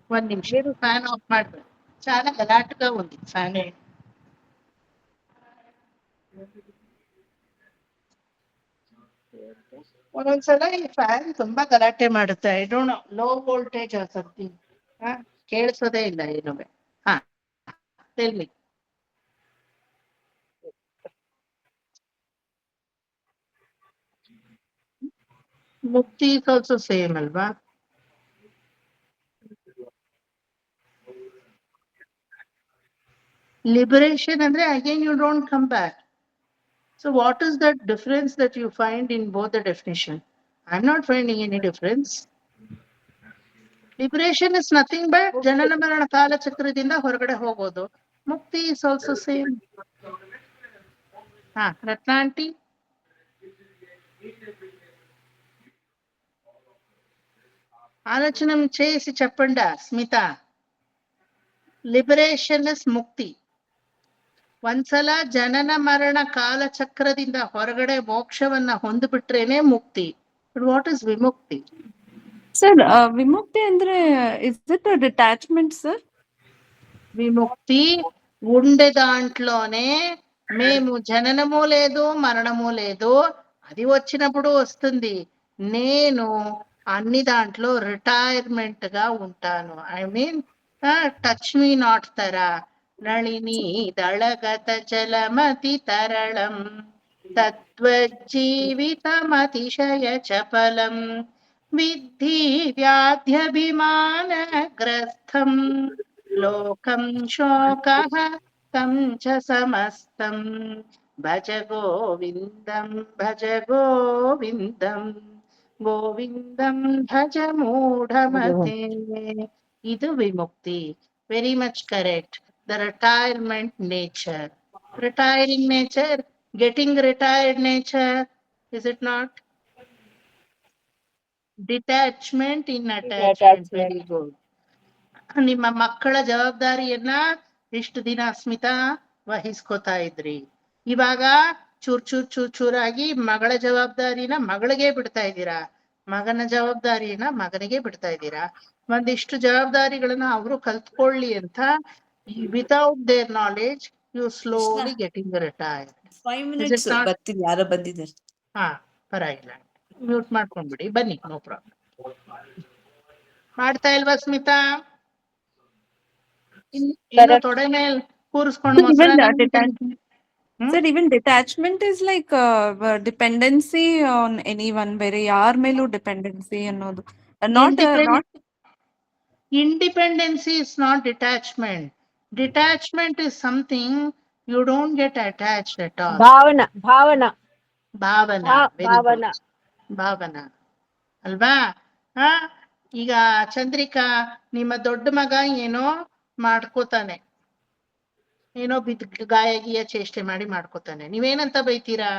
ఒక్క నిమిషం ఫ్యాన్ ఆఫ్ ಮಾಡಿ. చాలా గలాటుగా ఉంది ఫ్యాన్. ಒಂದೊಂದ್ಸಲ ಈ ಫ್ಯಾನ್ ತುಂಬಾ ಗಲಾಟೆ ಮಾಡುತ್ತೆ. I don't know, low voltage or something. ಕೇಳಿಸೋದೇ ಇಲ್ಲ ಏನು. ಹಾ, ಟೆಲ್ ಮಿ. ಮುಕ್ತಿ ಇಸ್ ಆಲ್ಸೋ ಸೇಮ್ ಅಲ್ವಾ? ಲಿಬರೇಷನ್ ಅಂದ್ರೆ again you don't come back. So what is that difference that you find in both the definition? I'm not finding any difference. Liberation is nothing but ಜನನ ಮರಣ ಕಾಲ ಚಕ್ರದಿಂದ ಹೊರಗಡೆ ಹೋಗೋದು. ಮುಕ್ತಿ is also same. Ratna aunty, ఆలోచన చేసి చెప్పండా Smitha. Liberation is ముక్తి. ಒಂದ್ಸಲ ಜನನ ಮರಣ ಕಾಲ ಚಕ್ರದಿಂದ ಹೊರಗಡೆ ಮೋಕ್ಷವನ್ನ ಹೊಂದ್ಬಿಟ್ರೇನೆ ಮುಕ್ತಿ. ವಾಟ್ ಇಸ್ ವಿಮುಕ್ತಿ? ಸರ್, ವಿಮುಕ್ತಿ ಅಂದ್ರೆ is it a detachment sir? విముక్తి ఉండే దాంట్లోనే మేము జననము లేదు మరణము లేదు. అది వచ్చినప్పుడు వస్తుంది. నేను అన్ని దాంట్లో రిటైర్మెంట్ గా ఉంటాను. I mean touch me not తరా నళిని దళగత జలమతి తరళం తద్వజ్జీవితమతిశయ చపలం విద్ధి వ్యాధ్యభిమానగ్రస్థం లోకం శోకః తం చ సమస్తం భజ గోవిందం భజ గోవిందం గోవిందం భజ మూఢమతే. ಇದು ವಿಮುಕ್ತಿ. Very much correct. The retirement nature, retiring nature, getting retired nature, is it not? Detachment in attachment. Very good. ನಿಮ್ಮ ಮಕ್ಕಳ ಜವಾಬ್ದಾರಿಯನ್ನ ಇಷ್ಟು ದಿನ ಸ್ಮಿತಾ ವಹಿಸ್ಕೋತಾ ಇದ್ರಿ. ಇವಾಗ ಚೂರಾಗಿ ಮಗಳ ಜವಾಬ್ದಾರಿನ ಮಗಳಿಗೆ ಬಿಡ್ತಾ ಇದ್ದೀರಾ, ಮಗನ ಜವಾಬ್ದಾರಿನ ಮಗನಿಗೆ ಬಿಡ್ತಾ ಇದ್ದೀರಾ. ಒಂದಿಷ್ಟು ಜವಾಬ್ದಾರಿಗಳನ್ನ ಅವರು ಕಲ್ತ್ಕೊಳ್ಳಿ ಅಂತ without their knowledge you slowly getting retired. 5 minutes ಬರ್ತೀನಿ, ಯಾರೋ ಬಂದಿದ್ದಾರೆ. ಪರವಾಗಿಲ್ಲ, ಮ್ಯೂಟ್ ಮಾಡ್ಕೊಂಡ್ಬಿಡಿ, ಬನ್ನಿ, ನೋ ಪ್ರಾಬ್ಲಮ್. ಮಾಡ್ತಾ ಇಲ್ವಾ ಸ್ಮಿತಾ? ಇನ್ನು ತೊಡೆ ಮೇಲೆ ಕೂರಿಸ್ಕೊಂಡು Sir, even detachment is like dependency on anyone. ಬೇರೆ ಯಾರ ಮೇಲೂ ಡಿಪೆಂಡೆನ್ಸಿ ಅನ್ನೋದು. Independency is not detachment. Detachment is something you don't get attached at all. Bhavana ಅಲ್ವಾ? ಈಗ ಚಂದ್ರಿಕಾ, ನಿಮ್ಮ ದೊಡ್ಡ ಮಗ ಏನೋ ಮಾಡ್ಕೋತಾನೆ, ಏನೋ ಗಾಯ ಚೇಷ್ಟೆ ಮಾಡಿ ಮಾಡ್ಕೋತಾನೆ. ನೀವೇನಂತ ಬೈತೀರಾ?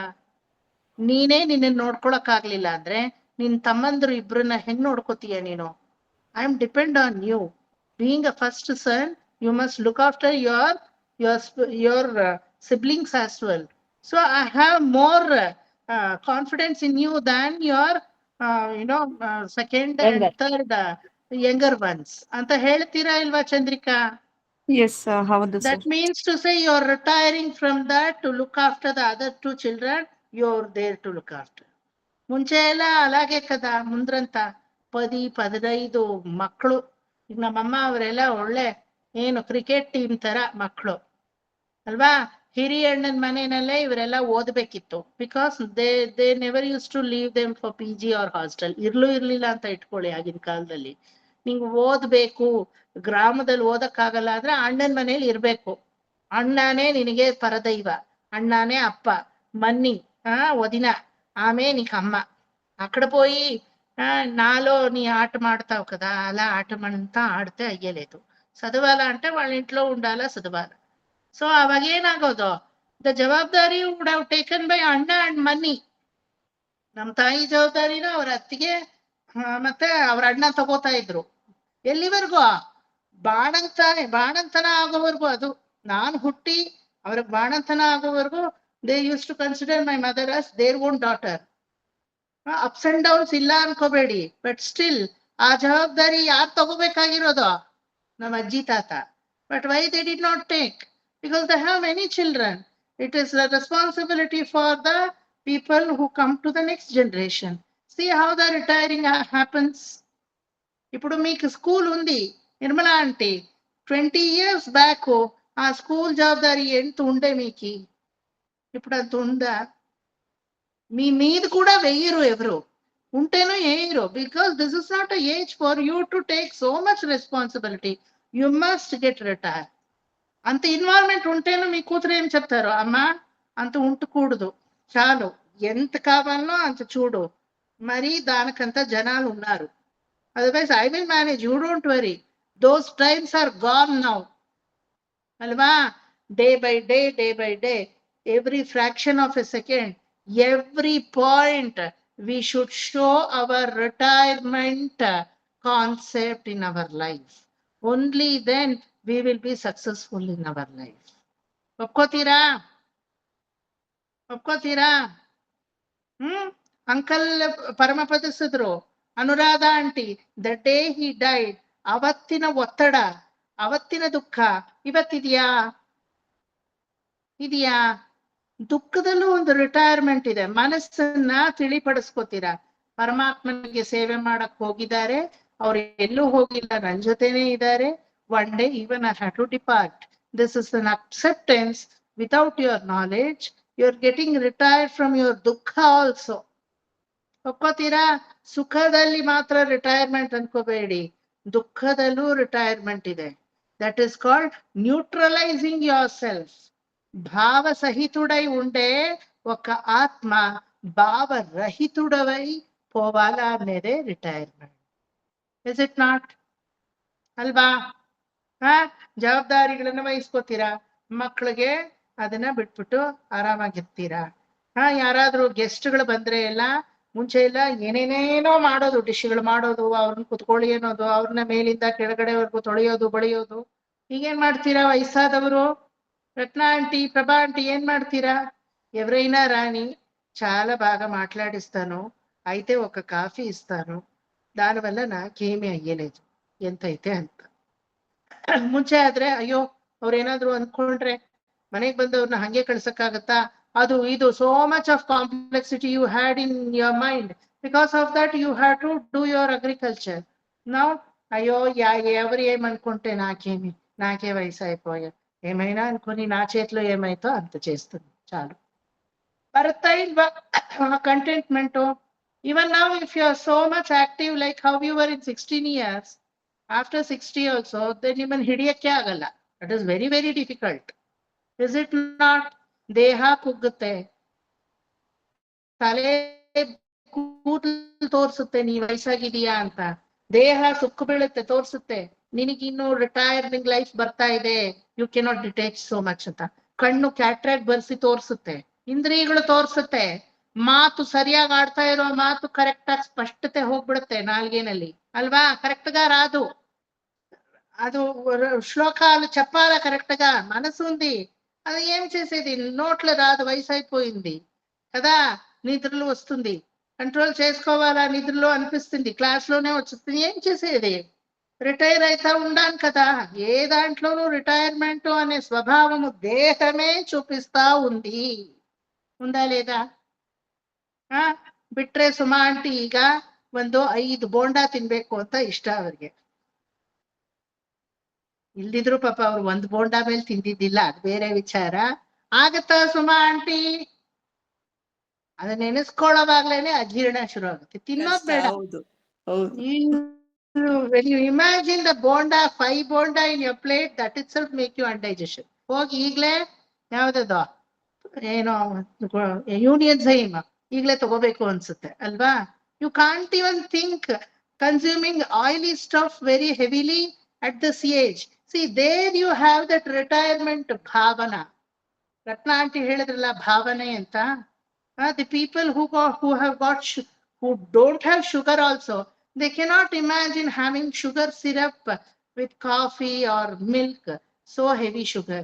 ನೀನೇ ನಿನ್ನ ನೋಡ್ಕೊಳಕ್ ಆಗ್ಲಿಲ್ಲ ಅಂದ್ರೆ ನಿನ್ ತಮ್ಮಂದ್ರು ಇಬ್ರನ್ನ ಹೆಂಗ್ ನೋಡ್ಕೋತೀಯ ನೀನು? I am depend on you. Being a first son, you must look after your siblings as well. So I have more confidence in you than your second and third younger ones. ಅಂತ ಹೇಳ್ತೀರಾ ಇಲ್ವಾ Chandrika? Yes, ಹೌದು sir. That means to say you are retiring from that to look after the other 2 children. You are there to look after. ಮುಂಚೆ ಎಲ್ಲ అలాగే కదా, ಮುಂದ್ರಂತ 10-15 ಮಕ್ಕಳು. ಈಗ ನಮ್ಮಮ್ಮ ಅವರೆಲ್ಲ ಒಳ್ಳೆ ಏನು ಕ್ರಿಕೆಟ್ ಟೀಮ್ ತರ ಮಕ್ಕಳು ಅಲ್ವಾ? ಹಿರಿಯ ಅಣ್ಣನ ಮನೆಯಲ್ಲೇ ಇವರೆಲ್ಲ ಓದ್ಬೇಕಿತ್ತು. Because they never use to leave them for PG or hostel. ಇರ್ಲಿಲ್ಲ ಅಂತ ಇಟ್ಕೊಳ್ಳಿ. ಆಗಿನ ಕಾಲದಲ್ಲಿ ನಿಂಗೆ ಓದ್ಬೇಕು, ಗ್ರಾಮದಲ್ಲಿ ಓದಕ್ಕಾಗಲ್ಲ ಅಂದ್ರೆ ಅಣ್ಣನ ಮನೇಲಿ ಇರ್ಬೇಕು. ಅಣ್ಣನೇ ನಿನಗೆ ಪರದೈವ, ಅಣ್ಣನೇ ಅಪ್ಪ, ಮನ್ನಿ వదిన, ఆమె నీకు అమ్మ. అక్కడ పోయి నాలో నీ ఆట మాడతావు కదా, అలా ఆటమంతా ఆడితే అయ్యలేదు. చదవాలా అంటే వాళ్ళ ఇంట్లో ఉండాలా, చదవాలా. సో ಅವಾಗೇನಾಗೋದು, ದ ಜವಾಬ್ದಾರಿ ವುಡ್ ಹ್ಯಾವ್ ಟೇಕನ್ ಬೈ ಅಣ್ಣ ಅಂಡ್ ಮನ್ನಿ. ನಮ್ ತಾಯಿ ಜವಾಬ್ದಾರಿನ ಅವ್ರ ಅತ್ತಿಗೆ ಮತ್ತೆ ಅವ್ರ ಅಣ್ಣ ತಗೋತಾ ಇದ್ರು. ಎಲ್ಲಿವರೆಗೂ? ಬಾಣಂತನ ಆಗೋವರೆಗೂ. ಅದು ನಾನು ಹುಟ್ಟಿ ಅವ್ರಿಗೆ ಬಾಣಂತನ ಆಗೋವರೆಗೂ they used to consider my mother as their own daughter. Ups and downs ಇಲ್ಲ ಅನ್ಕೋಬೇಡಿ, ಬಟ್ ಸ್ಟಿಲ್ ಆ ಜವಾಬ್ದಾರಿ ಯಾರು ತಗೋಬೇಕಾಗಿರೋದು? ನಮ್ಮ ಅಜ್ಜಿ ತಾತ. But why they did not take? Because they have many children. It is the responsibility for the people who come to the next generation. See how the retiring happens. ఇప్పుడు మీకు school ఉంది Nirmala aunty, 20 years back ఆ school జవాబారి ఎంత ఉండే మీకు? ఇప్పుడు అంత ఉందా? మీ మీద కూడా వెయ్యరు, ఎవరు ఉంటేనో వేయరు. Because this is not a age for you to take so much responsibility. You must get retire. అంత ఇన్వాల్వ్మెంట్ ఉంటేనో మీ కూతురు ఏం చెప్తారు? అమ్మా అంత ఉండకూడదు, చాలు, ఎంత కావాలనో అంత చూడు. మరి దానికంతా జనాలు ఉన్నారు. Otherwise I will manage, you don't worry. Those times are gone now అల్వా. Day by day every fraction of a second, every point we should show our retirement concept in our life. Only then we will be successful in our life. ಒಪ್ಕೋತೀರಾ? Uncle ಪರಮಪದಿಸಿದ್ರು Anuradha aunty, the day he died, ಅವತ್ತಿನ ಒತ್ತಡ, ಅವತ್ತಿನ ದುಃಖ ಇವತ್ತಿದೆಯಾ? ದುಃಖದಲ್ಲೂ ಒಂದು retirement ಇದೆ. ಮನಸ್ಸನ್ನ ತಿಳಿಪಡಿಸ್ಕೋತೀರಾ? ಪರಮಾತ್ಮನಿಗೆ ಸೇವೆ ಮಾಡಕ್ ಹೋಗಿದ್ದಾರೆ, ಅವ್ರು ಎಲ್ಲೂ ಹೋಗಿಲ್ಲ, ನನ್ ಜೊತೆನೆ ಇದ್ದಾರೆ. One day even I have to depart. This is an acceptance. Without your knowledge you are getting retired from your ದುಃಖ ಆಲ್ಸೋ. ಒಪ್ಕೋತೀರಾ? ಸುಖದಲ್ಲಿ ಮಾತ್ರ ರಿಟೈರ್ಮೆಂಟ್ ಅನ್ಕೋಬೇಡಿ, ದುಃಖದಲ್ಲೂ ರಿಟೈರ್ಮೆಂಟ್ ಇದೆ. That is called neutralising yourself. భావసహితుడై ఉండే ఒక ఆత్మ భావరహితుడవై పోవాలా అనేదే రిటైర్మెంట్. Is it not? ಅಲ್ವಾ? ಜವಾಬ್ದಾರಿಗಳನ್ನ ವಹಿಸ್ಕೋತೀರಾ, ಮಕ್ಕಳಿಗೆ ಅದನ್ನ ಬಿಟ್ಬಿಟ್ಟು ಆರಾಮಾಗಿರ್ತೀರಾ. ಯಾರಾದ್ರೂ ಗೆಸ್ಟ್ಗಳು ಬಂದ್ರೆ ಎಲ್ಲ ಮುಂಚೆ ಎಲ್ಲ ಏನೇನೇನೋ ಮಾಡೋದು, ಡಿಶ್ಗಳು ಮಾಡೋದು, ಅವ್ರನ್ನ ಕುತ್ಕೊಳ್ಳಿ ಅನ್ನೋದು, ಅವ್ರನ್ನ ಮೇಲಿಂದ ಕೆಳಗಡೆವರೆಗೂ ತೊಳೆಯೋದು, ಬಳಿಯೋದು. ಈಗೇನ್ ಮಾಡ್ತೀರಾ ವಯಸ್ಸಾದವರು? రత్న ఆంటీ, ప్రభా ఆంటీ ఏం మాడతీరా? ఎవరైనా రాని చాలా బాగా మాట్లాడిస్తాను, అయితే ఒక కాఫీ ఇస్తాను, దానివల్ల నాకేమీ అయ్యలేదు, ಎಂತೈತೆ ಅಂತ. ಮುಂಚೆ ಆದ್ರೆ ಅಯ್ಯೋ ಅವ್ರೇನಾದ್ರು ಅಂದ್ಕೊಂಡ್ರೆ ಮನೆಗ್ ಬಂದವ್ರನ್ನ ಹಂಗೆ ಕಳ್ಸಕ್ಕಾಗತ್ತಾ? ಅದು ಇದು so much of complexity you had in your mind. Because of that you have to do your agriculture. Now అయ్యో ఎవరు ఏమనుకుంటే నాకే వయసు అయిపోయా, ఏమైనా అనుకుని నా చేతిలో ఏమైతో అంత చేస్తుంది, చాలు. బరుత్తా ఇల్వా contentment? Even now if you are so much active like how you were in 16 years, after 60 also then even ಹಿಡಿಯಕ್ಕೆ ಆಗಲ್ಲ. It is very very difficult. Is it not? ದೇಹ ಕುಗ್ಗುತ್ತೆ, ತಲೆ ಕೂದಲು ತೋರಿಸುತ್ತೆ ನೀ ವಯಸ್ಸಾಗಿದೀಯಾ ಅಂತ. ದೇಹ ಸುಕ್ಕು ಬೀಳುತ್ತೆ, ತೋರಿಸುತ್ತೆ ನಿನಗಿನ್ನು ರಿಟೈರಿಂಗ್ ಲೈಫ್ ಬರ್ತಾ ಇದೆ, ಯು ಕೆನಾಟ್ ಡಿಟೇಚ್ ಸೋ ಮಚ್ ಅಂತ. ಕಣ್ಣು ಕ್ಯಾಟ್ರಾಕ್ಟ್ ಬರ್ಸಿ ತೋರಿಸುತ್ತೆ, ಇಂದ್ರಿಯಗಳು ತೋರಿಸುತ್ತೆ. ಮಾತು ಸರಿಯಾಗಿ ಆಡ್ತಾ ಇರೋ ಮಾತು ಕರೆಕ್ಟ್ ಆಗಿ ಸ್ಪಷ್ಟತೆ ಹೋಗ್ಬಿಡುತ್ತೆ ನಾಲ್ಗೆನಲ್ಲಿ, అల్వా? కరెక్ట్ గా రాదు. అది శ్లోకాలు చెప్పాలా కరెక్ట్ గా, మనసు ఉంది, అది ఏం చేసేది? నోట్లో రాదు, వయసు అయిపోయింది కదా. నిద్రలు వస్తుంది, కంట్రోల్ చేసుకోవాలా, నిద్రలో అనిపిస్తుంది, క్లాస్ లోనే వచ్చేస్తుంది, ఏం చేసేది? రిటైర్ అయితా ఉండాను కదా. ఏ దాంట్లోనూ రిటైర్మెంట్ అనే స్వభావము దేహమే చూపిస్తా ఉంది, ఉందా లేదా? ಬಿಟ್ರೆ ಸುಮಾ ಆಂಟಿ ಈಗ ಒಂದು 5 ಬೋಂಡಾ ತಿನ್ಬೇಕು ಅಂತ ಇಷ್ಟ ಅವ್ರಿಗೆ. ಇಲ್ದಿದ್ರು ಪಾಪ ಅವ್ರು 1 ಬೋಂಡಾ ಮೇಲೆ ತಿಂದಿದ್ದಿಲ್ಲ, ಅದು ಬೇರೆ ವಿಚಾರ. ಆಗತ್ತಾ ಸುಮಾ ಆಂಟಿ? ಅದನ್ನ ನೆನೆಸ್ಕೊಳ್ಳೋವಾಗ್ಲೇನೆ ಅಜೀರ್ಣ ಶುರು ಆಗುತ್ತೆ, ತಿನ್ನೋದ್ ಬೇಡ. ಹೌದು ಹೌದು. When you imagine the bonda, 5 bonda in your plate, that itself make you indigestion. ಹೋಗಿ ಈಗ್ಲೇ ಯಾವ್ದದು ಏನೋ ಯೂನಿಯನ್ ಝೈಮ್ ಈಗ್ಲೇ ತಗೋಬೇಕು ಅನ್ಸುತ್ತೆ ಅಲ್ವಾ? You can't even think consuming oily stuff very heavily at this age. See, there you have that retirement bhavana. Ratna aunty ಹೇಳಿದ್ರಲ್ಲ ಭಾವನೆ ಅಂತ. The people who don't have sugar also, They cannot imagine having sugar syrup with coffee or milk, so heavy sugar.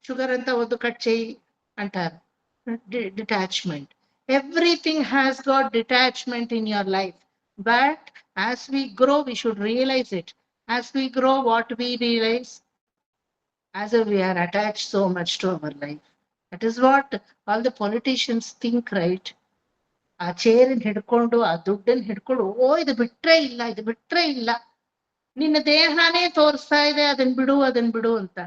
Sugar anta odu kachai antar. Detachment. Everything has got detachment in your life. But as we grow, we should realize it. As we grow, what we realize? As if we are attached so much to our life. That is what all the politicians think, right? ಆ ಚೇರನ್ ಹಿಡ್ಕೊಂಡು ಆ ದುಡ್ಡನ್ನ ಹಿಡ್ಕೊಂಡು ಇದು ಬಿಟ್ರೆ ಇಲ್ಲ, ಇದು ಬಿಟ್ರೆ ಇಲ್ಲ, ನಿನ್ನ ದೇಹನೇ ತೋರಿಸ್ತಾ ಇದೆ ಅದನ್ ಬಿಡು ಅಂತ.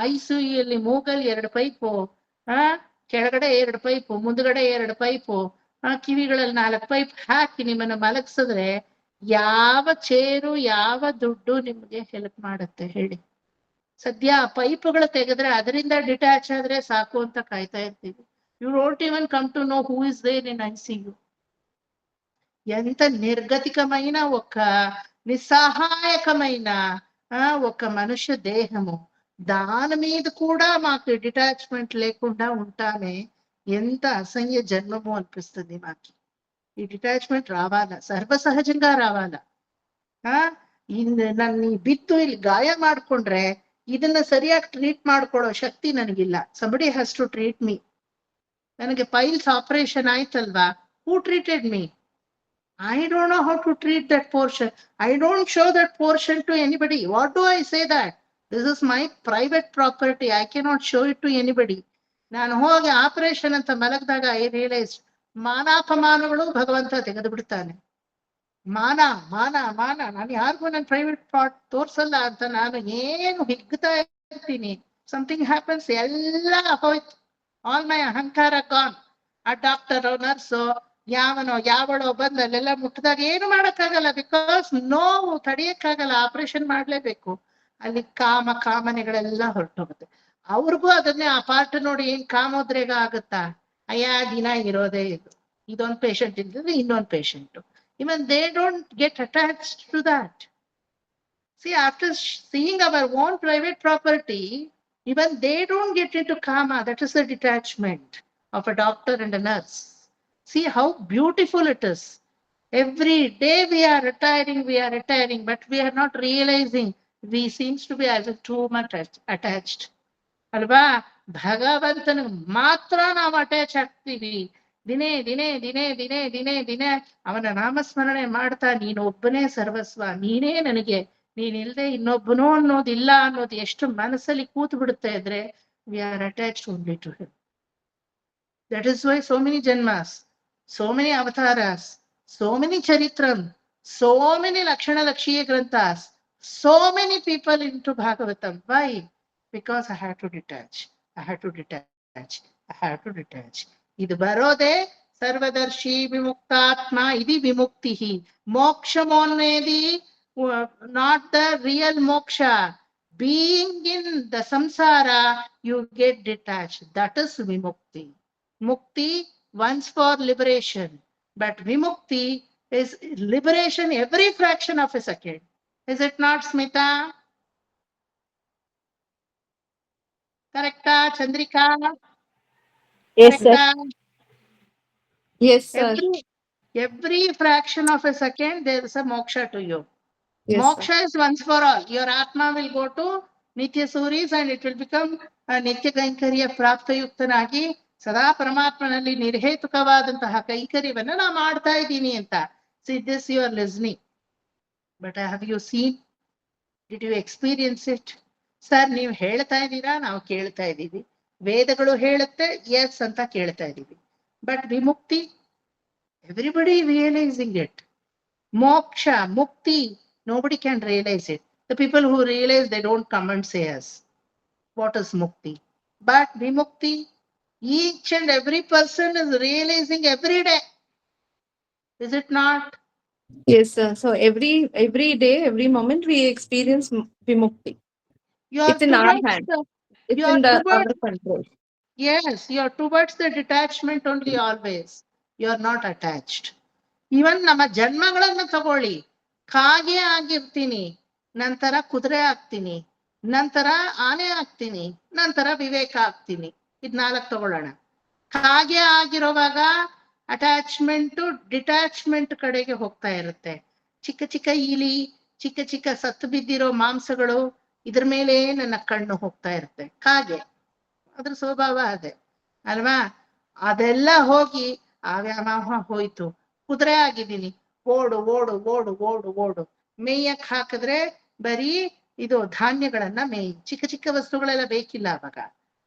ಐಸಿಯುಯಲ್ಲಿ ಮೂಗಲ್ಲಿ 2 ಪೈಪು, ಕೆಳಗಡೆ 2 ಪೈಪು, ಮುಂದ್ಗಡೆ 2 ಪೈಪು, ಕಿವಿಗಳಲ್ಲಿ 4 ಪೈಪ್ ಹಾಕಿ ನಿಮ್ಮನ್ನ ಮಲಗಿಸಿದ್ರೆ ಯಾವ ಚೇರು ಯಾವ ದುಡ್ಡು ನಿಮ್ಗೆ ಹೆಲ್ಪ್ ಮಾಡುತ್ತೆ ಹೇಳಿ? ಸದ್ಯ ಆ ಪೈಪುಗಳು ತೆಗೆದ್ರೆ ಅದರಿಂದ ಡಿಟ್ಯಾಚ್ ಆದ್ರೆ ಸಾಕು ಅಂತ ಕಾಯ್ತಾ ಇರ್ತೀವಿ. You don't even come to know who is there in ICU. ఎంత నిర్గతికమైన ఒక నిస్సహాయకమైన ఒక మనుష్య దేహము, దాని మీద కూడా మాకు డిటాచ్మెంట్ లేకుండా ఉంటామే, ఎంత అసహ్య జన్మము అనిపిస్తుంది మాకు. ఈ డిటాచ్మెంట్ రావాలా, సర్వసహజంగా రావాలా. ನನ್ನ ಬಿದ್ದು ಇಲ್ಲಿ ಗಾಯ ಮಾಡ್ಕೊಂಡ್ರೆ ಇದನ್ನ ಸರಿಯಾಗಿ ಟ್ರೀಟ್ ಮಾಡ್ಕೊಳ್ಳೋ ಶಕ್ತಿ ನನಗಿಲ್ಲ. somebody has to treat me. ನನಗೆ ಪೈಲ್ಸ್ ಆಪರೇಷನ್ ಆಯ್ತಲ್ವಾ, who treated me? I don't know how to treat that portion. I don't show that portion to anybody. What do I say that? This is my private property. I cannot show it to anybody. ನಾನು ಹೋಗಿ operation ಅಂತ ಮಲಗಿದಾಗ I realized ಮಾನಾಪಮಾನಗಳು ಭಗವಂತ ತೆಗೆದು ಬಿಡ್ತಾನೆ. ಮಾನ ಮಾನ ಮಾನ ನಾನು ಯಾರಿಗೂ ನನ್ನ ಪ್ರೈವೇಟ್ ಪಾರ್ಟ್ ತೋರ್ಸಲ್ಲ ಅಂತ ನಾನು ಏನು ಹಿಗ್ತಾ ಇರ್ತೀನಿ. ಸಮಥಿಂಗ್ ಹ್ಯಾಪನ್ಸ್, ಎಲ್ಲ ಹೋಯ್ತು. ಆಲ್ ಮೈ ಅಹಂಕಾರ ಗಾನ್. ಆ ಡಾಕ್ಟರ್ ನರ್ಸು ಯಾವನೋ ಯಾವಳೋ ಬಂದು ಅಲ್ಲೆಲ್ಲ ಮುಟ್ಟಿದಾಗ ಏನು ಮಾಡಕ್ಕಾಗಲ್ಲ, ಬಿಕಾಸ್ ನೋವು ತಡೆಯಕ್ಕಾಗಲ್ಲ, ಆಪರೇಷನ್ ಮಾಡ್ಲೇಬೇಕು. ಅಲ್ಲಿ ಕಾಮನೆಗಳೆಲ್ಲ ಹೊರಟೋಗುತ್ತೆ. ಅವ್ರಿಗೂ ಅದನ್ನೇ ಆ ಪಾರ್ಟ್ ನೋಡಿ ಏನ್ ಕಾಮೋದ್ರೇಗ ಆಗುತ್ತಾ? ಅಯ್ಯ ದಿನ ಇರೋದೇ ಇದೊಂದು ಪೇಷಂಟ್ ಇದ್ರೆ ಇನ್ನೊಂದು patient. Even they don't get attached to that. See, after seeing our own private property, even they don't get into karma. That is the detachment of a doctor and a nurse. See how beautiful it is. Every day we are retiring, but we are not realizing. We seems to be as if too much attached. Alva, ಭಗವಂತನ ಮಾತ್ರ ನಾವು attach ಆಗ್ತೀವಿ. ದಿನೇ ದಿನೇ ದಿನೇ ದಿನೇ ದಿನೇ ದಿನೇ ಅವನ ನಾಮಸ್ಮರಣೆ ಮಾಡ್ತಾ ನೀನೊಬ್ಬನೇ ಸರ್ವಸ್ವ, ನೀನೇ ನನಗೆ, ನೀನಿಲ್ದೆ ಇನ್ನೊಬ್ಬನೋ ಅನ್ನೋದಿಲ್ಲ ಅನ್ನೋದು ಎಷ್ಟು ಮನಸ್ಸಲ್ಲಿ ಕೂತು ಬಿಡುತ್ತೆ ಇದ್ರೆ we are attached only to him. That is why so many janmas, so many avatars, so many charitram, so many lakshana lakshiya granthas, so many people into Bhagavatam. Why? Because I had to detach. ಇದು ಬರೋದೇ ಸರ್ವದರ್ಶಿ ವಿಮುಕ್ತಾತ್ಮ ಇದಿ ವಿಮುಕ್ತಿ. ಮೋಕ್ಷಮೋನ್ನೇದಿ not the real moksha. Being in the samsara, you get detached. That is vimukti. Mukti once for liberation, but vimukti is liberation every fraction of a second. Is it not, Smita? Correcta, Chandrika? Yes, sir. Correcta? Yes, sir. Every fraction of a second, there is a moksha to you. Yes, Moksha is once for all. Your Atma will go to Nitya Suris and it will become a Nitya Kainkariya Praptayuktanagi. ಸದಾ ಪರಮಾತ್ಮನಲ್ಲಿ ನಿರ್ಹೇತುಕವಾದಂತಹ ಕೈಂಕರ್ಯವನ್ನ ನಾ ಮಾಡ್ತಾ ಇದ್ದೀನಿ ಅಂತ. See this you are listening. But have you seen? Did you experience it? Sir ನೀವು ಹೇಳ್ತಾ ಇದ್ದೀರಾ, ನಾವು ಕೇಳ್ತಾ ಇದ್ದೀವಿ. ವೇದಗಳು ಹೇಳುತ್ತೆ, ಎಸ್ ಅಂತ ಕೇಳ್ತಾ ಇದ್ದೀವಿ. ಬಟ್ ವಿಮುಕ್ತಿ, everybody realizing it. Moksha, mukti, nobody can realize it. The people who realize, they don't come and say us what is mukti. But vimukti, each and every person is realizing every day. Is it not? Yes, sir. So every day, every moment we experience vimukti. You are It's in our hand. It's you are in our towards, control. yes, you are towards the detachment only always. You are not attached. Even ನಮ್ಮ ಜನ್ಮಗಳನ್ನ ತಗೊಳ್ಳಿ, ಕಾಗೆ ಆಗಿರ್ತೀನಿ, ನಂತರ ಕುದುರೆ ಆಗ್ತೀನಿ, ನಂತರ ಆನೆ ಆಗ್ತೀನಿ, ನಂತರ ವಿವೇಕ ಆಗ್ತೀನಿ. ಇದ್ 4 ತಗೊಳ್ಳೋಣ. ಕಾಗೆ ಆಗಿರುವಾಗ ಅಟ್ಯಾಚ್ಮೆಂಟ್ ಡಿಟ್ಯಾಚ್ಮೆಂಟ್ ಕಡೆಗೆ ಹೋಗ್ತಾ ಇರುತ್ತೆ. ಚಿಕ್ಕ ಚಿಕ್ಕ ಇಲಿ, ಚಿಕ್ಕ ಚಿಕ್ಕ ಸತ್ತು ಬಿದ್ದಿರೋ ಮಾಂಸಗಳು, ಇದ್ರ ಮೇಲೆ ನನ್ನ ಕಣ್ಣು ಹೋಗ್ತಾ ಇರುತ್ತೆ. ಕಾಗೆ ಅದ್ರ ಸ್ವಭಾವ ಅದೇ ಅಲ್ವಾ? ಅದೆಲ್ಲ ಹೋಗಿ ಆ ವ್ಯಾಮೋಹ ಹೋಯ್ತು. ಕುದುರೆ ಆಗಿದ್ದೀನಿ, ಓಡು ಓಡು ಓಡು ಓಡು ಓಡು. ಮೇಯಕ್ ಹಾಕಿದ್ರೆ ಬರೀ ಇದು ಧಾನ್ಯಗಳನ್ನ ಮೇಯ್, ಚಿಕ್ಕ ಚಿಕ್ಕ ವಸ್ತುಗಳೆಲ್ಲ ಬೇಕಿಲ್ಲ ಅವಾಗ.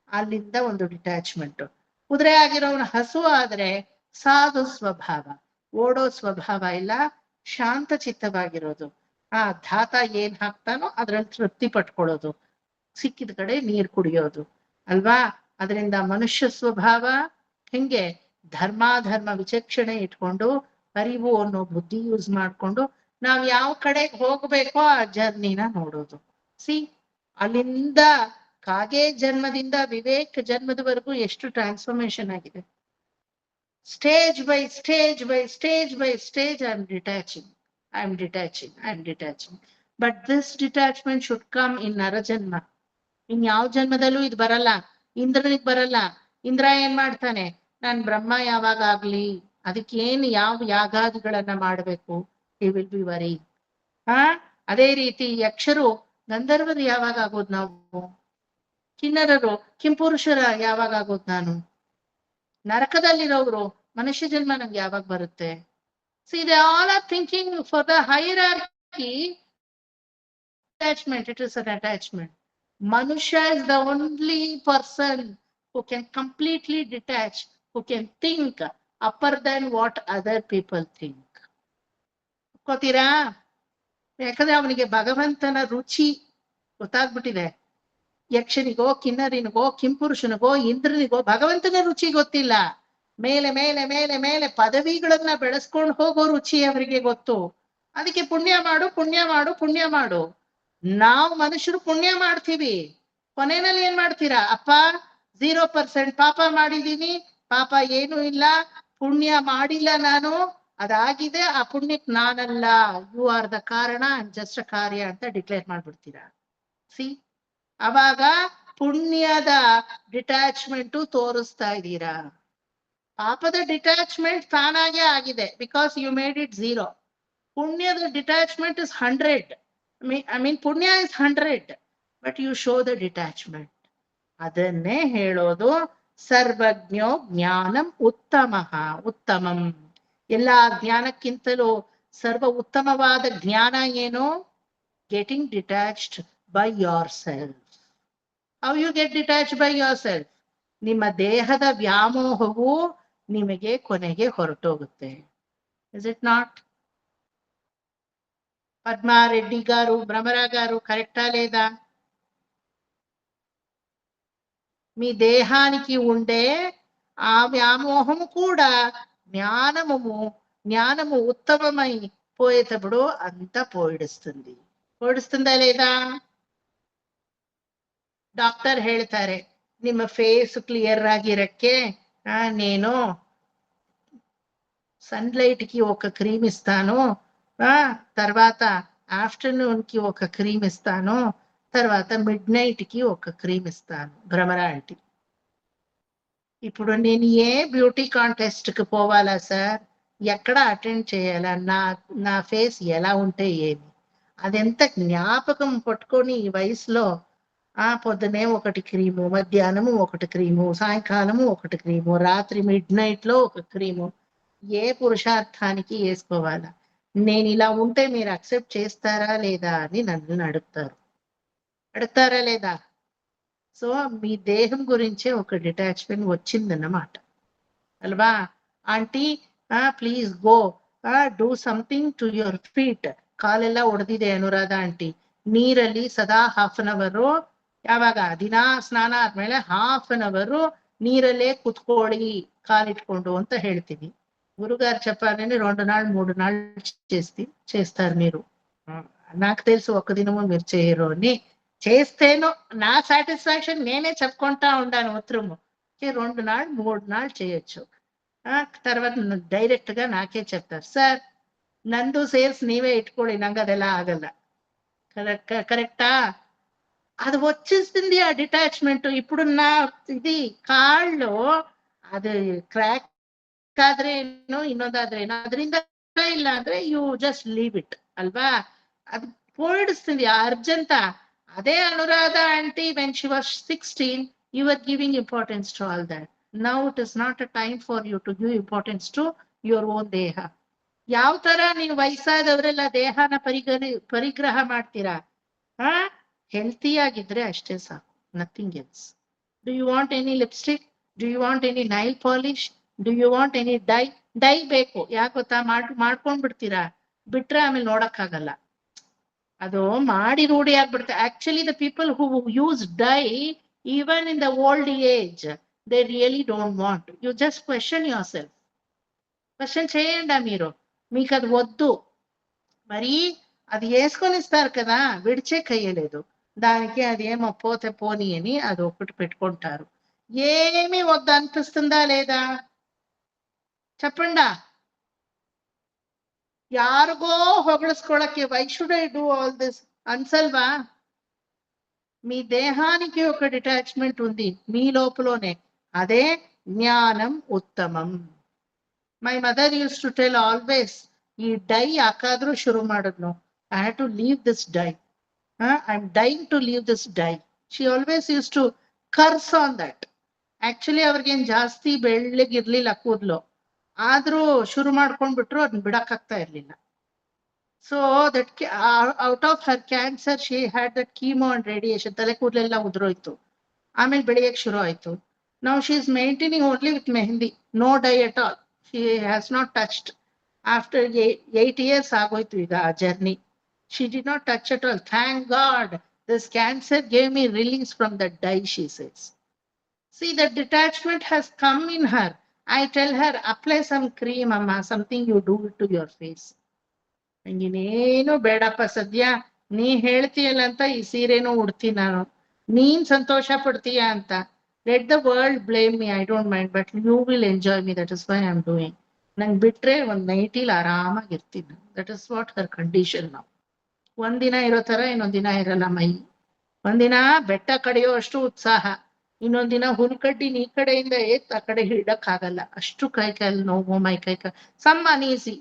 ಅಲ್ಲಿಂದ ಒಂದು ಡಿಟ್ಯಾಚ್ಮೆಂಟ್. ಕುದುರೆ ಆಗಿರೋನು ಹಸು ಆದ್ರೆ ಸಾಧು ಸ್ವಭಾವ, ಓಡೋ ಸ್ವಭಾವ ಇಲ್ಲ, ಶಾಂತ ಚಿತ್ತವಾಗಿರೋದು. ಆ ಧಾತ ಏನ್ ಹಾಕ್ತಾನೋ ಅದ್ರಲ್ಲಿ ತೃಪ್ತಿ ಪಟ್ಕೊಳ್ಳೋದು, ಸಿಕ್ಕಿದ ಕಡೆ ನೀರ್ ಕುಡಿಯೋದು ಅಲ್ವಾ? ಅದರಿಂದ ಮನುಷ್ಯ ಸ್ವಭಾವ ಹೆಂಗೆ ಧರ್ಮಾಧರ್ಮ ವಿಚಕ್ಷಣೆ ಇಟ್ಕೊಂಡು ಅರಿವು ಅನ್ನೋ ಬುದ್ಧಿ ಯೂಸ್ ಮಾಡ್ಕೊಂಡು ನಾವ್ ಯಾವ ಕಡೆ ಹೋಗ್ಬೇಕೋ ಆ ಜರ್ನಿನ ನೋಡೋದು. ಅಲ್ಲಿಂದ ಕಾಗೆ ಜನ್ಮದಿಂದ ವಿವೇಕ್ ಜನ್ಮದವರೆಗೂ ಎಷ್ಟು ಟ್ರಾನ್ಸ್ಫಾರ್ಮೇಶನ್ ಆಗಿದೆ. Stage by stage by stage by stage I am detaching, I am detaching, I am detaching. But this detachment should come in ನರಜನ್ಮ. ಇನ್ ಯಾವ ಜನ್ಮದಲ್ಲೂ ಇದು ಬರಲ್ಲ. ಇಂದ್ರನಿಗ್ ಬರಲ್ಲ. ಇಂದ್ರ ಏನ್ ಮಾಡ್ತಾನೆ, ನಾನ್ ಬ್ರಹ್ಮ ಯಾವಾಗ ಆಗ್ಲಿ, ಅದಕ್ಕೇನು ಯಾವ ಯಾಗಾದಿಗಳನ್ನ ಮಾಡ್ಬೇಕು, ಹಿ ವಿಲ್ ಬಿ ವರಿ. ಅದೇ ರೀತಿ ಯಕ್ಷರು ಗಂಧರ್ವರು ಯಾವಾಗ ಆಗೋದು ನಾವು, ಕಿನ್ನರರು ಕಿಂಪುರುಷರ ಯಾವಾಗ ಆಗೋದು ನಾನು, ನರಕದಲ್ಲಿರೋರು ಮನುಷ್ಯ ಜನ್ಮ ನಂಗೆ ಯಾವಾಗ ಬರುತ್ತೆ? See, they all are thinking for the hierarchy. Attachment, it is an attachment. Manusha is the only person who can completely detach, who can think upper than what other people think. ಗೊತ್ತೀರಾ? ಯಾಕಂದ್ರೆ ಅವನಿಗೆ ಭಗವಂತನ ರುಚಿ ಗೊತ್ತಾಗ್ಬಿಟ್ಟಿದೆ. ಯಕ್ಷನಿಗೋ ಕಿನ್ನರಿನಿಗೋ ಕಿಂಪುರುಷನಿಗೋ ಇಂದ್ರನಿಗೋ ಭಗವಂತನ ರುಚಿ ಗೊತ್ತಿಲ್ಲ. ಮೇಲೆ ಮೇಲೆ ಮೇಲೆ ಮೇಲೆ ಪದವಿಗಳನ್ನ ಬೆಳೆಸ್ಕೊಂಡು ಹೋಗೋ ರುಚಿ ಅವರಿಗೆ ಗೊತ್ತು. ಅದಕ್ಕೆ ಪುಣ್ಯ ಮಾಡು ಪುಣ್ಯ ಮಾಡು ಪುಣ್ಯ ಮಾಡು. ನಾವು ಮನುಷ್ಯರು ಪುಣ್ಯ ಮಾಡ್ತೀವಿ, ಕೊನೆಯಲ್ಲಿ ಏನ್ ಮಾಡ್ತೀರಾ? ಅಪ್ಪ 0% ಪಾಪ ಮಾಡಿದೀನಿ, ಪಾಪ ಏನು ಇಲ್ಲ, ಪುಣ್ಯ ಮಾಡಿಲ್ಲ ನಾನು, ಅದಾಗಿದೆ, ಆ ಪುಣ್ಯಕ್ ನಾನಲ್ಲ, ಯು ಆರ್ ದ ಕಾರಣ, ಜಸ್ಟ್ ಕಾರ್ಯ ಅಂತ ಡಿಕ್ಲೇರ್ ಮಾಡ್ಬಿಡ್ತೀರಾ. ಅವಾಗ ಪುಣ್ಯದ ಡಿಟ್ಯಾಚ್ಮೆಂಟ್ ತೋರಿಸ್ತಾ ಇದ್ದೀರಾ. ಪಾಪದ ಡಿಟ್ಯಾಚ್ಮೆಂಟ್ ತಾನಾಗೆ ಆಗಿದೆ, ಬಿಕಾಸ್ ಯು ಮೇಡ್ ಇಟ್ 0. ಪುಣ್ಯದ ಡಿಟ್ಯಾಚ್ಮೆಂಟ್ ಇಸ್ 100. I mean ಪುಣ್ಯ is 100, but you show the detachment. ಅದನ್ನೇ ಹೇಳೋದು ಸರ್ವಜ್ಞೋ ಜ್ಞಾನಂ ಉತ್ತಮಃ ಉತ್ತಮಂ. ಎಲ್ಲಾ ಜ್ಞಾನಕ್ಕಿಂತಲೂ ಸರ್ವ ಉತ್ತಮವಾದ ಜ್ಞಾನ ಏನು? Getting detached by yourself. How you get detached by yourself? ನಿಮ್ಮ ದೇಹದ ವ್ಯಾಮೋಹವು ನಿಮಗೆ ಕೊನೆಗೆ ಹೊರಟೋಗುತ್ತೆ. Is it not? పద్మారెడ్డి గారు భ్రమరా గారు కరెక్టా లేదా? మీ దేహానికి ఉండే ఆ వ్యామోహము కూడా జ్ఞానము ఉత్తమమై పోయేటప్పుడు అంతా పోయిడుస్తుందా లేదా? ಡಾಕ್ಟರ್ ಹೇಳ್ತಾರೆ ನಿಮ್ಮ ಫೇಸ್ ಕ್ಲಿಯರ್ ಆಗಿರಕ್ಕೆ నేను సన్లైట్ కి ఒక క్రీమ్ ఇస్తాను, తర్వాత ఆఫ్టర్నూన్ కి ఒక క్రీమ్ ఇస్తాను, తర్వాత మిడ్ నైట్ కి ఒక క్రీమ్ ఇస్తాను. భ్రమరా ఆంటీ, ఇప్పుడు నేను ఏ బ్యూటీ కాంటెస్ట్ కి పోవాలా సార్? ఎక్కడ అటెండ్ చేయాలా? నా ఫేస్ ఎలా ఉంటే ఏమి? అదెంత జ్ఞాపకం పట్టుకొని ఈ వయసులో పొద్దునే ఒకటి క్రీము, మధ్యాహ్నము ఒకటి క్రీము, సాయంకాలము ఒకటి క్రీము, రాత్రి మిడ్ నైట్ లో ఒక క్రీము. ఏ పురుషార్థానికి వేసుకోవాలా? నేను ఇలా ఉంటే మీరు అక్సెప్ట్ చేస్తారా లేదా అని నన్ను అడుగుతారా లేదా? సో మీ దేహం గురించే ఒక డిటాచ్మెంట్ వచ్చిందన్నమాట అల్వా aunty? Please go do something to your feet. ಕಾಲೆಲ್ಲ ಒಡೆದಿದೆ ಅನುರಾಧ ಆಂಟಿ, ನೀರಲ್ಲಿ ಸದಾ 1/2 an hour, ಯಾವಾಗ ದಿನಾ ಸ್ನಾನ ಆದ್ಮೇಲೆ 1/2 an hour ನೀರಲ್ಲೇ ಕುತ್ಕೊಳ್ಳಿ కాలిట్టుకోండు ಅಂತ ಹೇಳ್ತೀನಿ. గురుగారు చెప్పాలని 2 నాళ్ళు 3 నాళ్ళు చేస్తారు మీరు. నాకు తెలుసు ఒక్క దినము మీరు చేయరు అని. చేస్తేనో నా సాటిస్ఫాక్షన్ నేనే చెప్పుకుంటా ఉండాను ఉత్తరము. 2 నాళ్ళు 3 నాళ్ళు చేయొచ్చు. తర్వాత డైరెక్ట్ గా నాకే చెప్తారు, సార్ ನಂದು ಸೇರ್ಸ್ ನೀವೇ ಇಟ್ಕೊಳ್ಳಿ, ನಂಗೆ ಅದೆಲ್ಲ ಆಗಲ್ಲ. కరెక్టా? అది వచ్చేస్తుంది ఆ డిటాచ్మెంట్. ఇప్పుడు నా ఇది కాళ్ళు అది క్రాక్ ಆದ್ರೆ ಏನು ಇನ್ನೊಂದಾದ್ರೆ ಏನು, ಅದರಿಂದ ಇಲ್ಲ ಅಂದ್ರೆ ಯು ಜಸ್ಟ್ ಲೀವ್ ಇಟ್ ಅಲ್ವಾ. ಅದು ಪೋಡಿಸ್ತಿದ್ಯಾ ಅರ್ಜೆಂಟ. ಅದೇ Anuradha aunty when she was 16 you were giving importance to all that. Now it is not a time for you to give importance to your own ದೇಹ. ಯಾವ ತರ ನೀವು ವಯಸ್ಸಾದವರೆಲ್ಲ ದೇಹನ ಪರಿಗ್ರಹ ಮಾಡ್ತೀರಾ? ಹೆಲ್ತಿ ಆಗಿದ್ರೆ ಅಷ್ಟೇ ಸಾಕು, nothing else. Do you want any lipstick? Do you want any nail polish? Do you want any dye ಬೇಕು, ಯಾಕೆ ಗೊತ್ತಾ? ಮಾಡ್ಕೊಂಡ್ಬಿಡ್ತೀರಾ, ಬಿಟ್ರೆ ಆಮೇಲೆ ನೋಡಕ್ಕಾಗಲ್ಲ. ಅದು ಮಾಡಿ ರೂಢಿ ಆಗ್ಬಿಡುತ್ತೆ. Actually the people who use dye even in the old age, they really don't want. You just question yourself. Question చేయండి మీరు. మీకు అది వద్దు, మరి అది వేసుకొని ఇస్తారు కదా, విడిచే కయ్యలేదు. దానికి అదేమో పోతే పోని అని అది ఒకటి పెట్టుకుంటారు. ఏమీ వద్దు అనిపిస్తుందా లేదా చెప్పండా? ಯಾರಿಗೋ ಹೊಗಳಿಸ್ಕೊಳಕ್ಕೆ why should I do all this అన్సల్వా? మీ దేహానికి ఒక డిటాచ్మెంట్ ఉంది మీ లోపలనే, అదే జ్ఞానం ఉత్తమం. My mother use to tell always, ఈ ಡೈ ಯಾಕಾದ್ರೂ ಶುರು ಮಾಡಿದ್ನು, I have to leave this dye, I am dying to leave this dye. She always use to curse on that. Actually ಅವ್ರಿಗೇನ್ ಜಾಸ್ತಿ ಬೆಳ್ಳಗಿರ್ಲಿಲ್ಲ ಕೂದ್ಲು, ಆದ್ರೂ ಶುರು ಮಾಡ್ಕೊಂಡ್ಬಿಟ್ರು, ಅದನ್ನ ಬಿಡಕ್ಕಾಗ್ತಾ ಇರ್ಲಿಲ್ಲ. So that out of her cancer she had that chemo and radiation. ತಲೆ ಕೂದಲೆಲ್ಲ ಉದುರೋಯ್ತು, ಆಮೇಲೆ ಬೆಳೆಯಕ್ಕೆ ಶುರು ಆಯ್ತು. Now she is maintaining only with mehendi, no dye at all. She has not touched. After 8 years ಆಗೋಯ್ತು ಈಗ ಆ journey. She did not touch at all. Thank God, this cancer gave me release from that dye, she says. See, that detachment has come in her. I tell her, apply some cream, amma, something you do it to your face. ಇನ್ನೇನು ಬೇಡಪ್ಪ ಸದ್ಯ, ನೀ ಹೇಳ್ತೀಯಲ್ಲ ಅಂತ ಈ ಸೀರೆನೂ ಉಡ್ತೀನಿ ನಾನು, ನೀನ್ ಸಂತೋಷ ಪಡ್ತೀಯ ಅಂತ. Let the world blame me, I don't mind, but you will enjoy me. That is why I am doing. ನಂಗೆ ಬಿಟ್ರೆ ಒಂದ್ ನೈಟಿಲ್ ಆರಾಮಾಗಿರ್ತೀನಿ. That is what her condition. ನಾವು ಒಂದಿನ ಇರೋ ತರ ಇನ್ನೊಂದಿನ ಇರಲ್ಲ ಮೈ. ಒಂದಿನ ಬೆಟ್ಟ ಕಡಿಯೋ ಅಷ್ಟು ಉತ್ಸಾಹ, ಇನ್ನೊಂದಿನ ಹುಲ್ಕಡ್ಡಿನ ಈ ಕಡೆಯಿಂದ ಆ ಕಡೆ ಹಿಡಕ್ ಆಗಲ್ಲ, ಅಷ್ಟು ಕೈ ಕಾಲು ನೋವು, ಮೈ ಕೈ ಸಮ್ ಅನೀಸಿ.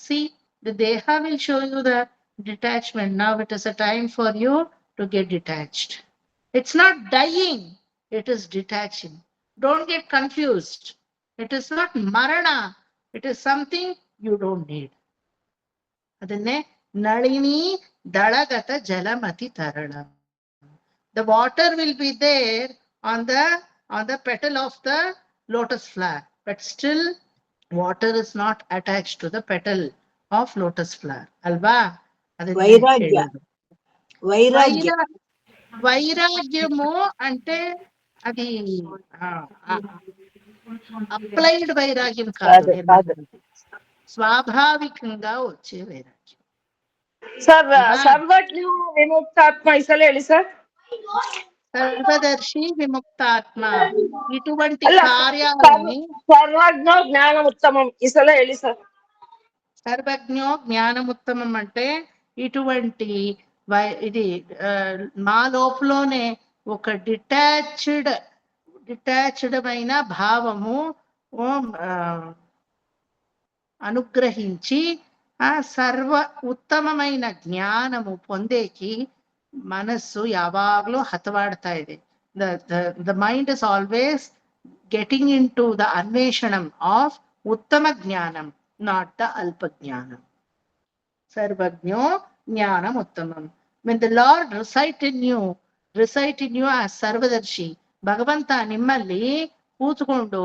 See, the deha will show you the detachment. Now it is a time for you to get detached. It's not dying, it is detaching. Don't get confused. It is not marana, it is something you don't need. Adanne nalini dalagata jalamati tarala. The water will be there on the petal of the lotus flower, but still water is not attached to the petal of lotus flower. ಅಲ್ವಾ? వైరాగ్య వైరాగ్య వైరాగ్యము అంటే అది applied వైరాగ్యం కాదు, స్వాభావికంగా వచ్చే వైరాగ్యం. ಸರ್ ಸರ್ವಜ್ಞ ವಿಮುಕ್ತಾತ್ಮ ಈ ಸಲ ಹೇಳಿ ಸರ್. ಸರ್ವದರ್ಶಿ ವಿಮುಕ್ತಾತ್ಮ, ఇటువంటి కార్యాలని ಸರ್ವಜ್ಞ ಜ್ಞಾನ ಉತ್ತಮಂ ಈ ಸಲ ಹೇಳಿ ಸರ್. సర్వజ్ఞో జ్ఞానముత్తమం అంటే ఇటువంటి ఇది మా లోపలనే ఒక డిటాచ్డ్ అయిన భావము అనుగ్రహించి ఆ సర్వ ఉత్తమమైన జ్ఞానము పొందేకి మనస్సు యావాగ్ಲೂ హతవాడుతా ಇದೆ. The mind is always getting into the अन्वेषणम of uttama jnanam, not the alpa jnanam. Sarvajño jnanam uttamam. When the Lord recite in you as Sarvadarshi, ಭಗವಂತ ನಿಮ್ಮಲ್ಲಿ ಕೂತ್ಕೊಂಡು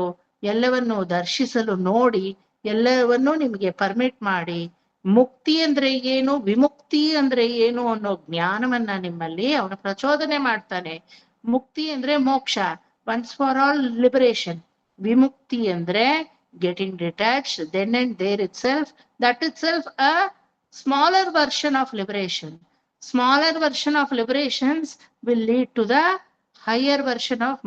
ಎಲ್ಲವನ್ನೂ ದರ್ಶಿಸಲು ನೋಡಿ ಎಲ್ಲವನ್ನೂ ನಿಮಗೆ ಪರ್ಮಿಟ್ ಮಾಡಿ, ಮುಕ್ತಿ ಅಂದ್ರೆ ಏನು, ವಿಮುಕ್ತಿ ಅಂದ್ರೆ ಏನು ಅನ್ನೋ ಜ್ಞಾನವನ್ನ ನಿಮ್ಮಲ್ಲಿ ಅವನು ಪ್ರಚೋದನೆ ಮಾಡ್ತಾನೆ. ಮುಕ್ತಿ ಅಂದ್ರೆ ಮೋಕ್ಷ, ಒನ್ಸ್ ಫಾರ್ ಆಲ್ ಲಿಬರೇಷನ್. ವಿಮುಕ್ತಿ ಅಂದ್ರೆ getting detached, then and there itself, that itself a smaller version of liberation. Smaller version of liberations will lead to the higher version of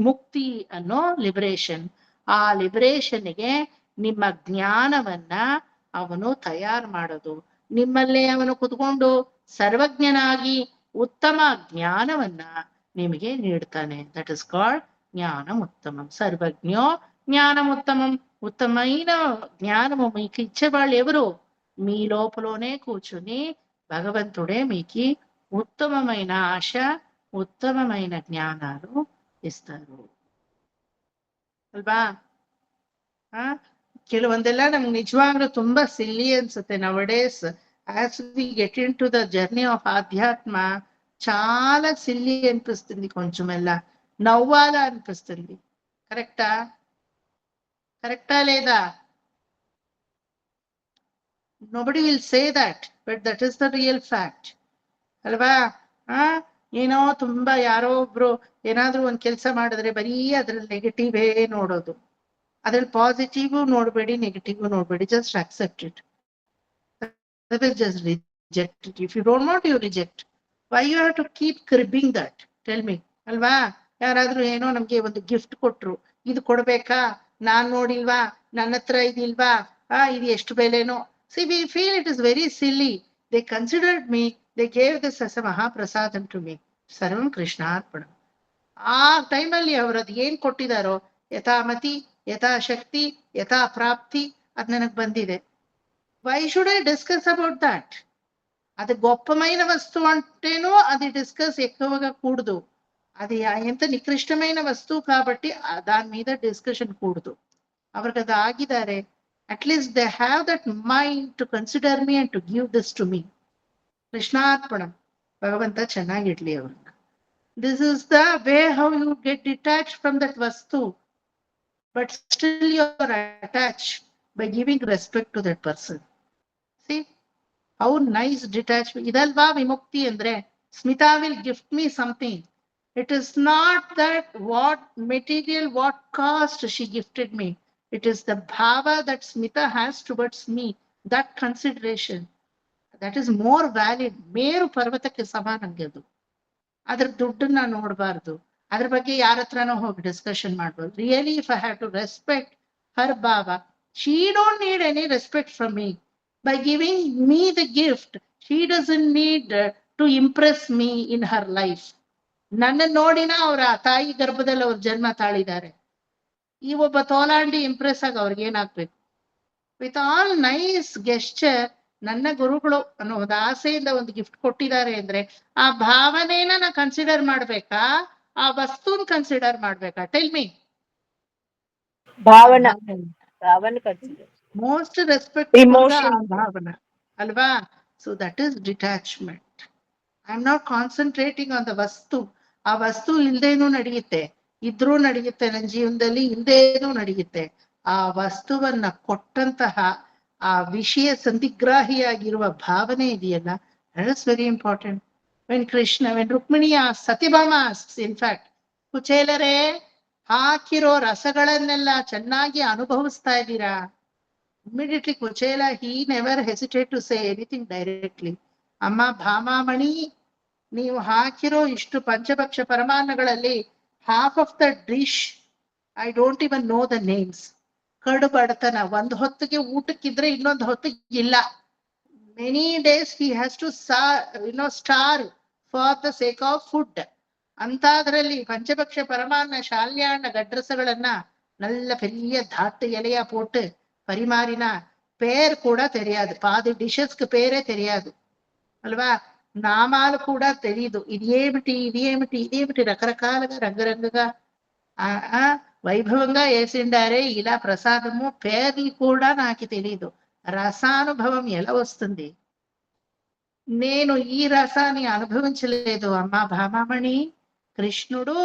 mukti ಅನ್ನೋ liberation. ಆ ಲಿಬರೇಷನ್ಗೆ ನಿಮ್ಮ ಜ್ಞಾನವನ್ನ ಅವನು ತಯಾರು ಮಾಡೋದು. ನಿಮ್ಮಲ್ಲೇ ಅವನು ಕುತ್ಕೊಂಡು ಸರ್ವಜ್ಞನಾಗಿ ಉತ್ತಮ ಜ್ಞಾನವನ್ನ ನಿಮಗೆ ನೀಡ್ತಾನೆ. ದಟ್ ಇಸ್ ಕಾಲ್ಡ್ ಜ್ಞಾನಂ ಉತ್ತಮಂ. ಸರ್ವಜ್ಞೋ ಜ್ಞಾನಂ ಉತ್ತಮಂ ఉత్తమైన జ్ఞానము మీకు ఇచ్చేవాళ్ళు ఎవరు? మీ లోపలనే కూర్చుని భగవంతుడే మీకు ఉత్తమమైన ఆశ, ఉత్తమమైన జ్ఞానాలు ಇಸ್ತಾರು ಅಲ್ವಾ? ಕೆಲವೊಂದೆಲ್ಲ ನಮ್ಗೆ ನಿಜವಾಗ್ಲೂ ತುಂಬಾ ಸಿಲ್ಲಿ ಅನ್ಸುತ್ತೆ. Nowadays as we get into the journey of ఆధ్యాత్మ చాలా సిల్లి అనిపిస్తుంది, కొంచెం ఎలా నవ్వాలా అనిపిస్తుంది. కరెక్టా? కరెక్టా లేదా? nobody will say that, but that is the real fact ಅಲ್ವಾ? ಏನೋ ತುಂಬಾ ಯಾರೋ ಒಬ್ರು ಏನಾದ್ರೂ ಒಂದ್ ಕೆಲಸ ಮಾಡಿದ್ರೆ ಬರೀ ಅದ್ರಲ್ಲಿ ನೆಗೆಟಿವೇ ನೋಡೋದು. ಅದ್ರಲ್ಲಿ ಪಾಸಿಟಿವ್ ನೋಡ್ಬೇಡಿ, ನೆಗೆಟಿವ್ ನೋಡ್ಬೇಡಿ. Just accept it. Just reject it. If you don't want, you reject. Why you have to keep cribbing that? Tell me. ಅಲ್ವಾ? ಯಾರಾದ್ರೂ ಏನೋ ನಮ್ಗೆ ಒಂದು ಗಿಫ್ಟ್ ಕೊಟ್ರು, ಇದು ಕೊಡ್ಬೇಕಾ, ನಾನ್ ನೋಡಿಲ್ವಾ, ನನ್ನ ಹತ್ರ ಇದಿಲ್ವಾ, ಇದು ಎಷ್ಟು ಬೆಲೆನೋ. See, we feel it is very silly. They considered me, they gave this as a Mahaprasadam to me. Sarvam Krishnarpanam. ಆ ಟೈಮಲ್ಲಿ ಅವ್ರು ಅದ್ ಏನ್ ಕೊಟ್ಟಿದಾರೋ, ಯಥಾಮತಿ, ಯಥಾಶಕ್ತಿ, ಯಥಾ ಪ್ರಾಪ್ತಿ, ಅದ್ ನನಗ್ ಬಂದಿದೆ. Why should I discuss about that? అది గొప్పమైన వస్తువు అంటేనో అది డిస్కస్ ఎక్కువగా కూడదు. అది ఎంత నికృష్టమైన వస్తువు కాబట్టి దాని మీద డిస్కషన్ కూడదు. ಅವ್ರಿಗೆ ಅದು ಆಗಿದ್ದಾರೆ. At least they have that mind to consider me and to give this to me. ಕೃಷ್ಣಾರ್ಪಣಂ. ಭಗವಂತ ಚೆನ್ನಾಗಿಡ್ಲಿ ಅವ್ರನ್ನ. This is the way how you get detached from that vastu, but still you are attached by giving respect to that person. See how nice detachment. Idalva vimukti andre. Smita will gift me something. It is not that what material, what cost she gifted me. It is the bhava that Smita has towards me. That consideration, that is more valid. Meru parvatake samanangadu. ಅದ್ರ ದುಡ್ಡನ್ನ ನೋಡಬಾರ್ದು, ಅದ್ರ ಬಗ್ಗೆ ಯಾರ ಹತ್ರನೋ ಹೋಗಿ discussion ಮಾಡ್ಬೋದು. Really if I have to respect her ಭಾವ, she don't need any respect from me. By giving me the gift, she doesn't need to impress me in her life. ನನ್ನ ನೋಡಿನ ಅವರ ತಾಯಿ ಗರ್ಭದಲ್ಲಿ ಅವ್ರ ಜನ್ಮ ತಾಳಿದ್ದಾರೆ. ಈ ಒಬ್ಬ ತೋಲಾಂಡಿ ಇಂಪ್ರೆಸ್ ಆಗ ಅವ್ರಿಗೆ ಏನಾಗ್ಬೇಕು? ವಿತ್ ಆಲ್ ನೈಸ್ ಗೆಸ್ಚರ್, ನನ್ನ ಗುರುಗಳು ಅನ್ನೋ ಒಂದು ಆಸೆಯಿಂದ ಒಂದು ಗಿಫ್ಟ್ ಕೊಟ್ಟಿದ್ದಾರೆ ಅಂದ್ರೆ ಆ ಭಾವನೆನ ನಾ ಕನ್ಸಿಡರ್ ಮಾಡ್ಬೇಕಾ, ಆ ವಸ್ತುನ್ ಕನ್ಸಿಡರ್ ಮಾಡ್ಬೇಕಾ? Tell me. ಭಾವನಾ ಮೋಸ್ಟ್ ರೆಸ್ಪೆಕ್ಟ್ ಭಾವನಾ ಅಲ್ವಾ? So that is detachment. I am not concentrating on the ವಸ್ತು. ಆ ವಸ್ತು ಇಲ್ದೇನೂ ನಡೆಯುತ್ತೆ, ಇದ್ರೂ ನಡೆಯುತ್ತೆ ನನ್ನ ಜೀವನದಲ್ಲಿ, ಇಲ್ದೇನೂ ನಡೆಯುತ್ತೆ. ಆ ವಸ್ತುವನ್ನ ಕೊಟ್ಟಂತಹ ಆ ವಿಷಯ ಸಂದಿಗ್ರಾಹಿಯಾಗಿರುವ ಭಾವನೆ ಇದೆಯಲ್ಲ, that is very important. When Rukmini asks, Satyabhama asks, in fact, ಕುಚೇಲರೇ ಹಾಕಿರೋ ರಸಗಳನ್ನೆಲ್ಲ ಚೆನ್ನಾಗಿ ಅನುಭವಿಸ್ತಾ ಇದ್ದೀರಾ? Immediately Kuchela, he never hesitate to say anything directly. ಅಮ್ಮ ಭಾಮಾಮಣಿ, ನೀವು ಹಾಕಿರೋ ಇಷ್ಟು ಪಂಚಭಕ್ಷ ಪರಮಾನ್ನಗಳಲ್ಲಿ half of the dish I don't even know the names. ಕಡು ಬಡತನ, ಒಂದ್ ಹೊತ್ತಿಗೆ ಊಟಕ್ಕಿದ್ರೆ ಇನ್ನೊಂದು ಹೊತ್ತಿಗೆ ಇಲ್ಲ. Many days he has to starve for the sake of food. ಅಂತಾದ್ರಲ್ಲಿ பஞ்சபக்ஷ பரமான ಶಾಲ್ಯಾಣ ಗಡ್ರಸಗಳನ್ನ நல்ல பெரிய தாட்டு இலையா போட்டு பரிமாறினா பேர் கூட தெரியாது. பாதி டிஷஸ்க்கு பேரே தெரியாது అల్వా? నామాలు కూడా తెలీదు. ఇదేమిటి ఇదేమిటి ఇదేమిటి రకరకాలుగా రంగురంగుగా వైభవంగా వేసిండారే ఇలా ప్రసాదము, పేర్లు కూడా నాకు తెలీదు. రసానుభవం ఎలా వస్తుంది? నేను ఈ రసాన్ని అనుభవించలేదు అమ్మా భామామణి. కృష్ణుడు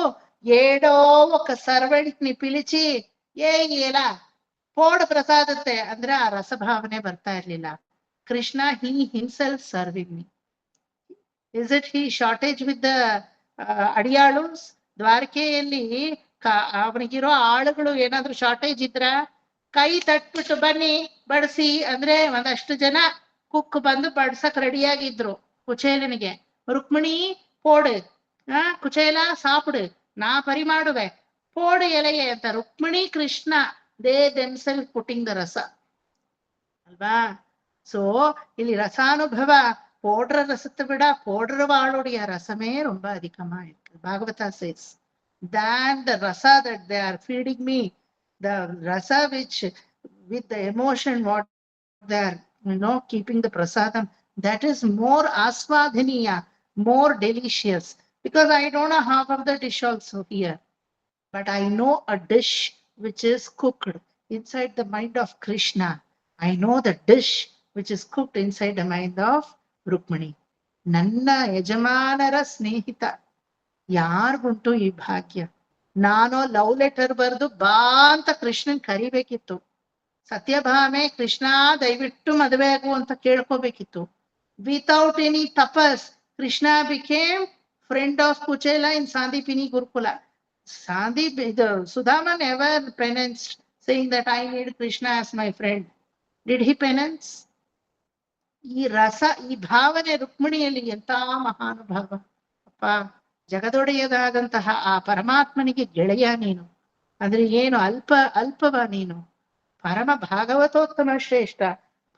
ఏడో ఒక సర్వెంట్ ని పిలిచి ఎలా ಪೋಡ್ ಪ್ರಸಾದತೆ ಅಂದ್ರೆ ಆ ರಸಭಾವನೆ ಬರ್ತಾ ಇರ್ಲಿಲ್ಲ. Krishna he himself serving me. Is it he shortage with the ಅಡಿಯಾಳುಸ್? ದ್ವಾರಕೆಯಲ್ಲಿ ಅವನಿಗಿರೋ ಆಳುಗಳು ಏನಾದ್ರು ಶಾರ್ಟೇಜ್ ಇದ್ರ ಕೈ ತಟ್ಬಿಟ್ಟು ಬನ್ನಿ ಬಡಿಸಿ ಅಂದ್ರೆ ಒಂದಷ್ಟು ಜನ ಕುಕ್ ಬಂದು ಬಡ್ಸಕ್ ರೆಡಿಯಾಗಿದ್ರು ಕುಚೇಲನಿಗೆ. ರುಕ್ಮಿಣಿ ಪೋಡು, ಕುಚೇಲ ಸಾಪುಡು, ನಾ ಪರಿಮಾಡುವೆ, ಪೋಡು ಎಲೆಗೆ ಅಂತ. Rukmini Krishna they themselves putting the ರಸ ಅಲ್ವಾ? சோ ಇಲ್ಲಿ ரசானுபவ போடுற ரசத்தை விட போடுறவாளுடைய ரசமே ரொம்ப அதிகமா இருக்கு. Bhagavata says than the rasa that they are feeding me, the rasa which with the emotion what they are, keeping the prasadam, that is more aswadhaniya, more delicious. Because I don't know half of the dish also here, but I know a dish which is cooked inside the mind of Krishna. I know the dish which is cooked inside the mind of Rukmini. ನನ್ನ ಯಜಮಾನರ ಸ್ನೇಹಿತ ಯಾರಿಗುಂಟು ಈ ಭಾಗ್ಯ? ನಾನು love letter ಬರೆದು ಬಾ ಅಂತ ಕೃಷ್ಣನ್ ಕರಿಬೇಕಿತ್ತು. ಸತ್ಯಭಾಮೆ, ಕೃಷ್ಣ ದಯವಿಟ್ಟು ಮದುವೆ ಆಗು ಅಂತ ಕೇಳ್ಕೋಬೇಕಿತ್ತು. Without any tapas Krishna became friend of Kuchela in Sandipani gurukul. Sudama never penance saying that I need Krishna as my friend. Did he penance? ಈ ರಸ, ಈ ಭಾವನೆ ರುಕ್ಮಿಣಿಯಲ್ಲಿ ಎಂತ ಮಹಾನುಭಾವ ಅಪ್ಪ. ಜಗದೊಡೆಯದಾದಂತಹ ಆ ಪರಮಾತ್ಮನಿಗೆ ಗೆಳೆಯ ನೀನು ಅಂದ್ರೆ ಏನು ಅಲ್ಪವ ನೀನು? ಪರಮ ಭಾಗವತೋತ್ತಮ ಶ್ರೇಷ್ಠ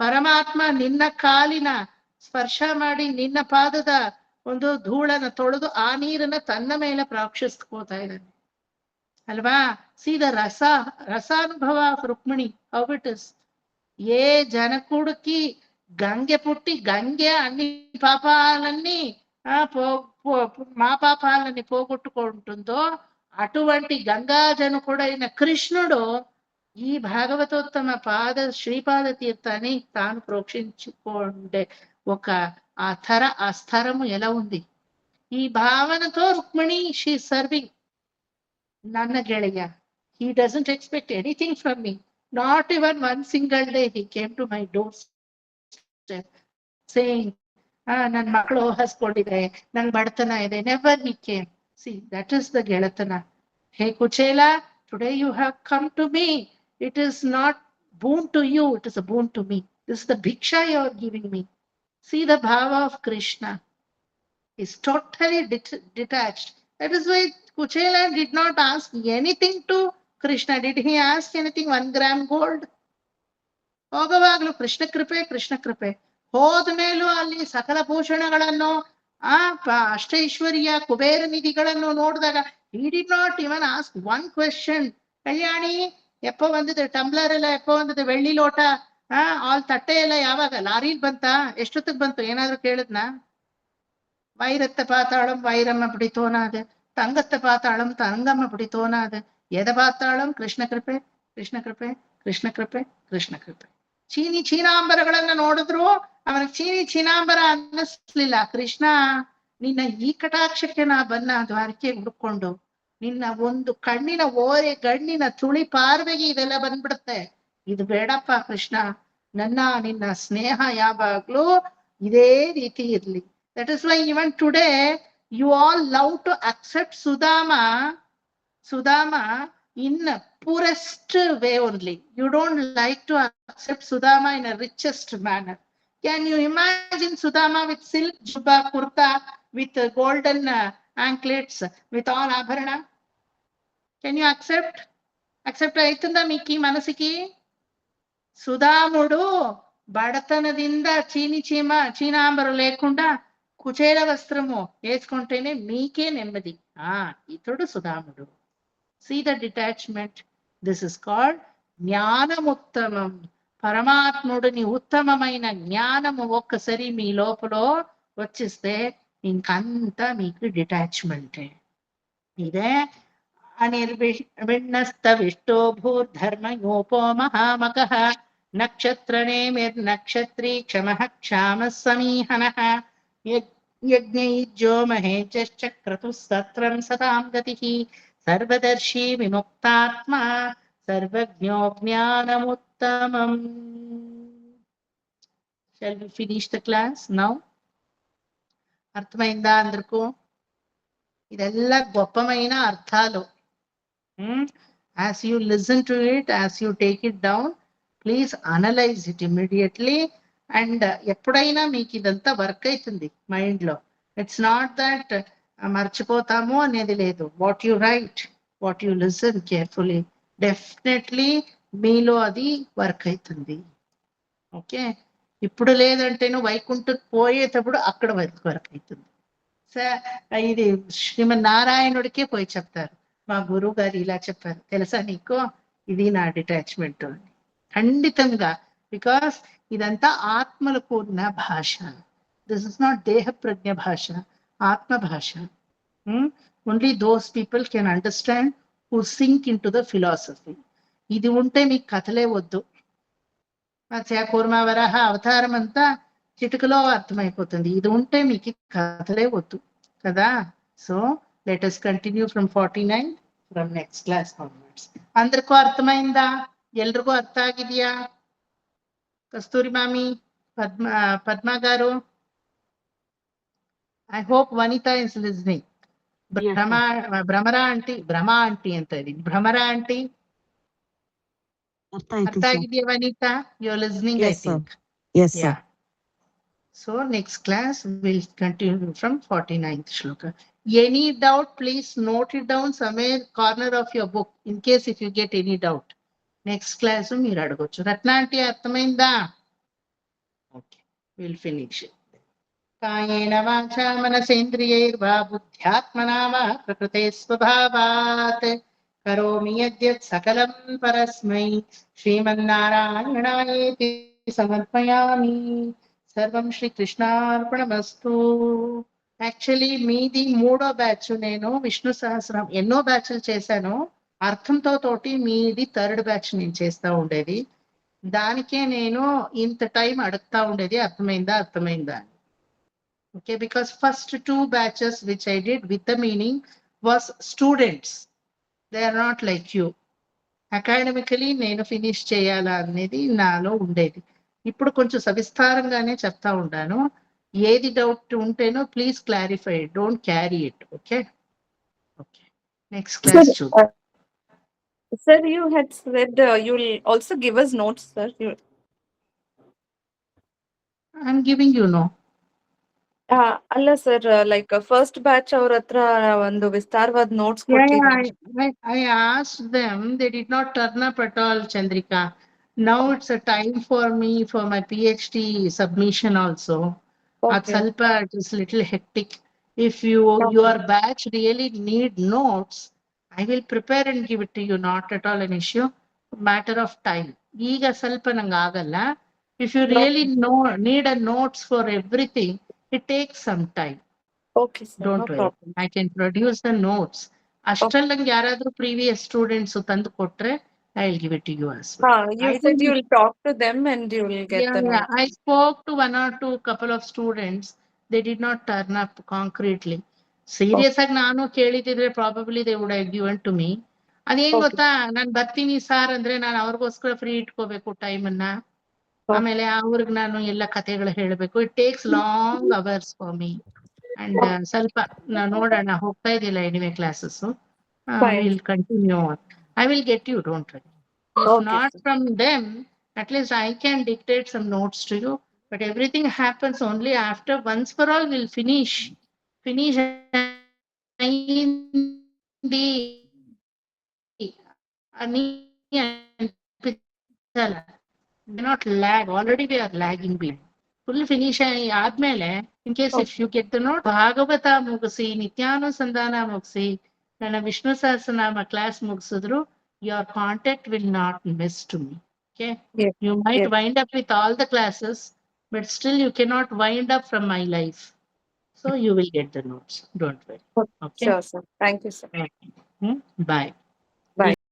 ಪರಮಾತ್ಮ ನಿನ್ನ ಕಾಲಿನ ಸ್ಪರ್ಶ ಮಾಡಿ ನಿನ್ನ ಪಾದದ ಒಂದು ಧೂಳನ ತೊಳೆದು ಆ ನೀರನ್ನ ತನ್ನ ಮೇಲೆ ಪ್ರೋಕ್ಷಿಸ್ಕೋತಾ ಇದ್ದಾನೆ ಅಲ್ವಾ? ಸೀದ ರಸಾನುಭವ ರುಕ್ಮಿಣಿ ಹೌ ಇಟ್ ಇಸ್. ఏ జనకుడికి గంగె పుట్టి గంగె అన్ని పాపాలన్నీ మా పాపాలని పోగొట్టుకుంటుందో అటువంటి గంగా జనకుడైన కృష్ణుడు ఈ భాగవతోత్తమ శ్రీపాద తీర్థాన్ని తాను ప్రోక్షించుకోండే ఒక ఆ స్థరము ఎలా ఉంది? ఈ భావనతో రుక్మిణి షీ సర్వింగ్ ನನ್ನ ಗೆಳೆಯ. He doesn't expect anything from me. Not even one single day he came to my doorstep saying, ನನ್ನ ಮಕ್ಕಳು ಹಸ್ಕೊಂಡಿದೆ, ನನ್ ಬಡತನ ಇದೆ. Never he came. See, that is the ಗೆಳತನ. Hey Kuchela, today you have come to me. It is not boon to you, it is a boon to me. This is the bhiksha you are giving me. See the bhava of Krishna. He is totally detached. That is why Kuchela did not ask anything to Krishna. Did he ask anything? 1 gram gold? ಹೋಗುವಾಗ್ಲೂ Krishna ಕೃಪೆ ಕೃಷ್ಣ ಕೃಪೆ. ಹೋದ ಮೇಲೂ ಅಲ್ಲಿ ಸಕಲ ಭೂಷಣಗಳನ್ನು ಅಷ್ಟೈಶ್ವರ್ಯ ಕುಬೇರ ನಿಧಿಗಳನ್ನು ನೋಡಿದಾಗ he did not even ask one question. ಕಲ್ಯಾಣಿ ಎಪ್ಪ ಬಂದಿದೆ, ಟಂಬ್ಲರ್ ಎಲ್ಲ ಎಪ್ಪ ಬಂದಿದೆ, ಬೆಳ್ಳಿ ಲೋಟ ಆಲ್ ತಟ್ಟೆ ಎಲ್ಲ ಯಾವಾಗ ಲಾರಿಲ್ ಬಂತ, ಎಷ್ಟೊತ್ತಿಗೆ ಬಂತು, ಏನಾದ್ರು ಕೇಳಿದ್ನ? ವೈರತ್ತ ಪಾತಾಳಂ ವೈರಮ್ಮ பிடித்தோனாது, தங்கத்த பாத்தாளம் தங்கம்ம பிடித்தோனாது, எதை பார்த்தாலும் ಕೃಷ್ಣ ಕೃಪೆ ಕೃಷ್ಣ ಕೃಪೆ ಕೃಷ್ಣ ಕೃಪೆ ಕೃಷ್ಣ ಕೃಪೆ. ಚೀನಾಂಬರಗಳನ್ನ ನೋಡಿದ್ರು ಅವನಿಗೆ ಚೀನಾಂಬರ ಅನ್ನಿಸ್ಲಿಲ್ಲ. ಕೃಷ್ಣ ನಿನ್ನ ಈ ಕಟಾಕ್ಷಕ್ಕೆ ನಾ ಬನ್ನ ದ್ವಾರಕೆ ಹುಡುಕೊಂಡು, ನಿನ್ನ ಒಂದು ಕಣ್ಣಿನ ಓರೆ ಗಣ್ಣಿನ ತುಳಿ ಪಾರ್ವೆಗೆ ಇದೆಲ್ಲ ಬಂದ್ಬಿಡುತ್ತೆ. ಇದು ಬೇಡಪ್ಪ ಕೃಷ್ಣ, ನಿನ್ನ ಸ್ನೇಹ ಯಾವಾಗ್ಲೂ ಇದೇ ರೀತಿ ಇರ್ಲಿ. That is why even today you all love to accept Sudama in a poorest way only. You don't like to accept Sudama in a richest manner. Can you imagine Sudama with silk jubba kurta, with golden anklets, with all abharana? Can you accept? Accept aitunda miki manasiki? Sudamudu బడతనದಿಂದ చీనాంబరు లేకుండా కుచేల వస్త్రము వేసుకుంటేనే మీకే నెమ్మది. ఇతడు సుధాముడు. See the detachment. This is called జ్ఞానముత్తమం. పరమాత్ముడిని ఉత్తమమైన జ్ఞానము ఒక్కసారి మీ లోపల వచ్చిస్తే ఇంకంతా మీకు డిటాచ్మెంటే. ఇదే అనిర్విన్నస్తవిష్టో భూర్ధర్మయోపో మహామకః నక్షత్రనేమిర్నక్షత్రీ క్షమః క్షామः సమీహనః యజ్ఞైజ్జో మహేశ్చక్రతుః సత్రం సతాం గతిః సర్వదర్శి విముక్తాత్మా సర్వజ్ఞో జ్ఞానముత్తమం. Shall we finish the class now? అర్థమైందా అందరికీ? ఇదెల్లా గొప్పమైన అర్థాలు. As you listen to it, as you take it down, please analyze it immediately. And ఎప్పుడైనా మీకు ఇదంతా వర్క్ అవుతుంది మైండ్ లో. ఇట్స్ నాట్ దట్ మర్చిపోతాము అనేది లేదు. What you right, what you listen carefully, definitely మీలో అది వర్క్ అవుతుంది. ఓకే, ఇప్పుడు లేదంటేను వైకుంఠకు పోయేటప్పుడు అక్కడ వర్క్ అవుతుంది. ఇది శ్రీమన్నారాయణుడికే పోయి చెప్తారు, మా గురువు గారు ఇలా చెప్పారు తెలుసా నీకు, ఇది నా డిటాచ్మెంట్ అని. ఖండితంగా. బికాస్ ఇదంతా ఆత్మలకు ఉన్న భాష. దిస్ ఇస్ నాట్ దేహ ప్రజ్ఞ భాష, ఆత్మ భాష. Only those people can understand who sink into the philosophy. ఇది ఉంటే మీకు కథలే వద్దు. మత్స్య కూర్మ వరాహ అవతారం అంతా చిటికలో అర్థమైపోతుంది. ఇది ఉంటే మీకు కథలే వద్దు కదా. So let us continue from 49 from next class onwards. అందರಿಗೂ ಅರ್ಥమైందా? ಎಲ್ರಿಗೂ ಅರ್ಥ ಆಗಿದೆಯಾ? ಕಸ್ತೂರಿ ಮಾಮಿ, Padma garu, I hope Vanitha is listening. Bhramara aunty ಅಂತ ಇದೀನಿ. ಭ್ರಮರಾ ಆಂಟಿ ಅರ್ಥ ಆಗಿದೆಯಾ Vanitha? You are listening, I think. Yes, sir. So next class will continue from 49th shloka. Any doubt, please note it down somewhere corner of your book in case if you get any doubt. Next class మీరు అడగొచ్చు. రత్నాంటి అర్థమైందా? Okay, will finish. కాయేన వాచా మనసేంద్రియైర్వా బుద్ధ్యాత్మనా వా ప్రకృతే స్వభావాత్ కరోమి యద్యత్ సకలం పరస్మై శ్రీమన్నారాయణాయేతి సమర్పయామి. సర్వం Shri కృష్ణార్పణమస్తు. Actually మీది 3వ బ్యాచ్. నేను విష్ణు సహస్రం ఎన్నో బ్యాచ్లు చేశాను. అర్థంతో తోటి మీది 3rd బ్యాచ్ నేను చేస్తా ఉండేది. దానికే నేను ఇంత టైం అడుగుతా ఉండేది, అర్థమైందా. Okay, because first 2 batches which I did with the meaning was students. They are not like you. Academically నేను ఫినిష్ చేయాలా అనేది నాలో ఉండేది. ఇప్పుడు కొంచెం సవిస్తారంగానే చెప్తా ఉంటాను. ఏది డౌట్ ఉంటేనో please clarify, don't carry it. Okay okay, next class చూద్దాం. Sir, you had said you'll also give us notes, sir. I'm giving you know. ಅಲ್ಲ ಸರ್, ಲೈಕ್ ಫಸ್ಟ್ ಬ್ಯಾಚ್ ಅವ್ರ ಹತ್ರ ಒಂದು ವಿಸ್ತಾರವಾದ ನೋಟ್ಸ್ ಕೊಟ್ಟಿದ್ದಾರೆ. I asked them, they did not turn up at all, Chandrika. Now it's a time for me for my PhD submission also. At Salpa it is little hectic. If your batch really need notes, I will prepare and give it to you. Not at all an issue, matter of time. ಈಗ ಸ್ವಲ್ಪ ನಂಗೆ ಆಗಲ್ಲ. If you really need a notes for everything, it takes some time. Okay, sir. Don't No worry. problem. I can produce the notes. ಅಷ್ಟಲ್ಲಂಗೆ ಯಾರಾದ್ರೂ previous students ತಂದು ಕೊಟ್ರೆ I will give it to you as well. You said you will talk to them and you will get the notes. I spoke to 1 or 2 couple of students. They did not turn up concretely. Serious ಆಗಿ ನಾನು ಕೇಳಿದಿದ್ರೆ probably they would have given to me. ಅದೇನ್ ಗೊತ್ತಾ, ನಾನು ಬರ್ತೀನಿ sir ಅಂದ್ರೆ ನಾನು ಅವ್ರಿಗೋಸ್ಕರ free ಇಟ್ಕೋಬೇಕು ಟೈಮ್ ಅನ್ನ. ಆಮೇಲೆ ಅವ್ರಿಗೆ ನಾನು ಎಲ್ಲ ಕಥೆಗಳು ಹೇಳಬೇಕು. It takes long hours for me. And ಸ್ವಲ್ಪ ನೋಡೋಣ, ಹೋಗ್ತಾ ಇದೆಯಲ್ಲ anyway classes. Will continue. I will get you, don't worry. If not from them, at least I can dictate some notes to you. But everything happens only after once for all we'll finish the not lag. Already we are lagging behind. Full finish ಆದ್ಮೇಲೆ in case if you get the note, Bhagavata ಮುಗಿಸಿ, ನಿತ್ಯಾನುಸಂಧಾನ ಮುಗಿಸಿ, ನನ್ನ Vishnu Sahasranama class ಮುಗಿಸಿದ್ರು, your contact will not miss to me. Okay, you might wind up with all the classes, but still you cannot wind up from my life. So you will get the notes, don't worry. Okay, Sure, sir. Thank you, sir. Bye.